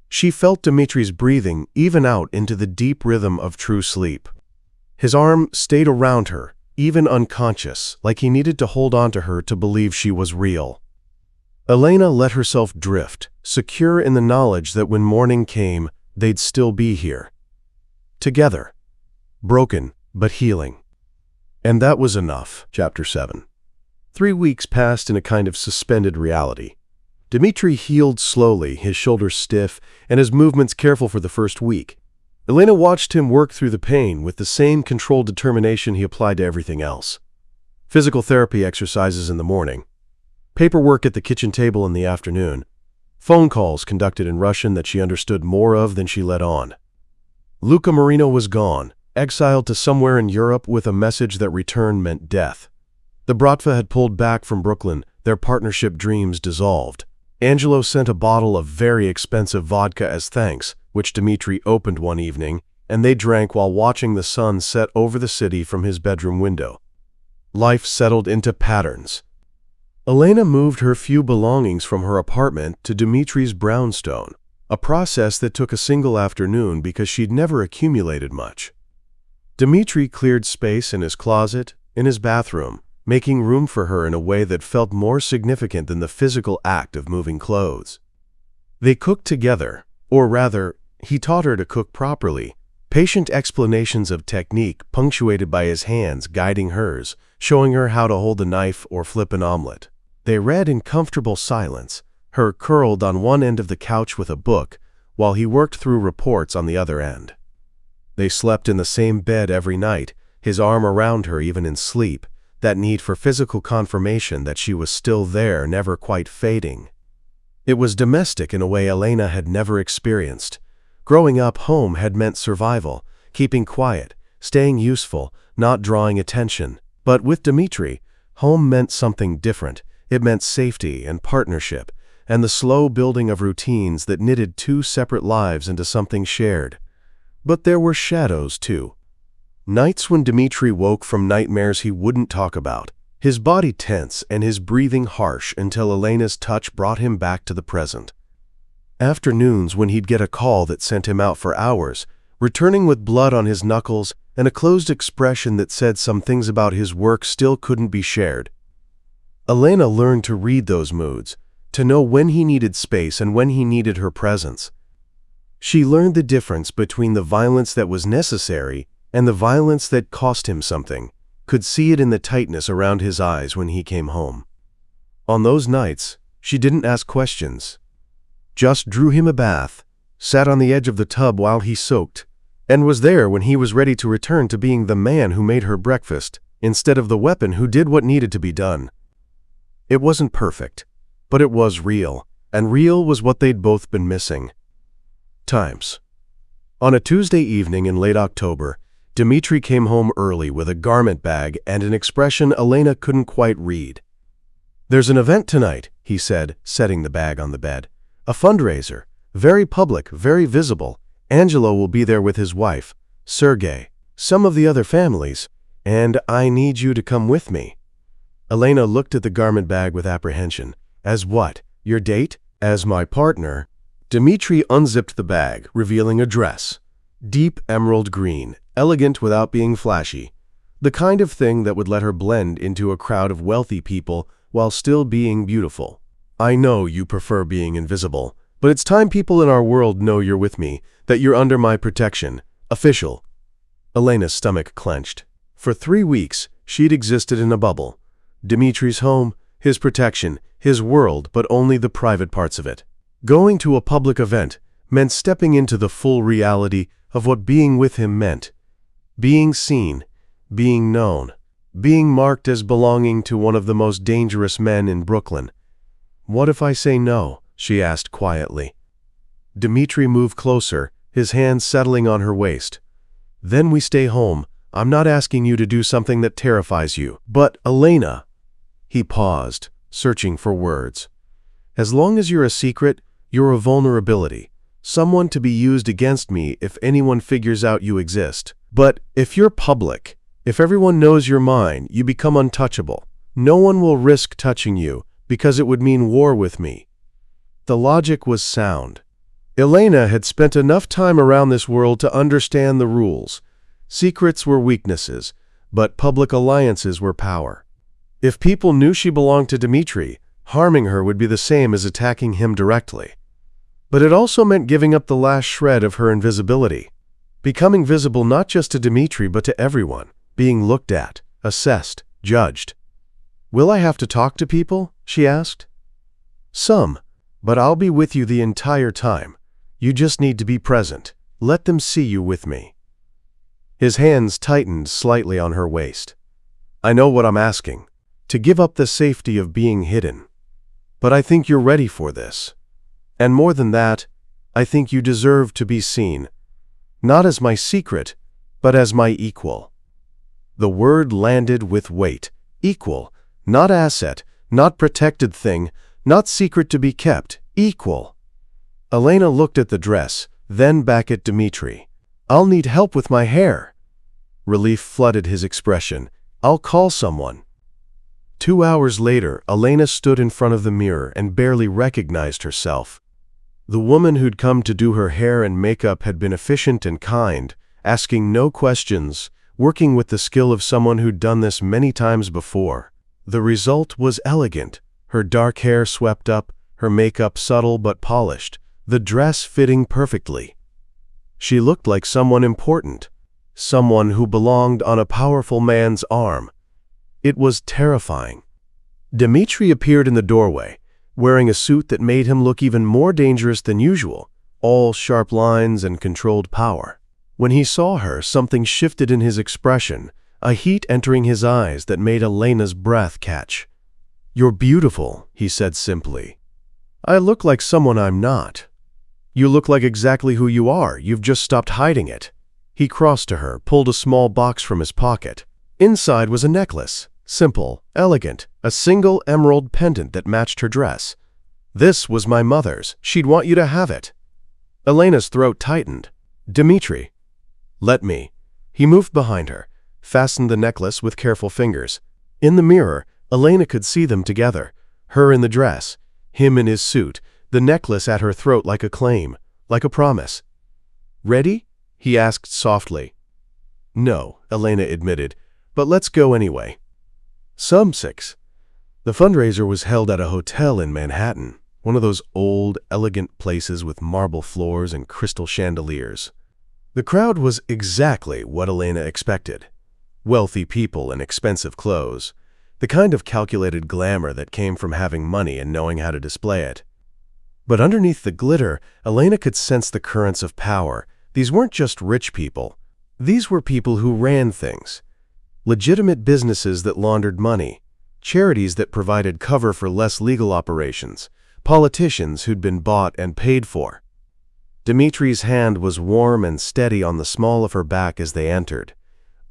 She felt Dmitri's breathing even out into the deep rhythm of true sleep. His arm stayed around her, even unconscious, like he needed to hold on to her to believe she was real. Elena let herself drift, secure in the knowledge that when morning came, they'd still be here. Together. Broken, but healing. And that was enough. Chapter 7. 3 weeks passed in a kind of suspended reality. Dmitri healed slowly, his shoulders stiff, and his movements careful for the first week. Elena watched him work through the pain with the same controlled determination he applied to everything else. Physical therapy exercises in the morning. Paperwork at the kitchen table in the afternoon. Phone calls conducted in Russian that she understood more of than she let on. Luca Marino was gone, exiled to somewhere in Europe with a message that return meant death. The Bratva had pulled back from Brooklyn, their partnership dreams dissolved. Angelo sent a bottle of very expensive vodka as thanks, which Dmitri opened one evening, and they drank while watching the sun set over the city from his bedroom window. Life settled into patterns. Elena moved her few belongings from her apartment to Dmitri's brownstone, a process that took a single afternoon because she'd never accumulated much. Dmitri cleared space in his closet, in his bathroom, making room for her in a way that felt more significant than the physical act of moving clothes. They cooked together, or rather, he taught her to cook properly, patient explanations of technique punctuated by his hands guiding hers, showing her how to hold a knife or flip an omelet. They read in comfortable silence, her curled on one end of the couch with a book, while he worked through reports on the other end. They slept in the same bed every night, his arm around her even in sleep, that need for physical confirmation that she was still there never quite fading. It was domestic in a way Elena had never experienced. Growing up, home had meant survival, keeping quiet, staying useful, not drawing attention. But with Dmitri, home meant something different. It meant safety and partnership, and the slow building of routines that knitted two separate lives into something shared. But there were shadows, too. Nights when Dmitri woke from nightmares he wouldn't talk about, his body tense and his breathing harsh until Elena's touch brought him back to the present. Afternoons when he'd get a call that sent him out for hours, returning with blood on his knuckles and a closed expression that said some things about his work still couldn't be shared. Elena learned to read those moods, to know when he needed space and when he needed her presence. She learned the difference between the violence that was necessary and the violence that cost him something, could see it in the tightness around his eyes when he came home. On those nights, she didn't ask questions, just drew him a bath, sat on the edge of the tub while he soaked, and was there when he was ready to return to being the man who made her breakfast, instead of the weapon who did what needed to be done. It wasn't perfect, but it was real, and real was what they'd both been missing. Times. On a Tuesday evening in late October, Dmitri came home early with a garment bag and an expression Elena couldn't quite read. "There's an event tonight," he said, setting the bag on the bed. "A fundraiser. Very public, very visible. Angelo will be there with his wife, Sergei, some of the other families, and I need you to come with me." Elena looked at the garment bag with apprehension. "As what? Your date?" "As my partner." Dmitri unzipped the bag, revealing a dress. Deep emerald green, elegant without being flashy. The kind of thing that would let her blend into a crowd of wealthy people while still being beautiful. "I know you prefer being invisible, but it's time people in our world know you're with me, that you're under my protection. Official." Elena's stomach clenched. For 3 weeks, she'd existed in a bubble. Dmitri's home, his protection, his world, but only the private parts of it. Going to a public event meant stepping into the full reality of what being with him meant. Being seen, being known, being marked as belonging to one of the most dangerous men in Brooklyn. "What if I say no?" she asked quietly. Dmitri moved closer, his hands settling on her waist. "Then we stay home. I'm not asking you to do something that terrifies you." "But, Elena." He paused, searching for words. "As long as you're a secret, you're a vulnerability. Someone to be used against me if anyone figures out you exist. But if you're public, if everyone knows you're mine, you become untouchable. No one will risk touching you because it would mean war with me." The logic was sound. Elena had spent enough time around this world to understand the rules. Secrets were weaknesses, but public alliances were power. If people knew she belonged to Dmitri, harming her would be the same as attacking him directly. But it also meant giving up the last shred of her invisibility. Becoming visible not just to Dmitri but to everyone, being looked at, assessed, judged. "Will I have to talk to people?" she asked. "Some, but I'll be with you the entire time. You just need to be present. Let them see you with me." His hands tightened slightly on her waist. "I know what I'm asking, to give up the safety of being hidden. But I think you're ready for this. And more than that, I think you deserve to be seen. Not as my secret, but as my equal. The word landed with weight. Equal. Not asset, not protected thing, not secret to be kept. Equal. Elena looked at the dress, then back at Dmitri. I'll need help with my hair. Relief flooded his expression. I'll call someone. 2 hours later, Elena stood in front of the mirror and barely recognized herself. The woman who'd come to do her hair and makeup had been efficient and kind, asking no questions, working with the skill of someone who'd done this many times before. The result was elegant. Her dark hair swept up, her makeup subtle but polished, the dress fitting perfectly. She looked like someone important, someone who belonged on a powerful man's arm. It was terrifying. Dmitri appeared in the doorway, wearing a suit that made him look even more dangerous than usual, all sharp lines and controlled power. When he saw her, something shifted in his expression, a heat entering his eyes that made Elena's breath catch. You're beautiful, he said simply. I look like someone I'm not. You look like exactly who you are, you've just stopped hiding it. He crossed to her, pulled a small box from his pocket. Inside was a necklace, simple, elegant, a single emerald pendant that matched her dress. This was my mother's, she'd want you to have it. Elena's throat tightened. Dmitri. Let me. He moved behind her, fastened the necklace with careful fingers. In the mirror, Elena could see them together, her in the dress, him in his suit, the necklace at her throat like a claim, like a promise. Ready? He asked softly. No, Elena admitted, but let's go anyway. Some 6. The fundraiser was held at a hotel in Manhattan, one of those old, elegant places with marble floors and crystal chandeliers. The crowd was exactly what Elena expected. Wealthy people in expensive clothes, the kind of calculated glamour that came from having money and knowing how to display it. But underneath the glitter, Elena could sense the currents of power. These weren't just rich people. These were people who ran things. Legitimate businesses that laundered money, charities that provided cover for less legal operations, politicians who'd been bought and paid for. Dmitri's hand was warm and steady on the small of her back as they entered.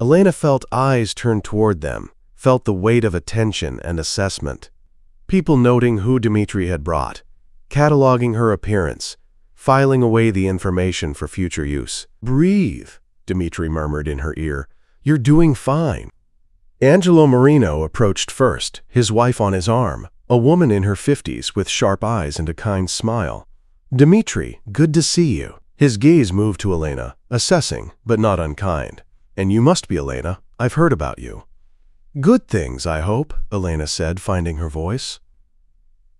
Elena felt eyes turn toward them, felt the weight of attention and assessment. People noting who Dmitri had brought, cataloging her appearance, filing away the information for future use. Breathe, Dmitri murmured in her ear. You're doing fine. Angelo Marino approached first, his wife on his arm, a woman in her 50s with sharp eyes and a kind smile. Dmitri, good to see you. His gaze moved to Elena, assessing, but not unkind. And you must be Elena. I've heard about you. Good things, I hope, Elena said, finding her voice.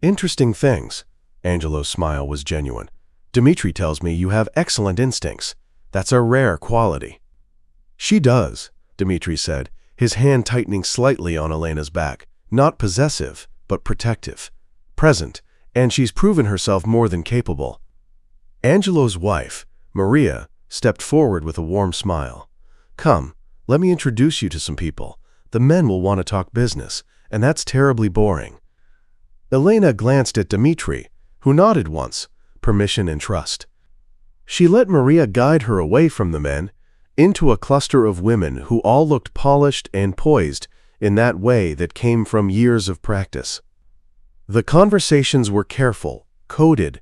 Interesting things. Angelo's smile was genuine. Dmitri tells me you have excellent instincts. That's a rare quality. She does, Dmitri said, his hand tightening slightly on Elena's back. Not possessive, but protective. Present, and she's proven herself more than capable. Angelo's wife, Maria, stepped forward with a warm smile. Come, let me introduce you to some people. The men will want to talk business, and that's terribly boring. Elena glanced at Dmitri, who nodded once, permission and trust. She let Maria guide her away from the men, into a cluster of women who all looked polished and poised in that way that came from years of practice. The conversations were careful, coded.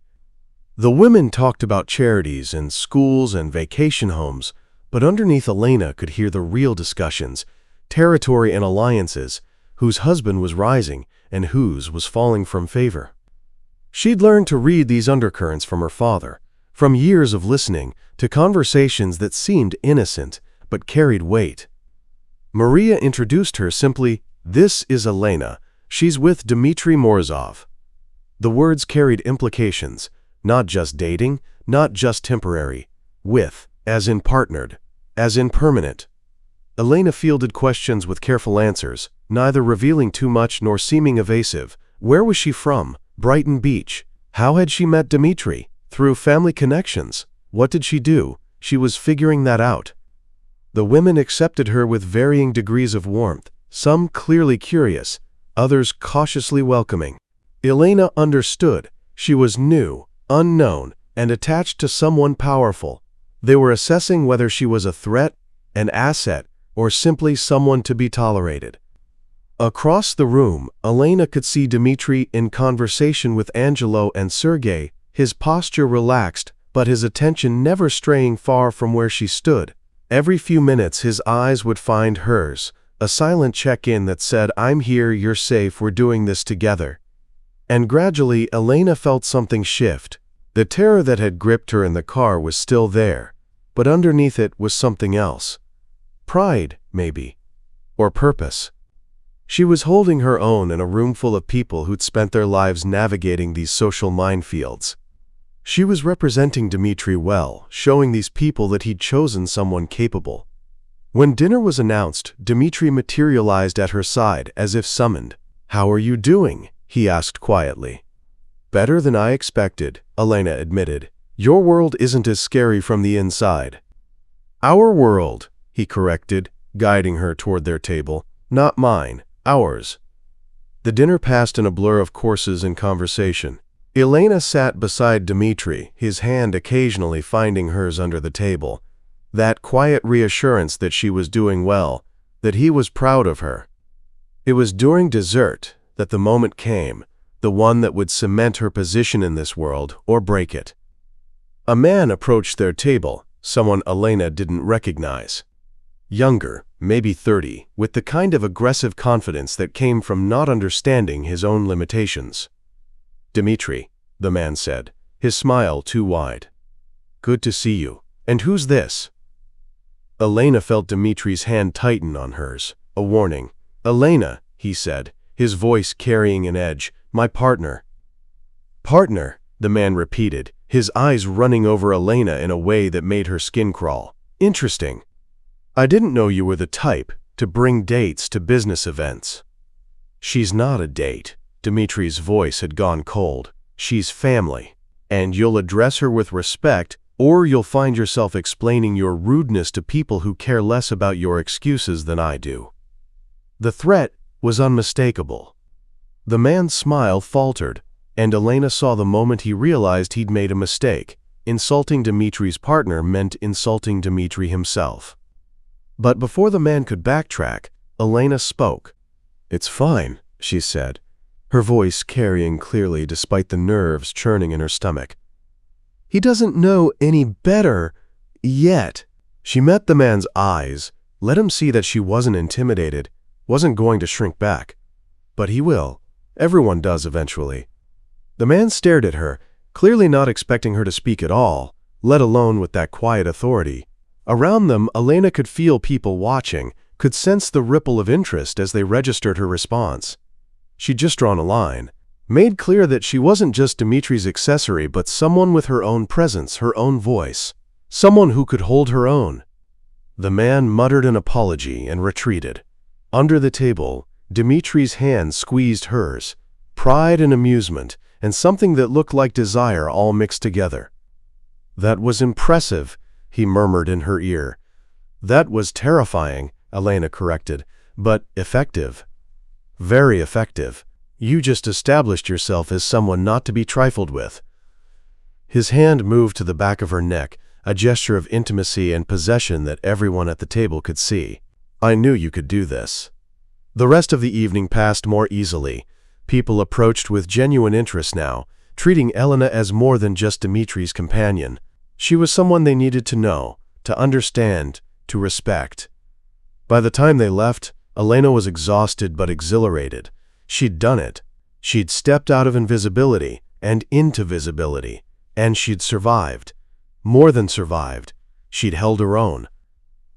The women talked about charities and schools and vacation homes, but underneath Elena could hear the real discussions, territory and alliances, whose husband was rising and whose was falling from favor. She'd learned to read these undercurrents from her father, from years of listening to conversations that seemed innocent but carried weight. Maria introduced her simply, "This is Elena. She's with Dmitri Morozov." The words carried implications, not just dating, not just temporary, with, as in partnered, as in permanent. Elena fielded questions with careful answers, neither revealing too much nor seeming evasive. Where was she from? Brighton Beach. How had she met Dmitri? Through family connections. What did she do? She was figuring that out. The women accepted her with varying degrees of warmth, some clearly curious, others cautiously welcoming. Elena understood. She was new, unknown, and attached to someone powerful. They were assessing whether she was a threat an asset, or simply someone to be tolerated. Across the room, Elena could see Dmitri in conversation with Angelo and Sergei, his posture relaxed, but his attention never straying far from where she stood. Every few minutes his eyes would find hers, a silent check-in that said, "I'm here, you're safe, we're doing this together." And gradually Elena felt something shift. The terror that had gripped her in the car was still there, but underneath it was something else. Pride, maybe. Or purpose. She was holding her own in a room full of people who'd spent their lives navigating these social minefields. She was representing Dmitri well, showing these people that he'd chosen someone capable. When dinner was announced, Dmitri materialized at her side as if summoned. "How are you doing?" he asked quietly. "Better than I expected," Elena admitted. "Your world isn't as scary from the inside." "Our world," he corrected, guiding her toward their table. "Not mine, ours." The dinner passed in a blur of courses and conversation. Elena sat beside Dmitri, his hand occasionally finding hers under the table. That quiet reassurance that she was doing well, that he was proud of her. It was during dessert that the moment came, the one that would cement her position in this world or break it. A man approached their table, someone Elena didn't recognize. Younger, maybe 30, with the kind of aggressive confidence that came from not understanding his own limitations. "Dmitri," the man said, his smile too wide. "Good to see you. And who's this?" Elena felt Dmitri's hand tighten on hers, a warning. "Elena," he said, his voice carrying an edge, "my partner." "Partner," the man repeated, his eyes running over Elena in a way that made her skin crawl. "Interesting. I didn't know you were the type to bring dates to business events." "She's not a date." Dmitri's voice had gone cold. "She's family. And you'll address her with respect, or you'll find yourself explaining your rudeness to people who care less about your excuses than I do." The threat was unmistakable. The man's smile faltered, and Elena saw the moment he realized he'd made a mistake. Insulting Dmitri's partner meant insulting Dmitri himself. But before the man could backtrack, Elena spoke. "It's fine," she said, her voice carrying clearly despite the nerves churning in her stomach. "He doesn't know any better yet." She met the man's eyes, let him see that she wasn't intimidated, wasn't going to shrink back. But he will. Everyone does eventually. The man stared at her, clearly not expecting her to speak at all, let alone with that quiet authority. Around them, Elena could feel people watching, could sense the ripple of interest as they registered her response. She'd just drawn a line, made clear that she wasn't just Dmitri's accessory but someone with her own presence, her own voice, someone who could hold her own. The man muttered an apology and retreated. Under the table, Dmitri's hand squeezed hers, pride and amusement, and something that looked like desire all mixed together. "That was impressive," he murmured in her ear. "That was terrifying," Elena corrected, "but effective. Very effective. You just established yourself as someone not to be trifled with." His hand moved to the back of her neck, a gesture of intimacy and possession that everyone at the table could see. "I knew you could do this." The rest of the evening passed more easily. People approached with genuine interest now, treating Elena as more than just Dmitri's companion. She was someone they needed to know, to understand, to respect. By the time they left, Elena was exhausted but exhilarated. She'd done it. She'd stepped out of invisibility and into visibility, and she'd survived. More than survived. She'd held her own.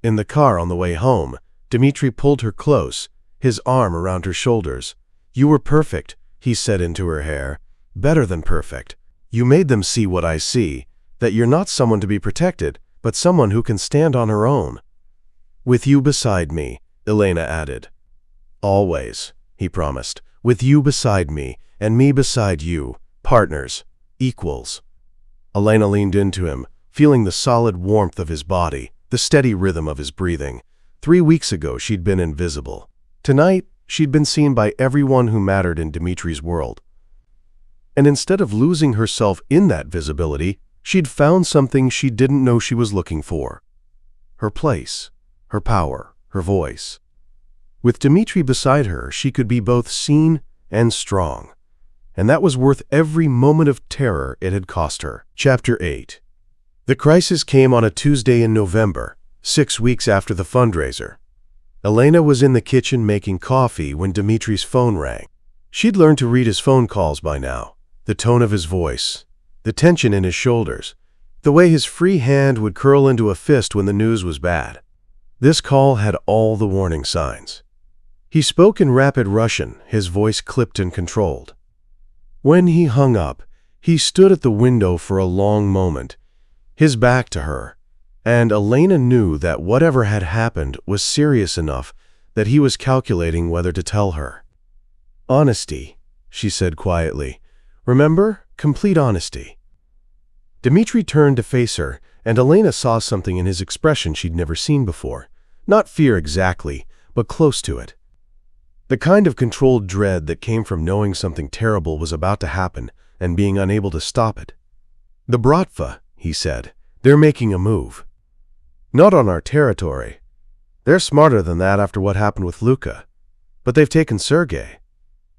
In the car on the way home, Dmitri pulled her close, his arm around her shoulders. "You were perfect," he said into her hair. "Better than perfect. You made them see what I see, that you're not someone to be protected, but someone who can stand on her own." "With you beside me," Elena added. "Always," he promised. "With you beside me, and me beside you. Partners. Equals." Elena leaned into him, feeling the solid warmth of his body, the steady rhythm of his breathing. 3 weeks ago she'd been invisible. Tonight, she'd been seen by everyone who mattered in Dmitri's world. And instead of losing herself in that visibility, she'd found something she didn't know she was looking for. Her place, her power, her voice. With Dmitri beside her, she could be both seen and strong. And that was worth every moment of terror it had cost her. Chapter 8. The crisis came on a Tuesday in November, 6 weeks after the fundraiser. Elena was in the kitchen making coffee when Dmitri's phone rang. She'd learned to read his phone calls by now, the tone of his voice, the tension in his shoulders, the way his free hand would curl into a fist when the news was bad. This call had all the warning signs. He spoke in rapid Russian, his voice clipped and controlled. When he hung up, he stood at the window for a long moment, his back to her, and Elena knew that whatever had happened was serious enough that he was calculating whether to tell her. "Honesty," she said quietly. "Remember? Complete honesty." Dmitri turned to face her, and Elena saw something in his expression she'd never seen before. Not fear exactly, but close to it. The kind of controlled dread that came from knowing something terrible was about to happen and being unable to stop it. "The Bratva," he said. "They're making a move. Not on our territory. They're smarter than that after what happened with Luka. But they've taken Sergei."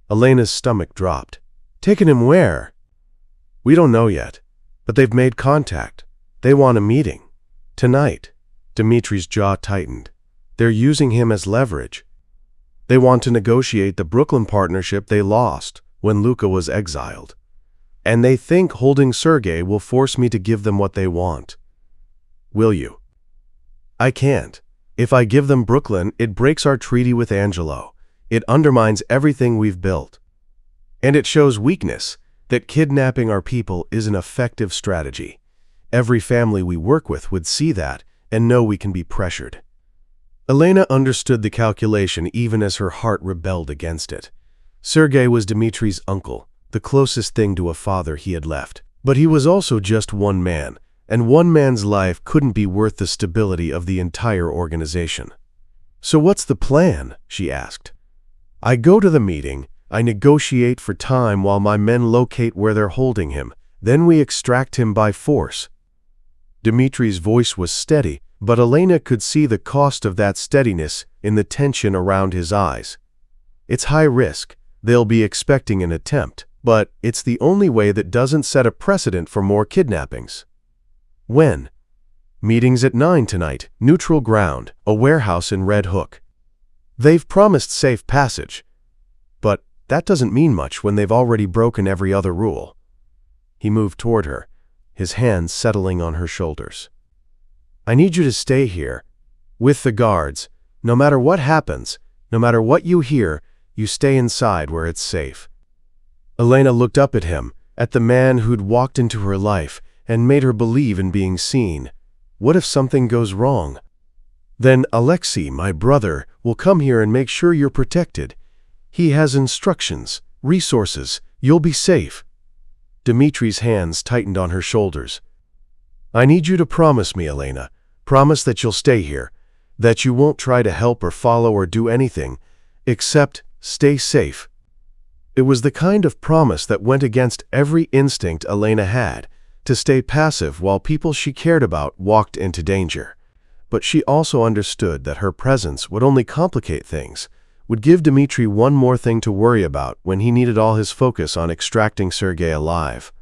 Elena's stomach dropped. "Taken him where?" "We don't know yet, but they've made contact. They want a meeting. Tonight." Dmitri's jaw tightened. "They're using him as leverage. They want to negotiate the Brooklyn partnership they lost when Luka was exiled. And they think holding Sergei will force me to give them what they want. Will you?" "I can't. If I give them Brooklyn, it breaks our treaty with Angelo. It undermines everything we've built. And it shows weakness, that kidnapping our people is an effective strategy. Every family we work with would see that and know we can be pressured." Elena understood the calculation even as her heart rebelled against it. Sergei was Dmitri's uncle, the closest thing to a father he had left. But he was also just one man, and one man's life couldn't be worth the stability of the entire organization. "So what's the plan?" she asked. "I go to the meeting, I negotiate for time while my men locate where they're holding him, then we extract him by force." Dmitri's voice was steady, but Elena could see the cost of that steadiness in the tension around his eyes. "It's high risk. They'll be expecting an attempt, but it's the only way that doesn't set a precedent for more kidnappings." "When?" "Meetings at 9 tonight, neutral ground, a warehouse in Red Hook. They've promised safe passage, but that doesn't mean much when they've already broken every other rule." He moved toward her, his hands settling on her shoulders. "I need you to stay here, with the guards. No matter what happens, no matter what you hear, you stay inside where it's safe." Elena looked up at him, at the man who'd walked into her life and made her believe in being seen. What if something goes wrong? "Then Alexei, my brother, will come here and make sure you're protected. He has instructions, resources. You'll be safe." Dmitri's hands tightened on her shoulders. "I need you to promise me, Elena. Promise that you'll stay here, that you won't try to help or follow or do anything, except stay safe." It was the kind of promise that went against every instinct Elena had, to stay passive while people she cared about walked into danger. But she also understood that her presence would only complicate things, would give Dmitri one more thing to worry about when he needed all his focus on extracting Sergei alive.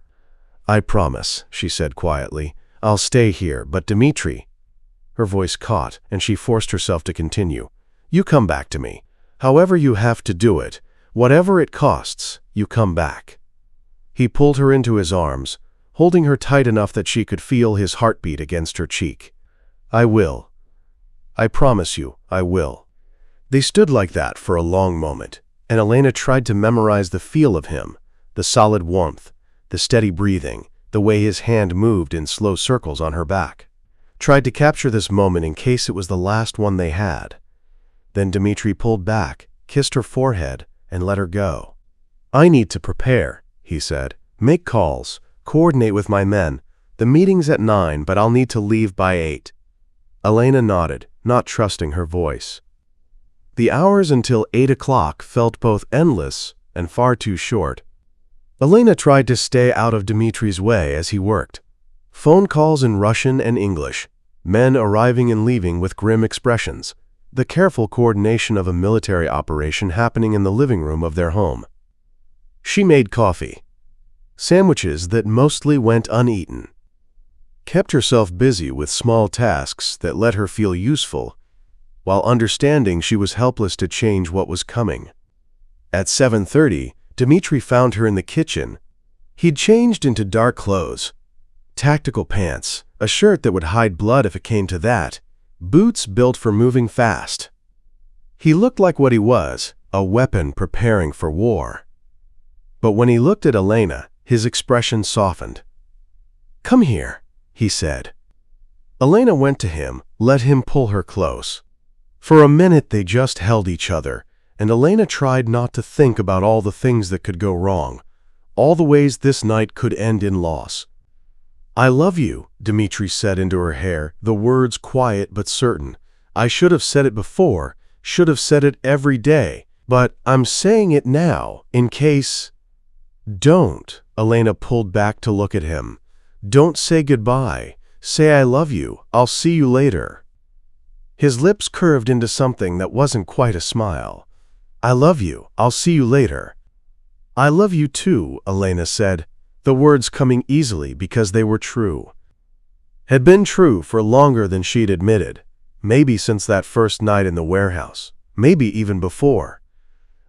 "I promise," she said quietly. "I'll stay here, but Dmitri—" Her voice caught, and she forced herself to continue. "You come back to me. However you have to do it, whatever it costs, you come back." He pulled her into his arms, holding her tight enough that she could feel his heartbeat against her cheek. "I will. I promise you, I will." They stood like that for a long moment, and Elena tried to memorize the feel of him, the solid warmth, the steady breathing, the way his hand moved in slow circles on her back. Tried to capture this moment in case it was the last one they had. Then Dmitri pulled back, kissed her forehead, and let her go. "I need to prepare," he said. "Make calls, coordinate with my men. The meeting's at 9, but I'll need to leave by 8. Elena nodded, not trusting her voice. The hours until 8 o'clock felt both endless and far too short. Elena tried to stay out of Dmitri's way as he worked. Phone calls in Russian and English. men arriving and leaving with grim expressions, the careful coordination of a military operation happening in the living room of their home. She made coffee, sandwiches that mostly went uneaten, kept herself busy with small tasks that let her feel useful, while understanding she was helpless to change what was coming. At 7:30, Dmitri found her in the kitchen. He'd changed into dark clothes, tactical pants, a shirt that would hide blood if it came to that, boots built for moving fast. He looked like what he was, a weapon preparing for war. But when he looked at Elena, his expression softened. "Come here," he said. Elena went to him, let him pull her close. For a minute they just held each other, and Elena tried not to think about all the things that could go wrong, all the ways this night could end in loss. "I love you," Dmitri said into her hair, the words quiet but certain. "I should have said it before, should have said it every day, but I'm saying it now, in case—" "Don't," Elena pulled back to look at him. "Don't say goodbye. Say I love you. I'll see you later." His lips curved into something that wasn't quite a smile. "I love you. I'll see you later." "I love you too," Elena said, the words coming easily because they were true. Had been true for longer than she'd admitted, maybe since that first night in the warehouse, maybe even before.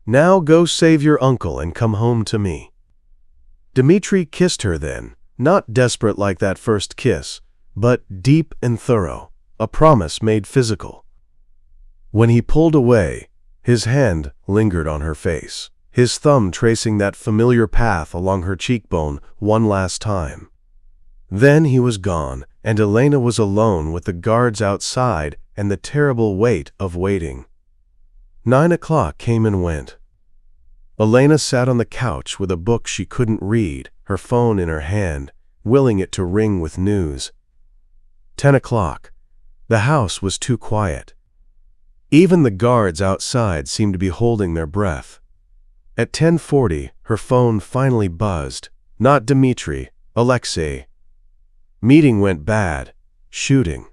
"Now go save your uncle and come home to me." Dmitri kissed her then, not desperate like that first kiss, but deep and thorough, a promise made physical. When he pulled away, his hand lingered on her face, his thumb tracing that familiar path along her cheekbone one last time. Then he was gone, and Elena was alone with the guards outside and the terrible weight of waiting. 9 o'clock came and went. Elena sat on the couch with a book she couldn't read, her phone in her hand, willing it to ring with news. 10 o'clock. The house was too quiet. Even the guards outside seemed to be holding their breath. At 10:40, her phone finally buzzed. Not Dmitri, Alexei. "Meeting went bad. Shooting.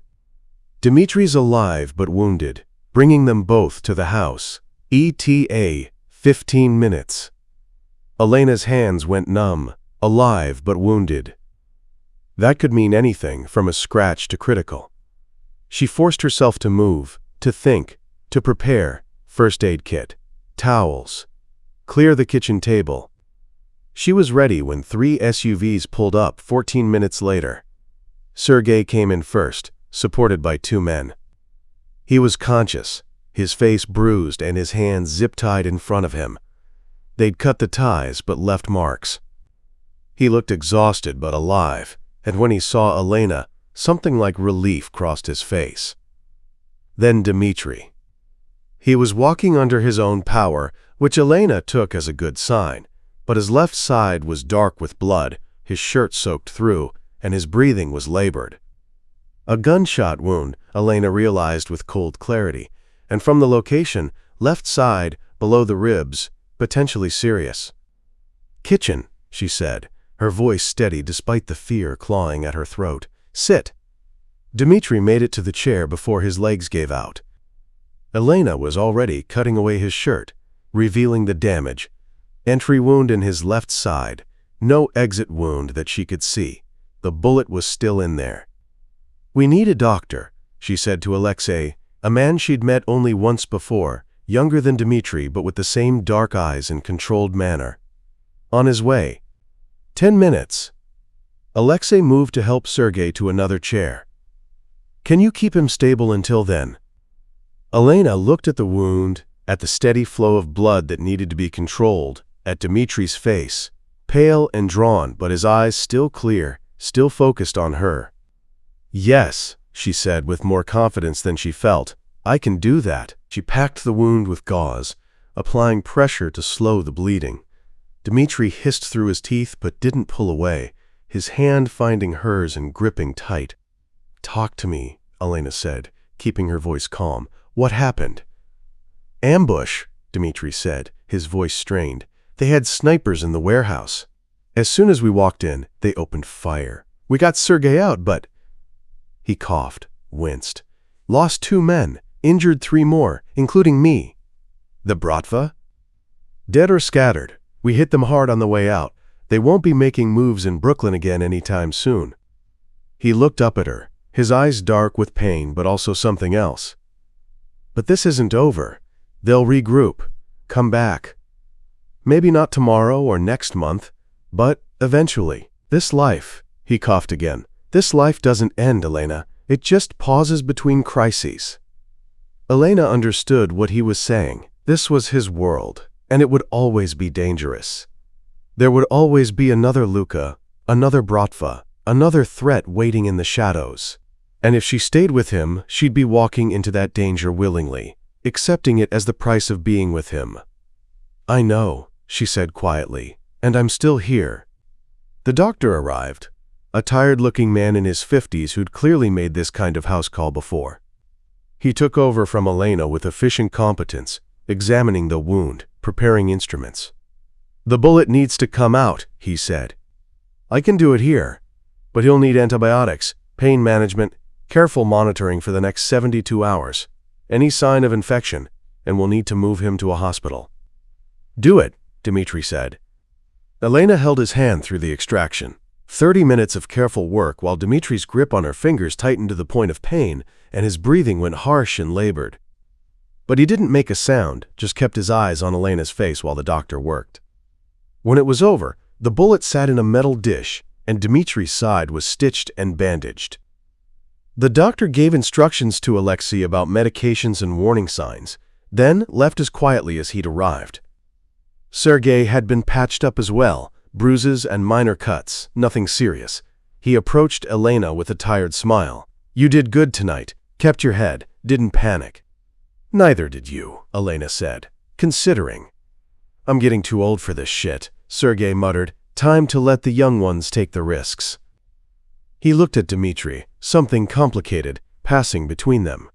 Dmitri's alive but wounded, bringing them both to the house. ETA, 15 minutes. Elena's hands went numb. Alive but wounded. That could mean anything from a scratch to critical. She forced herself to move, to think, to prepare. First aid kit, towels, clear the kitchen table. She was ready when 3 SUVs pulled up 14 minutes later. Sergei came in first, supported by 2 men. He was conscious, his face bruised and his hands zip-tied in front of him. They'd cut the ties but left marks. He looked exhausted but alive, and when he saw Elena, something like relief crossed his face. Then Dmitri. He was walking under his own power, which Elena took as a good sign, but his left side was dark with blood, his shirt soaked through, and his breathing was labored. A gunshot wound, Elena realized with cold clarity, and from the location, left side, below the ribs, potentially serious. "Kitchen," she said, her voice steady despite the fear clawing at her throat. "Sit." Dmitri made it to the chair before his legs gave out. Elena was already cutting away his shirt, revealing the damage. Entry wound in his left side, no exit wound that she could see. The bullet was still in there. "We need a doctor," she said to Alexei, a man she'd met only once before, younger than Dmitri but with the same dark eyes and controlled manner. "On his way." 10 minutes. Alexei moved to help Sergei to another chair. "Can you keep him stable until then?" Elena looked at the wound, at the steady flow of blood that needed to be controlled, at Dmitri's face, pale and drawn but his eyes still clear, still focused on her. "Yes," she said with more confidence than she felt. "I can do that." She packed the wound with gauze, applying pressure to slow the bleeding. Dmitri hissed through his teeth but didn't pull away, his hand finding hers and gripping tight. "Talk to me," Elena said, keeping her voice calm. "What happened?" "Ambush," Dmitri said, his voice strained. "They had snipers in the warehouse. As soon as we walked in, they opened fire. We got Sergei out, but—" He coughed, winced. Lost 2 men, injured 3 more, including me. The Bratva? Dead or scattered. We hit them hard on the way out. They won't be making moves in Brooklyn again anytime soon. He looked up at her, his eyes dark with pain but also something else. But this isn't over. They'll regroup, come back. Maybe not tomorrow or next month, but eventually. This life, he coughed again, this life doesn't end, Elena. It just pauses between crises. Elena understood what he was saying. This was his world, and it would always be dangerous. There would always be another Luka, another Bratva, another threat waiting in the shadows. And if she stayed with him, she'd be walking into that danger willingly, accepting it as the price of being with him. I know, she said quietly, and I'm still here. The doctor arrived, a tired-looking man in his 50s who'd clearly made this kind of house call before. He took over from Elena with efficient competence, examining the wound, preparing instruments. The bullet needs to come out, he said. I can do it here, but he'll need antibiotics, pain management, careful monitoring for the next 72 hours, any sign of infection, and we'll need to move him to a hospital. Do it, Dmitri said. Elena held his hand through the extraction. 30 minutes of careful work while Dmitri's grip on her fingers tightened to the point of pain and his breathing went harsh and labored. But he didn't make a sound, just kept his eyes on Elena's face while the doctor worked. When it was over, the bullet sat in a metal dish, and Dmitri's side was stitched and bandaged. The doctor gave instructions to Alexei about medications and warning signs, then left as quietly as he'd arrived. Sergei had been patched up as well, bruises and minor cuts, nothing serious. He approached Elena with a tired smile. You did good tonight, kept your head, didn't panic. Neither did you, Elena said, considering. I'm getting too old for this shit, Sergei muttered. Time to let the young ones take the risks. He looked at Dmitri, something complicated, passing between them.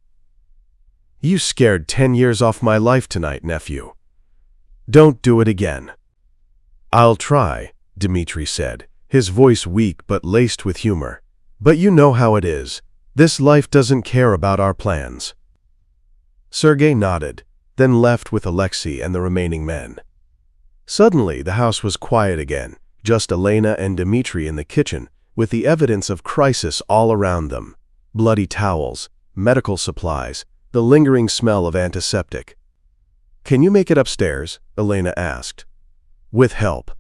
You scared 10 years off my life tonight, nephew. Don't do it again. I'll try, Dmitri said, his voice weak but laced with humor. But you know how it is. This life doesn't care about our plans. Sergei nodded, then left with Alexei and the remaining men. Suddenly, the house was quiet again, just Elena and Dmitri in the kitchen, with the evidence of crisis all around them. Bloody towels, medical supplies, the lingering smell of antiseptic. Can you make it upstairs? Elena asked. With help.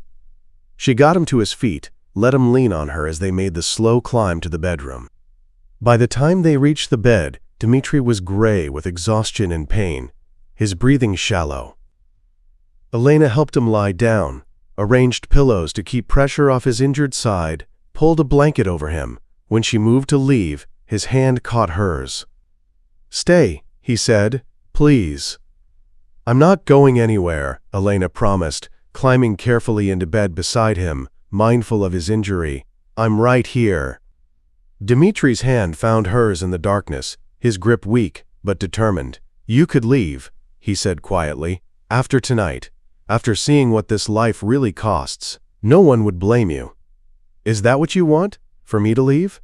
She got him to his feet, let him lean on her as they made the slow climb to the bedroom. By the time they reached the bed, Dmitri was gray with exhaustion and pain, his breathing shallow. Elena helped him lie down, arranged pillows to keep pressure off his injured side, pulled a blanket over him. When she moved to leave, his hand caught hers. Stay, he said, please. I'm not going anywhere, Elena promised, climbing carefully into bed beside him, mindful of his injury. I'm right here. Dmitri's hand found hers in the darkness, his grip weak but determined. You could leave, he said quietly, after tonight, after seeing what this life really costs. No one would blame you. Is that what you want? For me to leave?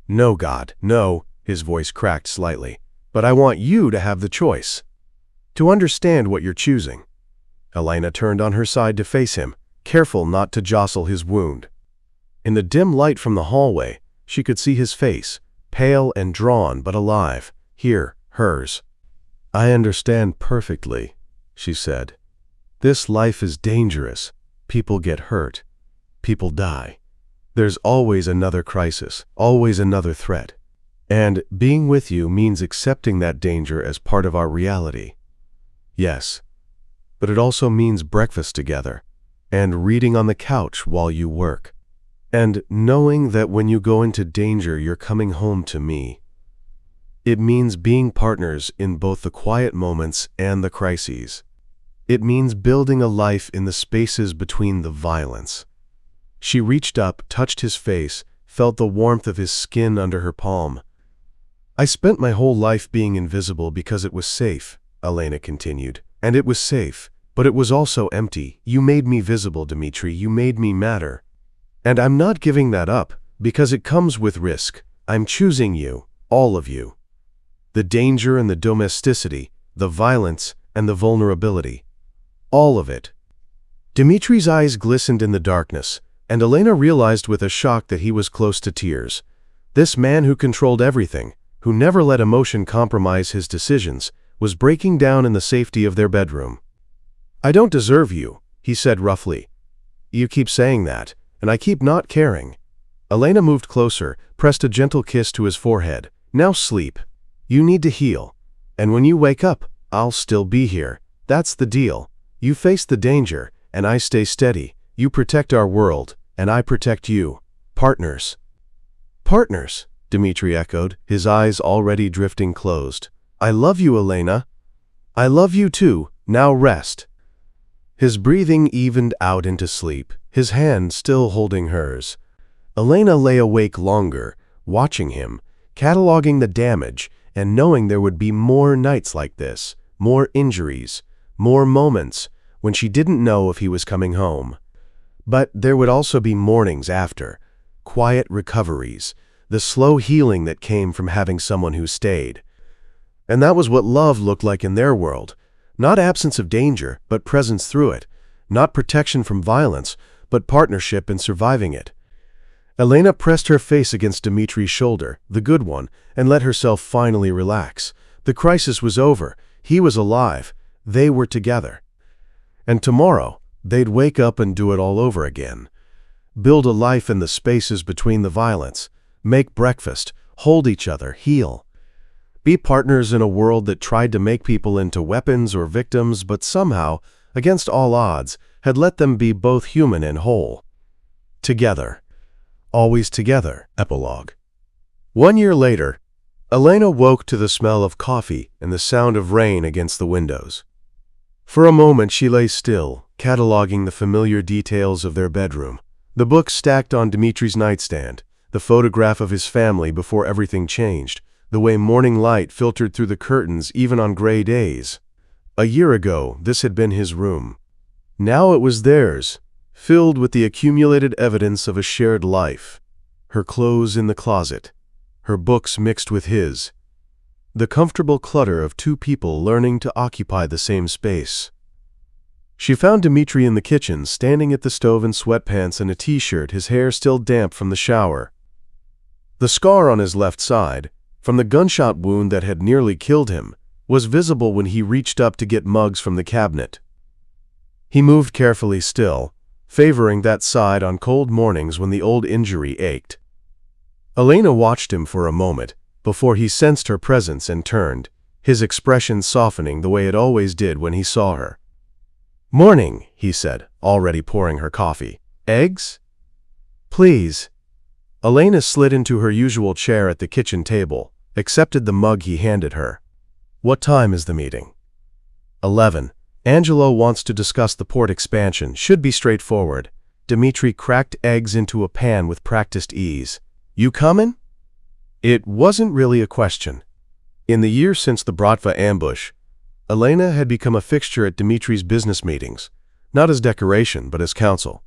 No, God, no, his voice cracked slightly. But I want you to have the choice. To understand what you're choosing. Elena turned on her side to face him, careful not to jostle his wound. In the dim light from the hallway, she could see his face, pale and drawn but alive, here, hers. I understand perfectly, she said. This life is dangerous. People get hurt. People die. There's always another crisis, always another threat. And being with you means accepting that danger as part of our reality. Yes, but it also means breakfast together, and reading on the couch while you work, and knowing that when you go into danger you're coming home to me. It means being partners in both the quiet moments and the crises. It means building a life in the spaces between the violence. She reached up, touched his face, felt the warmth of his skin under her palm. I spent my whole life being invisible because it was safe, Elena continued. And it was safe, but it was also empty. You made me visible, Dmitri. You made me matter. And I'm not giving that up, because it comes with risk. I'm choosing you, All of you. The danger and the domesticity, the violence and the vulnerability. All of it. Dimitri's eyes glistened in the darkness, and Elena realized with a shock that he was close to tears. This man who controlled everything, who never let emotion compromise his decisions, was breaking down in the safety of their bedroom. "I don't deserve you," he said roughly. "You keep saying that, and I keep not caring." Elena moved closer, pressed a gentle kiss to his forehead. "Now sleep. You need to heal. And when you wake up, I'll still be here. That's the deal. You face the danger, and I stay steady. You protect our world, and I protect you. Partners." "Partners," Dimitri echoed, his eyes already drifting closed. "I love you, Elena." "I love you too. Now rest." His breathing evened out into sleep, his hand still holding hers. Elena lay awake longer, watching him, cataloging the damage, and knowing there would be more nights like this, more injuries, more moments when she didn't know if he was coming home. But there would also be mornings after, quiet recoveries, the slow healing that came from having someone who stayed. And that was what love looked like in their world. Not absence of danger, but presence through it. Not protection from violence, but partnership in surviving it. Elena pressed her face against Dimitri's shoulder, the good one, and let herself finally relax. The crisis was over. He was alive. They were together. And tomorrow, they'd wake up and do it all over again. Build a life in the spaces between the violence. Make breakfast. Hold each other. Heal. Be partners in a world that tried to make people into weapons or victims, but somehow, against all odds, had let them be both human and whole. Together. Always together. Epilogue. 1 year later, Elena woke to the smell of coffee and the sound of rain against the windows. For a moment she lay still, cataloging the familiar details of their bedroom. The book stacked on Dimitri's nightstand, the photograph of his family before everything changed, the way morning light filtered through the curtains even on gray days. A year ago, this had been his room. Now it was theirs, filled with the accumulated evidence of a shared life. Her clothes in the closet, her books mixed with his. The comfortable clutter of two people learning to occupy the same space. She found Dimitri in the kitchen, standing at the stove in sweatpants and a t-shirt, his hair still damp from the shower. The scar on his left side, from the gunshot wound that had nearly killed him, was visible when he reached up to get mugs from the cabinet. He moved carefully still, favoring that side on cold mornings when the old injury ached. Elena watched him for a moment before he sensed her presence and turned, his expression softening the way it always did when he saw her. "Morning," he said, already pouring her coffee. "Eggs?" "Please." Elena slid into her usual chair at the kitchen table, accepted the mug he handed her. "What time is the meeting?" 11. Angelo wants to discuss the port expansion. Should be straightforward. Dimitri cracked eggs into a pan with practiced ease. "You comin'?" It wasn't really a question. In the year since the Bratva ambush, Elena had become a fixture at Dimitri's business meetings, not as decoration, but as counsel.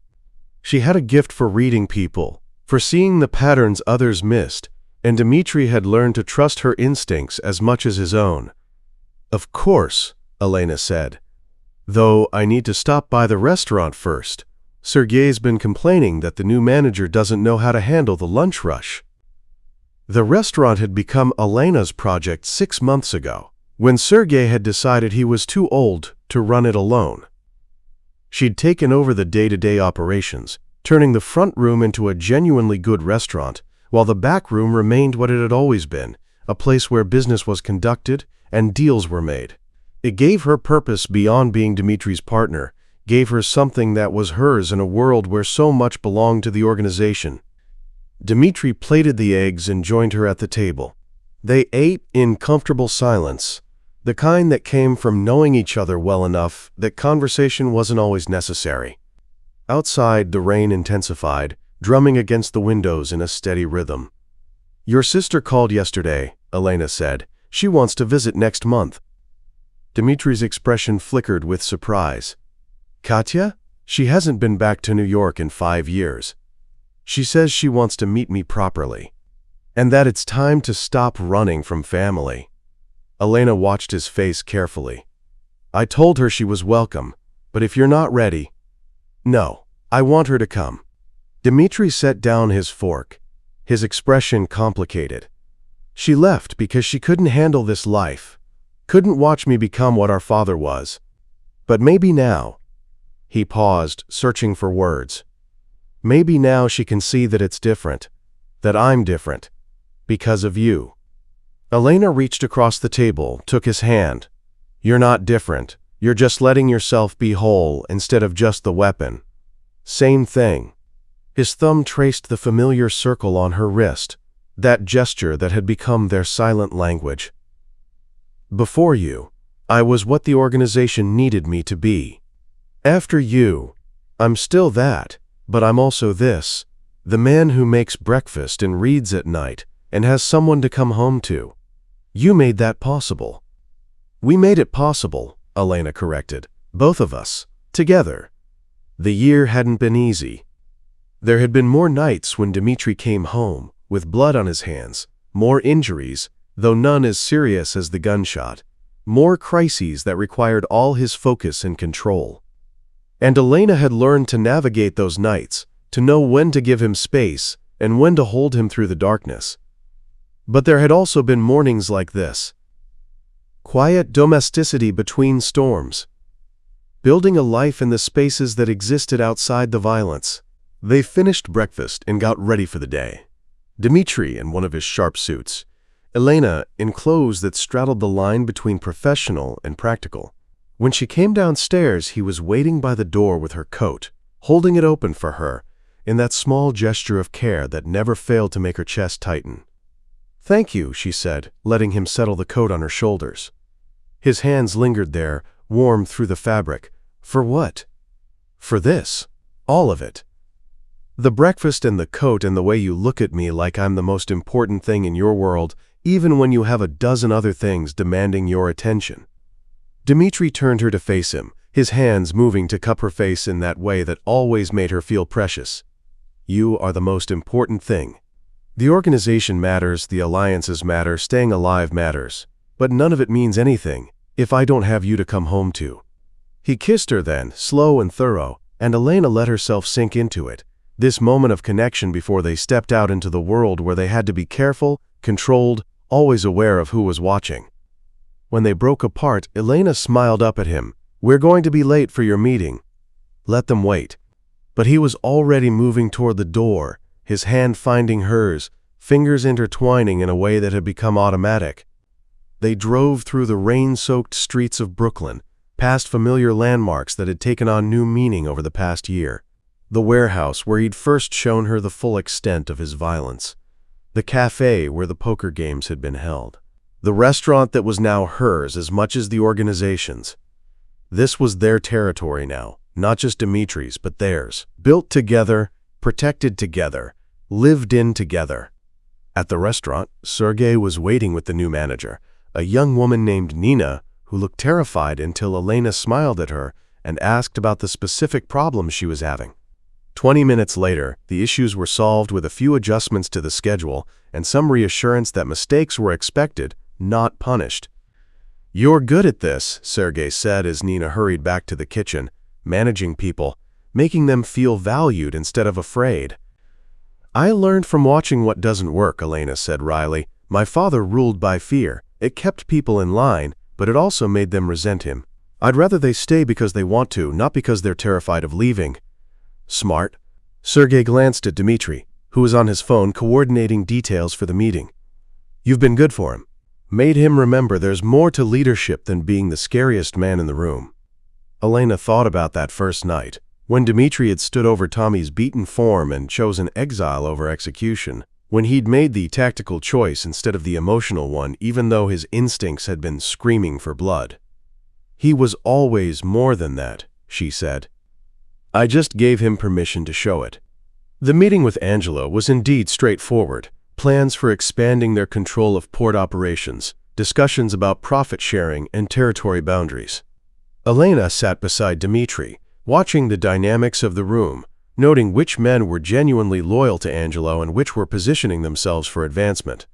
She had a gift for reading people, for seeing the patterns others missed, and Dimitri had learned to trust her instincts as much as his own. "Of course," Elena said. "Though I need to stop by the restaurant first. Sergey's been complaining that the new manager doesn't know how to handle the lunch rush." The restaurant had become Elena's project 6 months ago, when Sergey had decided he was too old to run it alone. She'd taken over the day-to-day operations, turning the front room into a genuinely good restaurant, while the back room remained what it had always been, a place where business was conducted and deals were made. It gave her purpose beyond being Dimitri's partner, gave her something that was hers in a world where so much belonged to the organization. Dimitri plated the eggs and joined her at the table. They ate in comfortable silence, the kind that came from knowing each other well enough that conversation wasn't always necessary. Outside, the rain intensified, drumming against the windows in a steady rhythm. "Your sister called yesterday," Elena said. "She wants to visit next month." Dimitri's expression flickered with surprise. "Katya? She hasn't been back to New York in 5 years. She says she wants to meet me properly." and that it's time to stop running from family. Elena watched his face carefully. I told her she was welcome, but if you're not ready… No, I want her to come. Dmitri set down his fork, his expression complicated. She left because she couldn't handle this life, couldn't watch me become what our father was. But maybe now… He paused, searching for words. Maybe now she can see that it's different, that I'm different, because of you. Elena reached across the table, took his hand. You're not different. You're just letting yourself be whole instead of just the weapon. Same thing. His thumb traced the familiar circle on her wrist, that gesture that had become their silent language. Before you, I was what the organization needed me to be. After you, I'm still that, but I'm also this, the man who makes breakfast and reads at night and has someone to come home to. You made that possible. We made it possible, Elena corrected, both of us, together. The year hadn't been easy. There had been more nights when Dmitri came home, with blood on his hands, more injuries, though none as serious as the gunshot, more crises that required all his focus and control. And Elena had learned to navigate those nights, to know when to give him space and when to hold him through the darkness. But there had also been mornings like this. Quiet domesticity between storms. Building a life in the spaces that existed outside the violence. They finished breakfast and got ready for the day. Dmitri in one of his sharp suits, Elena in clothes that straddled the line between professional and practical. When she came downstairs, he was waiting by the door with her coat, holding it open for her, in that small gesture of care that never failed to make her chest tighten. Thank you, she said, letting him settle the coat on her shoulders. His hands lingered there, warm through the fabric. For what? For this. All of it. The breakfast and the coat and the way you look at me like I'm the most important thing in your world, even when you have a dozen other things demanding your attention. Dmitri turned her to face him, his hands moving to cup her face in that way that always made her feel precious. You are the most important thing. The organization matters, the alliances matter, staying alive matters. But none of it means anything if I don't have you to come home to. He kissed her then, slow and thorough, and Elena let herself sink into it, this moment of connection before they stepped out into the world where they had to be careful, controlled, always aware of who was watching. When they broke apart, Elena smiled up at him. We're going to be late for your meeting. Let them wait. But he was already moving toward the door, his hand finding hers, fingers intertwining in a way that had become automatic. They drove through the rain-soaked streets of Brooklyn, past familiar landmarks that had taken on new meaning over the past year. The warehouse where he'd first shown her the full extent of his violence. The cafe where the poker games had been held. The restaurant that was now hers as much as the organization's. This was their territory now, not just Dmitri's, but theirs. Built together, protected together, lived in together. At the restaurant, Sergei was waiting with the new manager, a young woman named Nina, who looked terrified until Elena smiled at her and asked about the specific problems she was having. 20 minutes later, the issues were solved with a few adjustments to the schedule and some reassurance that mistakes were expected, not punished. You're good at this, Sergei said as Nina hurried back to the kitchen, managing people, making them feel valued instead of afraid. I learned from watching what doesn't work, Elena said wryly. My father ruled by fear. It kept people in line, but it also made them resent him. I'd rather they stay because they want to, not because they're terrified of leaving. Smart. Sergei glanced at Dmitri, who was on his phone coordinating details for the meeting. You've been good for him. Made him remember there's more to leadership than being the scariest man in the room. Elena thought about that first night, when Dmitri had stood over Tommy's beaten form and chosen exile over execution, when he'd made the tactical choice instead of the emotional one even though his instincts had been screaming for blood. He was always more than that, she said. I just gave him permission to show it. The meeting with Angela was indeed straightforward. Plans for expanding their control of port operations, discussions about profit sharing and territory boundaries. Elena sat beside Dmitri, watching the dynamics of the room, noting which men were genuinely loyal to Angelo and which were positioning themselves for advancement.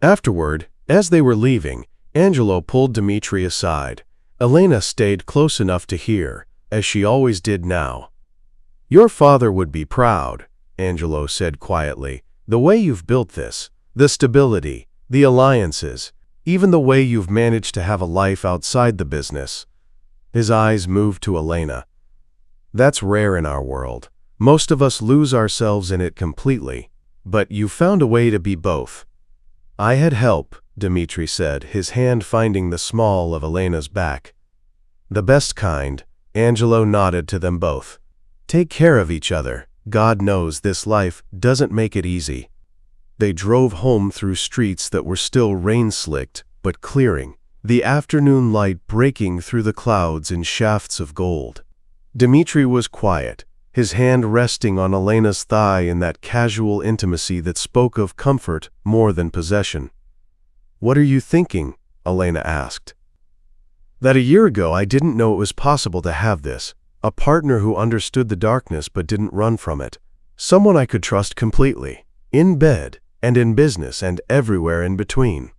Afterward, as they were leaving, Angelo pulled Dmitri aside. Elena stayed close enough to hear, as she always did now. "Your father would be proud," Angelo said quietly. "The way you've built this, the stability, the alliances, even the way you've managed to have a life outside the business." His eyes moved to Elena. "That's rare in our world. Most of us lose ourselves in it completely. But you found a way to be both." "I had help," Dmitri said, his hand finding the small of Elena's back. "The best kind," Angelo nodded to them both. "Take care of each other. God knows this life doesn't make it easy." They drove home through streets that were still rain-slicked, but clearing, the afternoon light breaking through the clouds in shafts of gold. Dmitri was quiet, his hand resting on Elena's thigh in that casual intimacy that spoke of comfort more than possession. "What are you thinking?" Elena asked. "That a year ago I didn't know it was possible to have this, a partner who understood the darkness but didn't run from it, someone I could trust completely, in bed and in business and everywhere in between."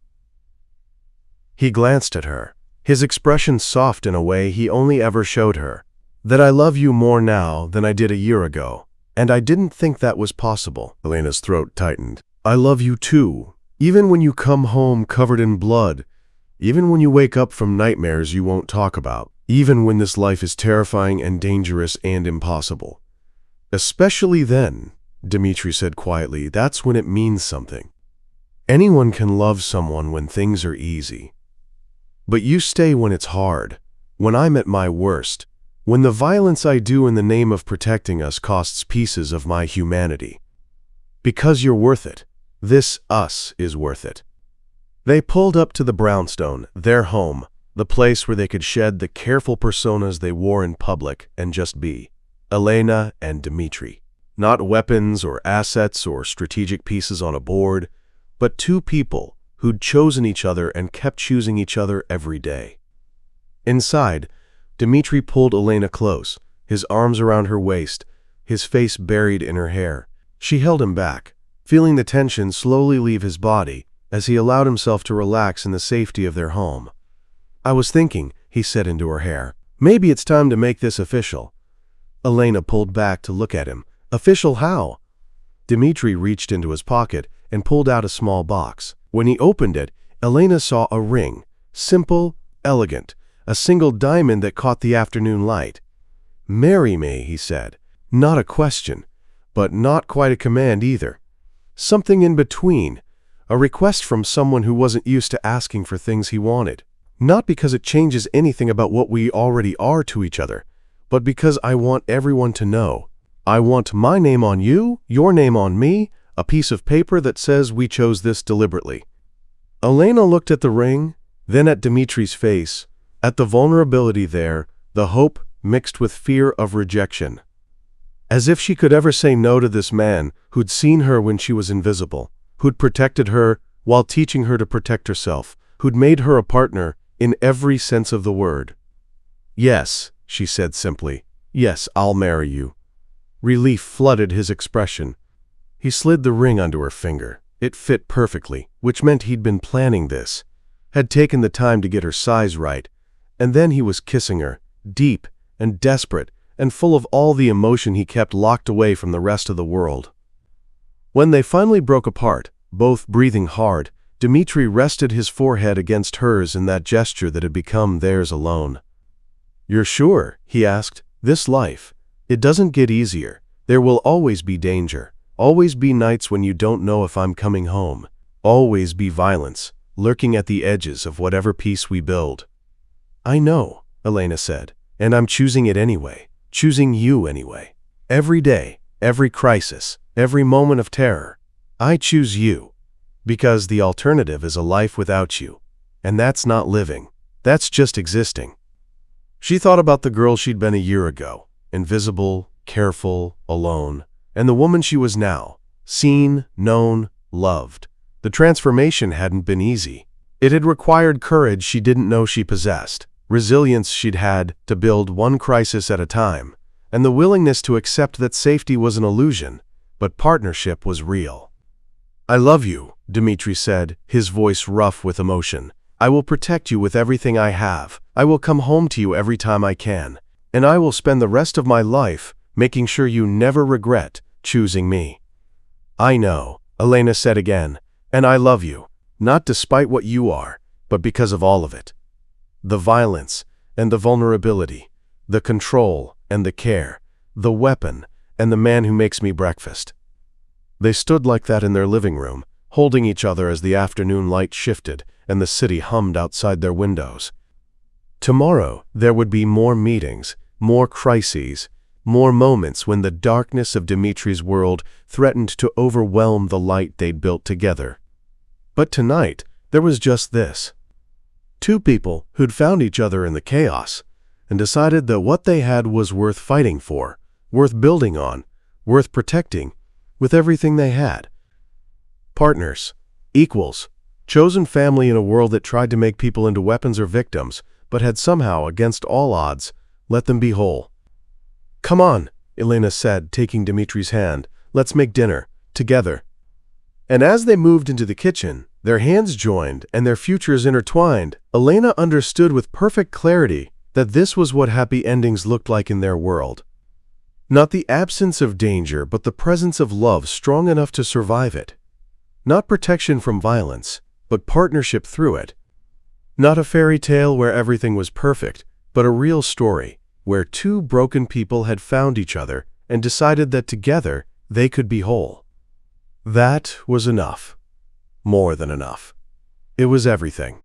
He glanced at her, his expression soft in a way he only ever showed her. "That I love you more now than I did a year ago, and I didn't think that was possible." Elena's throat tightened. "I love you too, even when you come home covered in blood, even when you wake up from nightmares you won't talk about, even when this life is terrifying and dangerous and impossible. Especially then," Dmitri said quietly, "that's when it means something. Anyone can love someone when things are easy. But you stay when it's hard, when I'm at my worst, when the violence I do in the name of protecting us costs pieces of my humanity. Because you're worth it. This us is worth it." They pulled up to the brownstone, their home, the place where they could shed the careful personas they wore in public and just be. Elena and Dmitri. Not weapons or assets or strategic pieces on a board, but two people who'd chosen each other and kept choosing each other every day. Inside, Dmitri pulled Elena close, his arms around her waist, his face buried in her hair. She held him back, feeling the tension slowly leave his body as he allowed himself to relax in the safety of their home. "I was thinking," he said into her hair, "maybe it's time to make this official." Elena pulled back to look at him. "Official how?" Dmitri reached into his pocket and pulled out a small box. When he opened it, Elena saw a ring, simple, elegant, a single diamond that caught the afternoon light. "Marry me," he said. Not a question, but not quite a command either. Something in between, a request from someone who wasn't used to asking for things he wanted. Not because it changes anything about what we already are to each other, but because I want everyone to know. I want my name on you, your name on me, a piece of paper that says we chose this deliberately. Elena looked at the ring, then at Dmitri's face, at the vulnerability there, the hope mixed with fear of rejection. As if she could ever say no to this man who'd seen her when she was invisible, who'd protected her while teaching her to protect herself, who'd made her a partner in every sense of the word. "Yes," she said simply. "Yes, I'll marry you." Relief flooded his expression. He slid the ring onto her finger. It fit perfectly, which meant he'd been planning this, had taken the time to get her size right, and then he was kissing her, deep and desperate and full of all the emotion he kept locked away from the rest of the world. When they finally broke apart, both breathing hard, Dmitri rested his forehead against hers in that gesture that had become theirs alone. "You're sure?" he asked. "This life, it doesn't get easier. There will always be danger, always be nights when you don't know if I'm coming home, always be violence, lurking at the edges of whatever peace we build." "I know," Elena said, "and I'm choosing it anyway, choosing you anyway. Every day, every crisis, every moment of terror, I choose you, because the alternative is a life without you, and that's not living, that's just existing." She thought about the girl she'd been a year ago, invisible, careful, alone, and the woman she was now, seen, known, loved. The transformation hadn't been easy. It had required courage she didn't know she possessed, resilience she'd had to build one crisis at a time, and the willingness to accept that safety was an illusion, but partnership was real. "I love you," Dmitri said, his voice rough with emotion. "I will protect you with everything I have. I will come home to you every time I can. And I will spend the rest of my life making sure you never regret choosing me." "I know," Elena said again, "and I love you, not despite what you are, but because of all of it. The violence and the vulnerability, the control and the care, the weapon and the man who makes me breakfast." They stood like that in their living room, holding each other as the afternoon light shifted and the city hummed outside their windows. Tomorrow there would be more meetings, more crises, more moments when the darkness of Dmitri's world threatened to overwhelm the light they'd built together. But tonight, there was just this. Two people who'd found each other in the chaos and decided that what they had was worth fighting for, worth building on, worth protecting, with everything they had. Partners, equals, chosen family in a world that tried to make people into weapons or victims, but had somehow, against all odds, let them be whole. "Come on," Elena said, taking Dmitri's hand. "Let's make dinner, together." And as they moved into the kitchen, their hands joined and their futures intertwined, Elena understood with perfect clarity that this was what happy endings looked like in their world. Not the absence of danger, but the presence of love strong enough to survive it. Not protection from violence, but partnership through it. Not a fairy tale where everything was perfect, but a real story where two broken people had found each other and decided that together they could be whole. That was enough. More than enough. It was everything.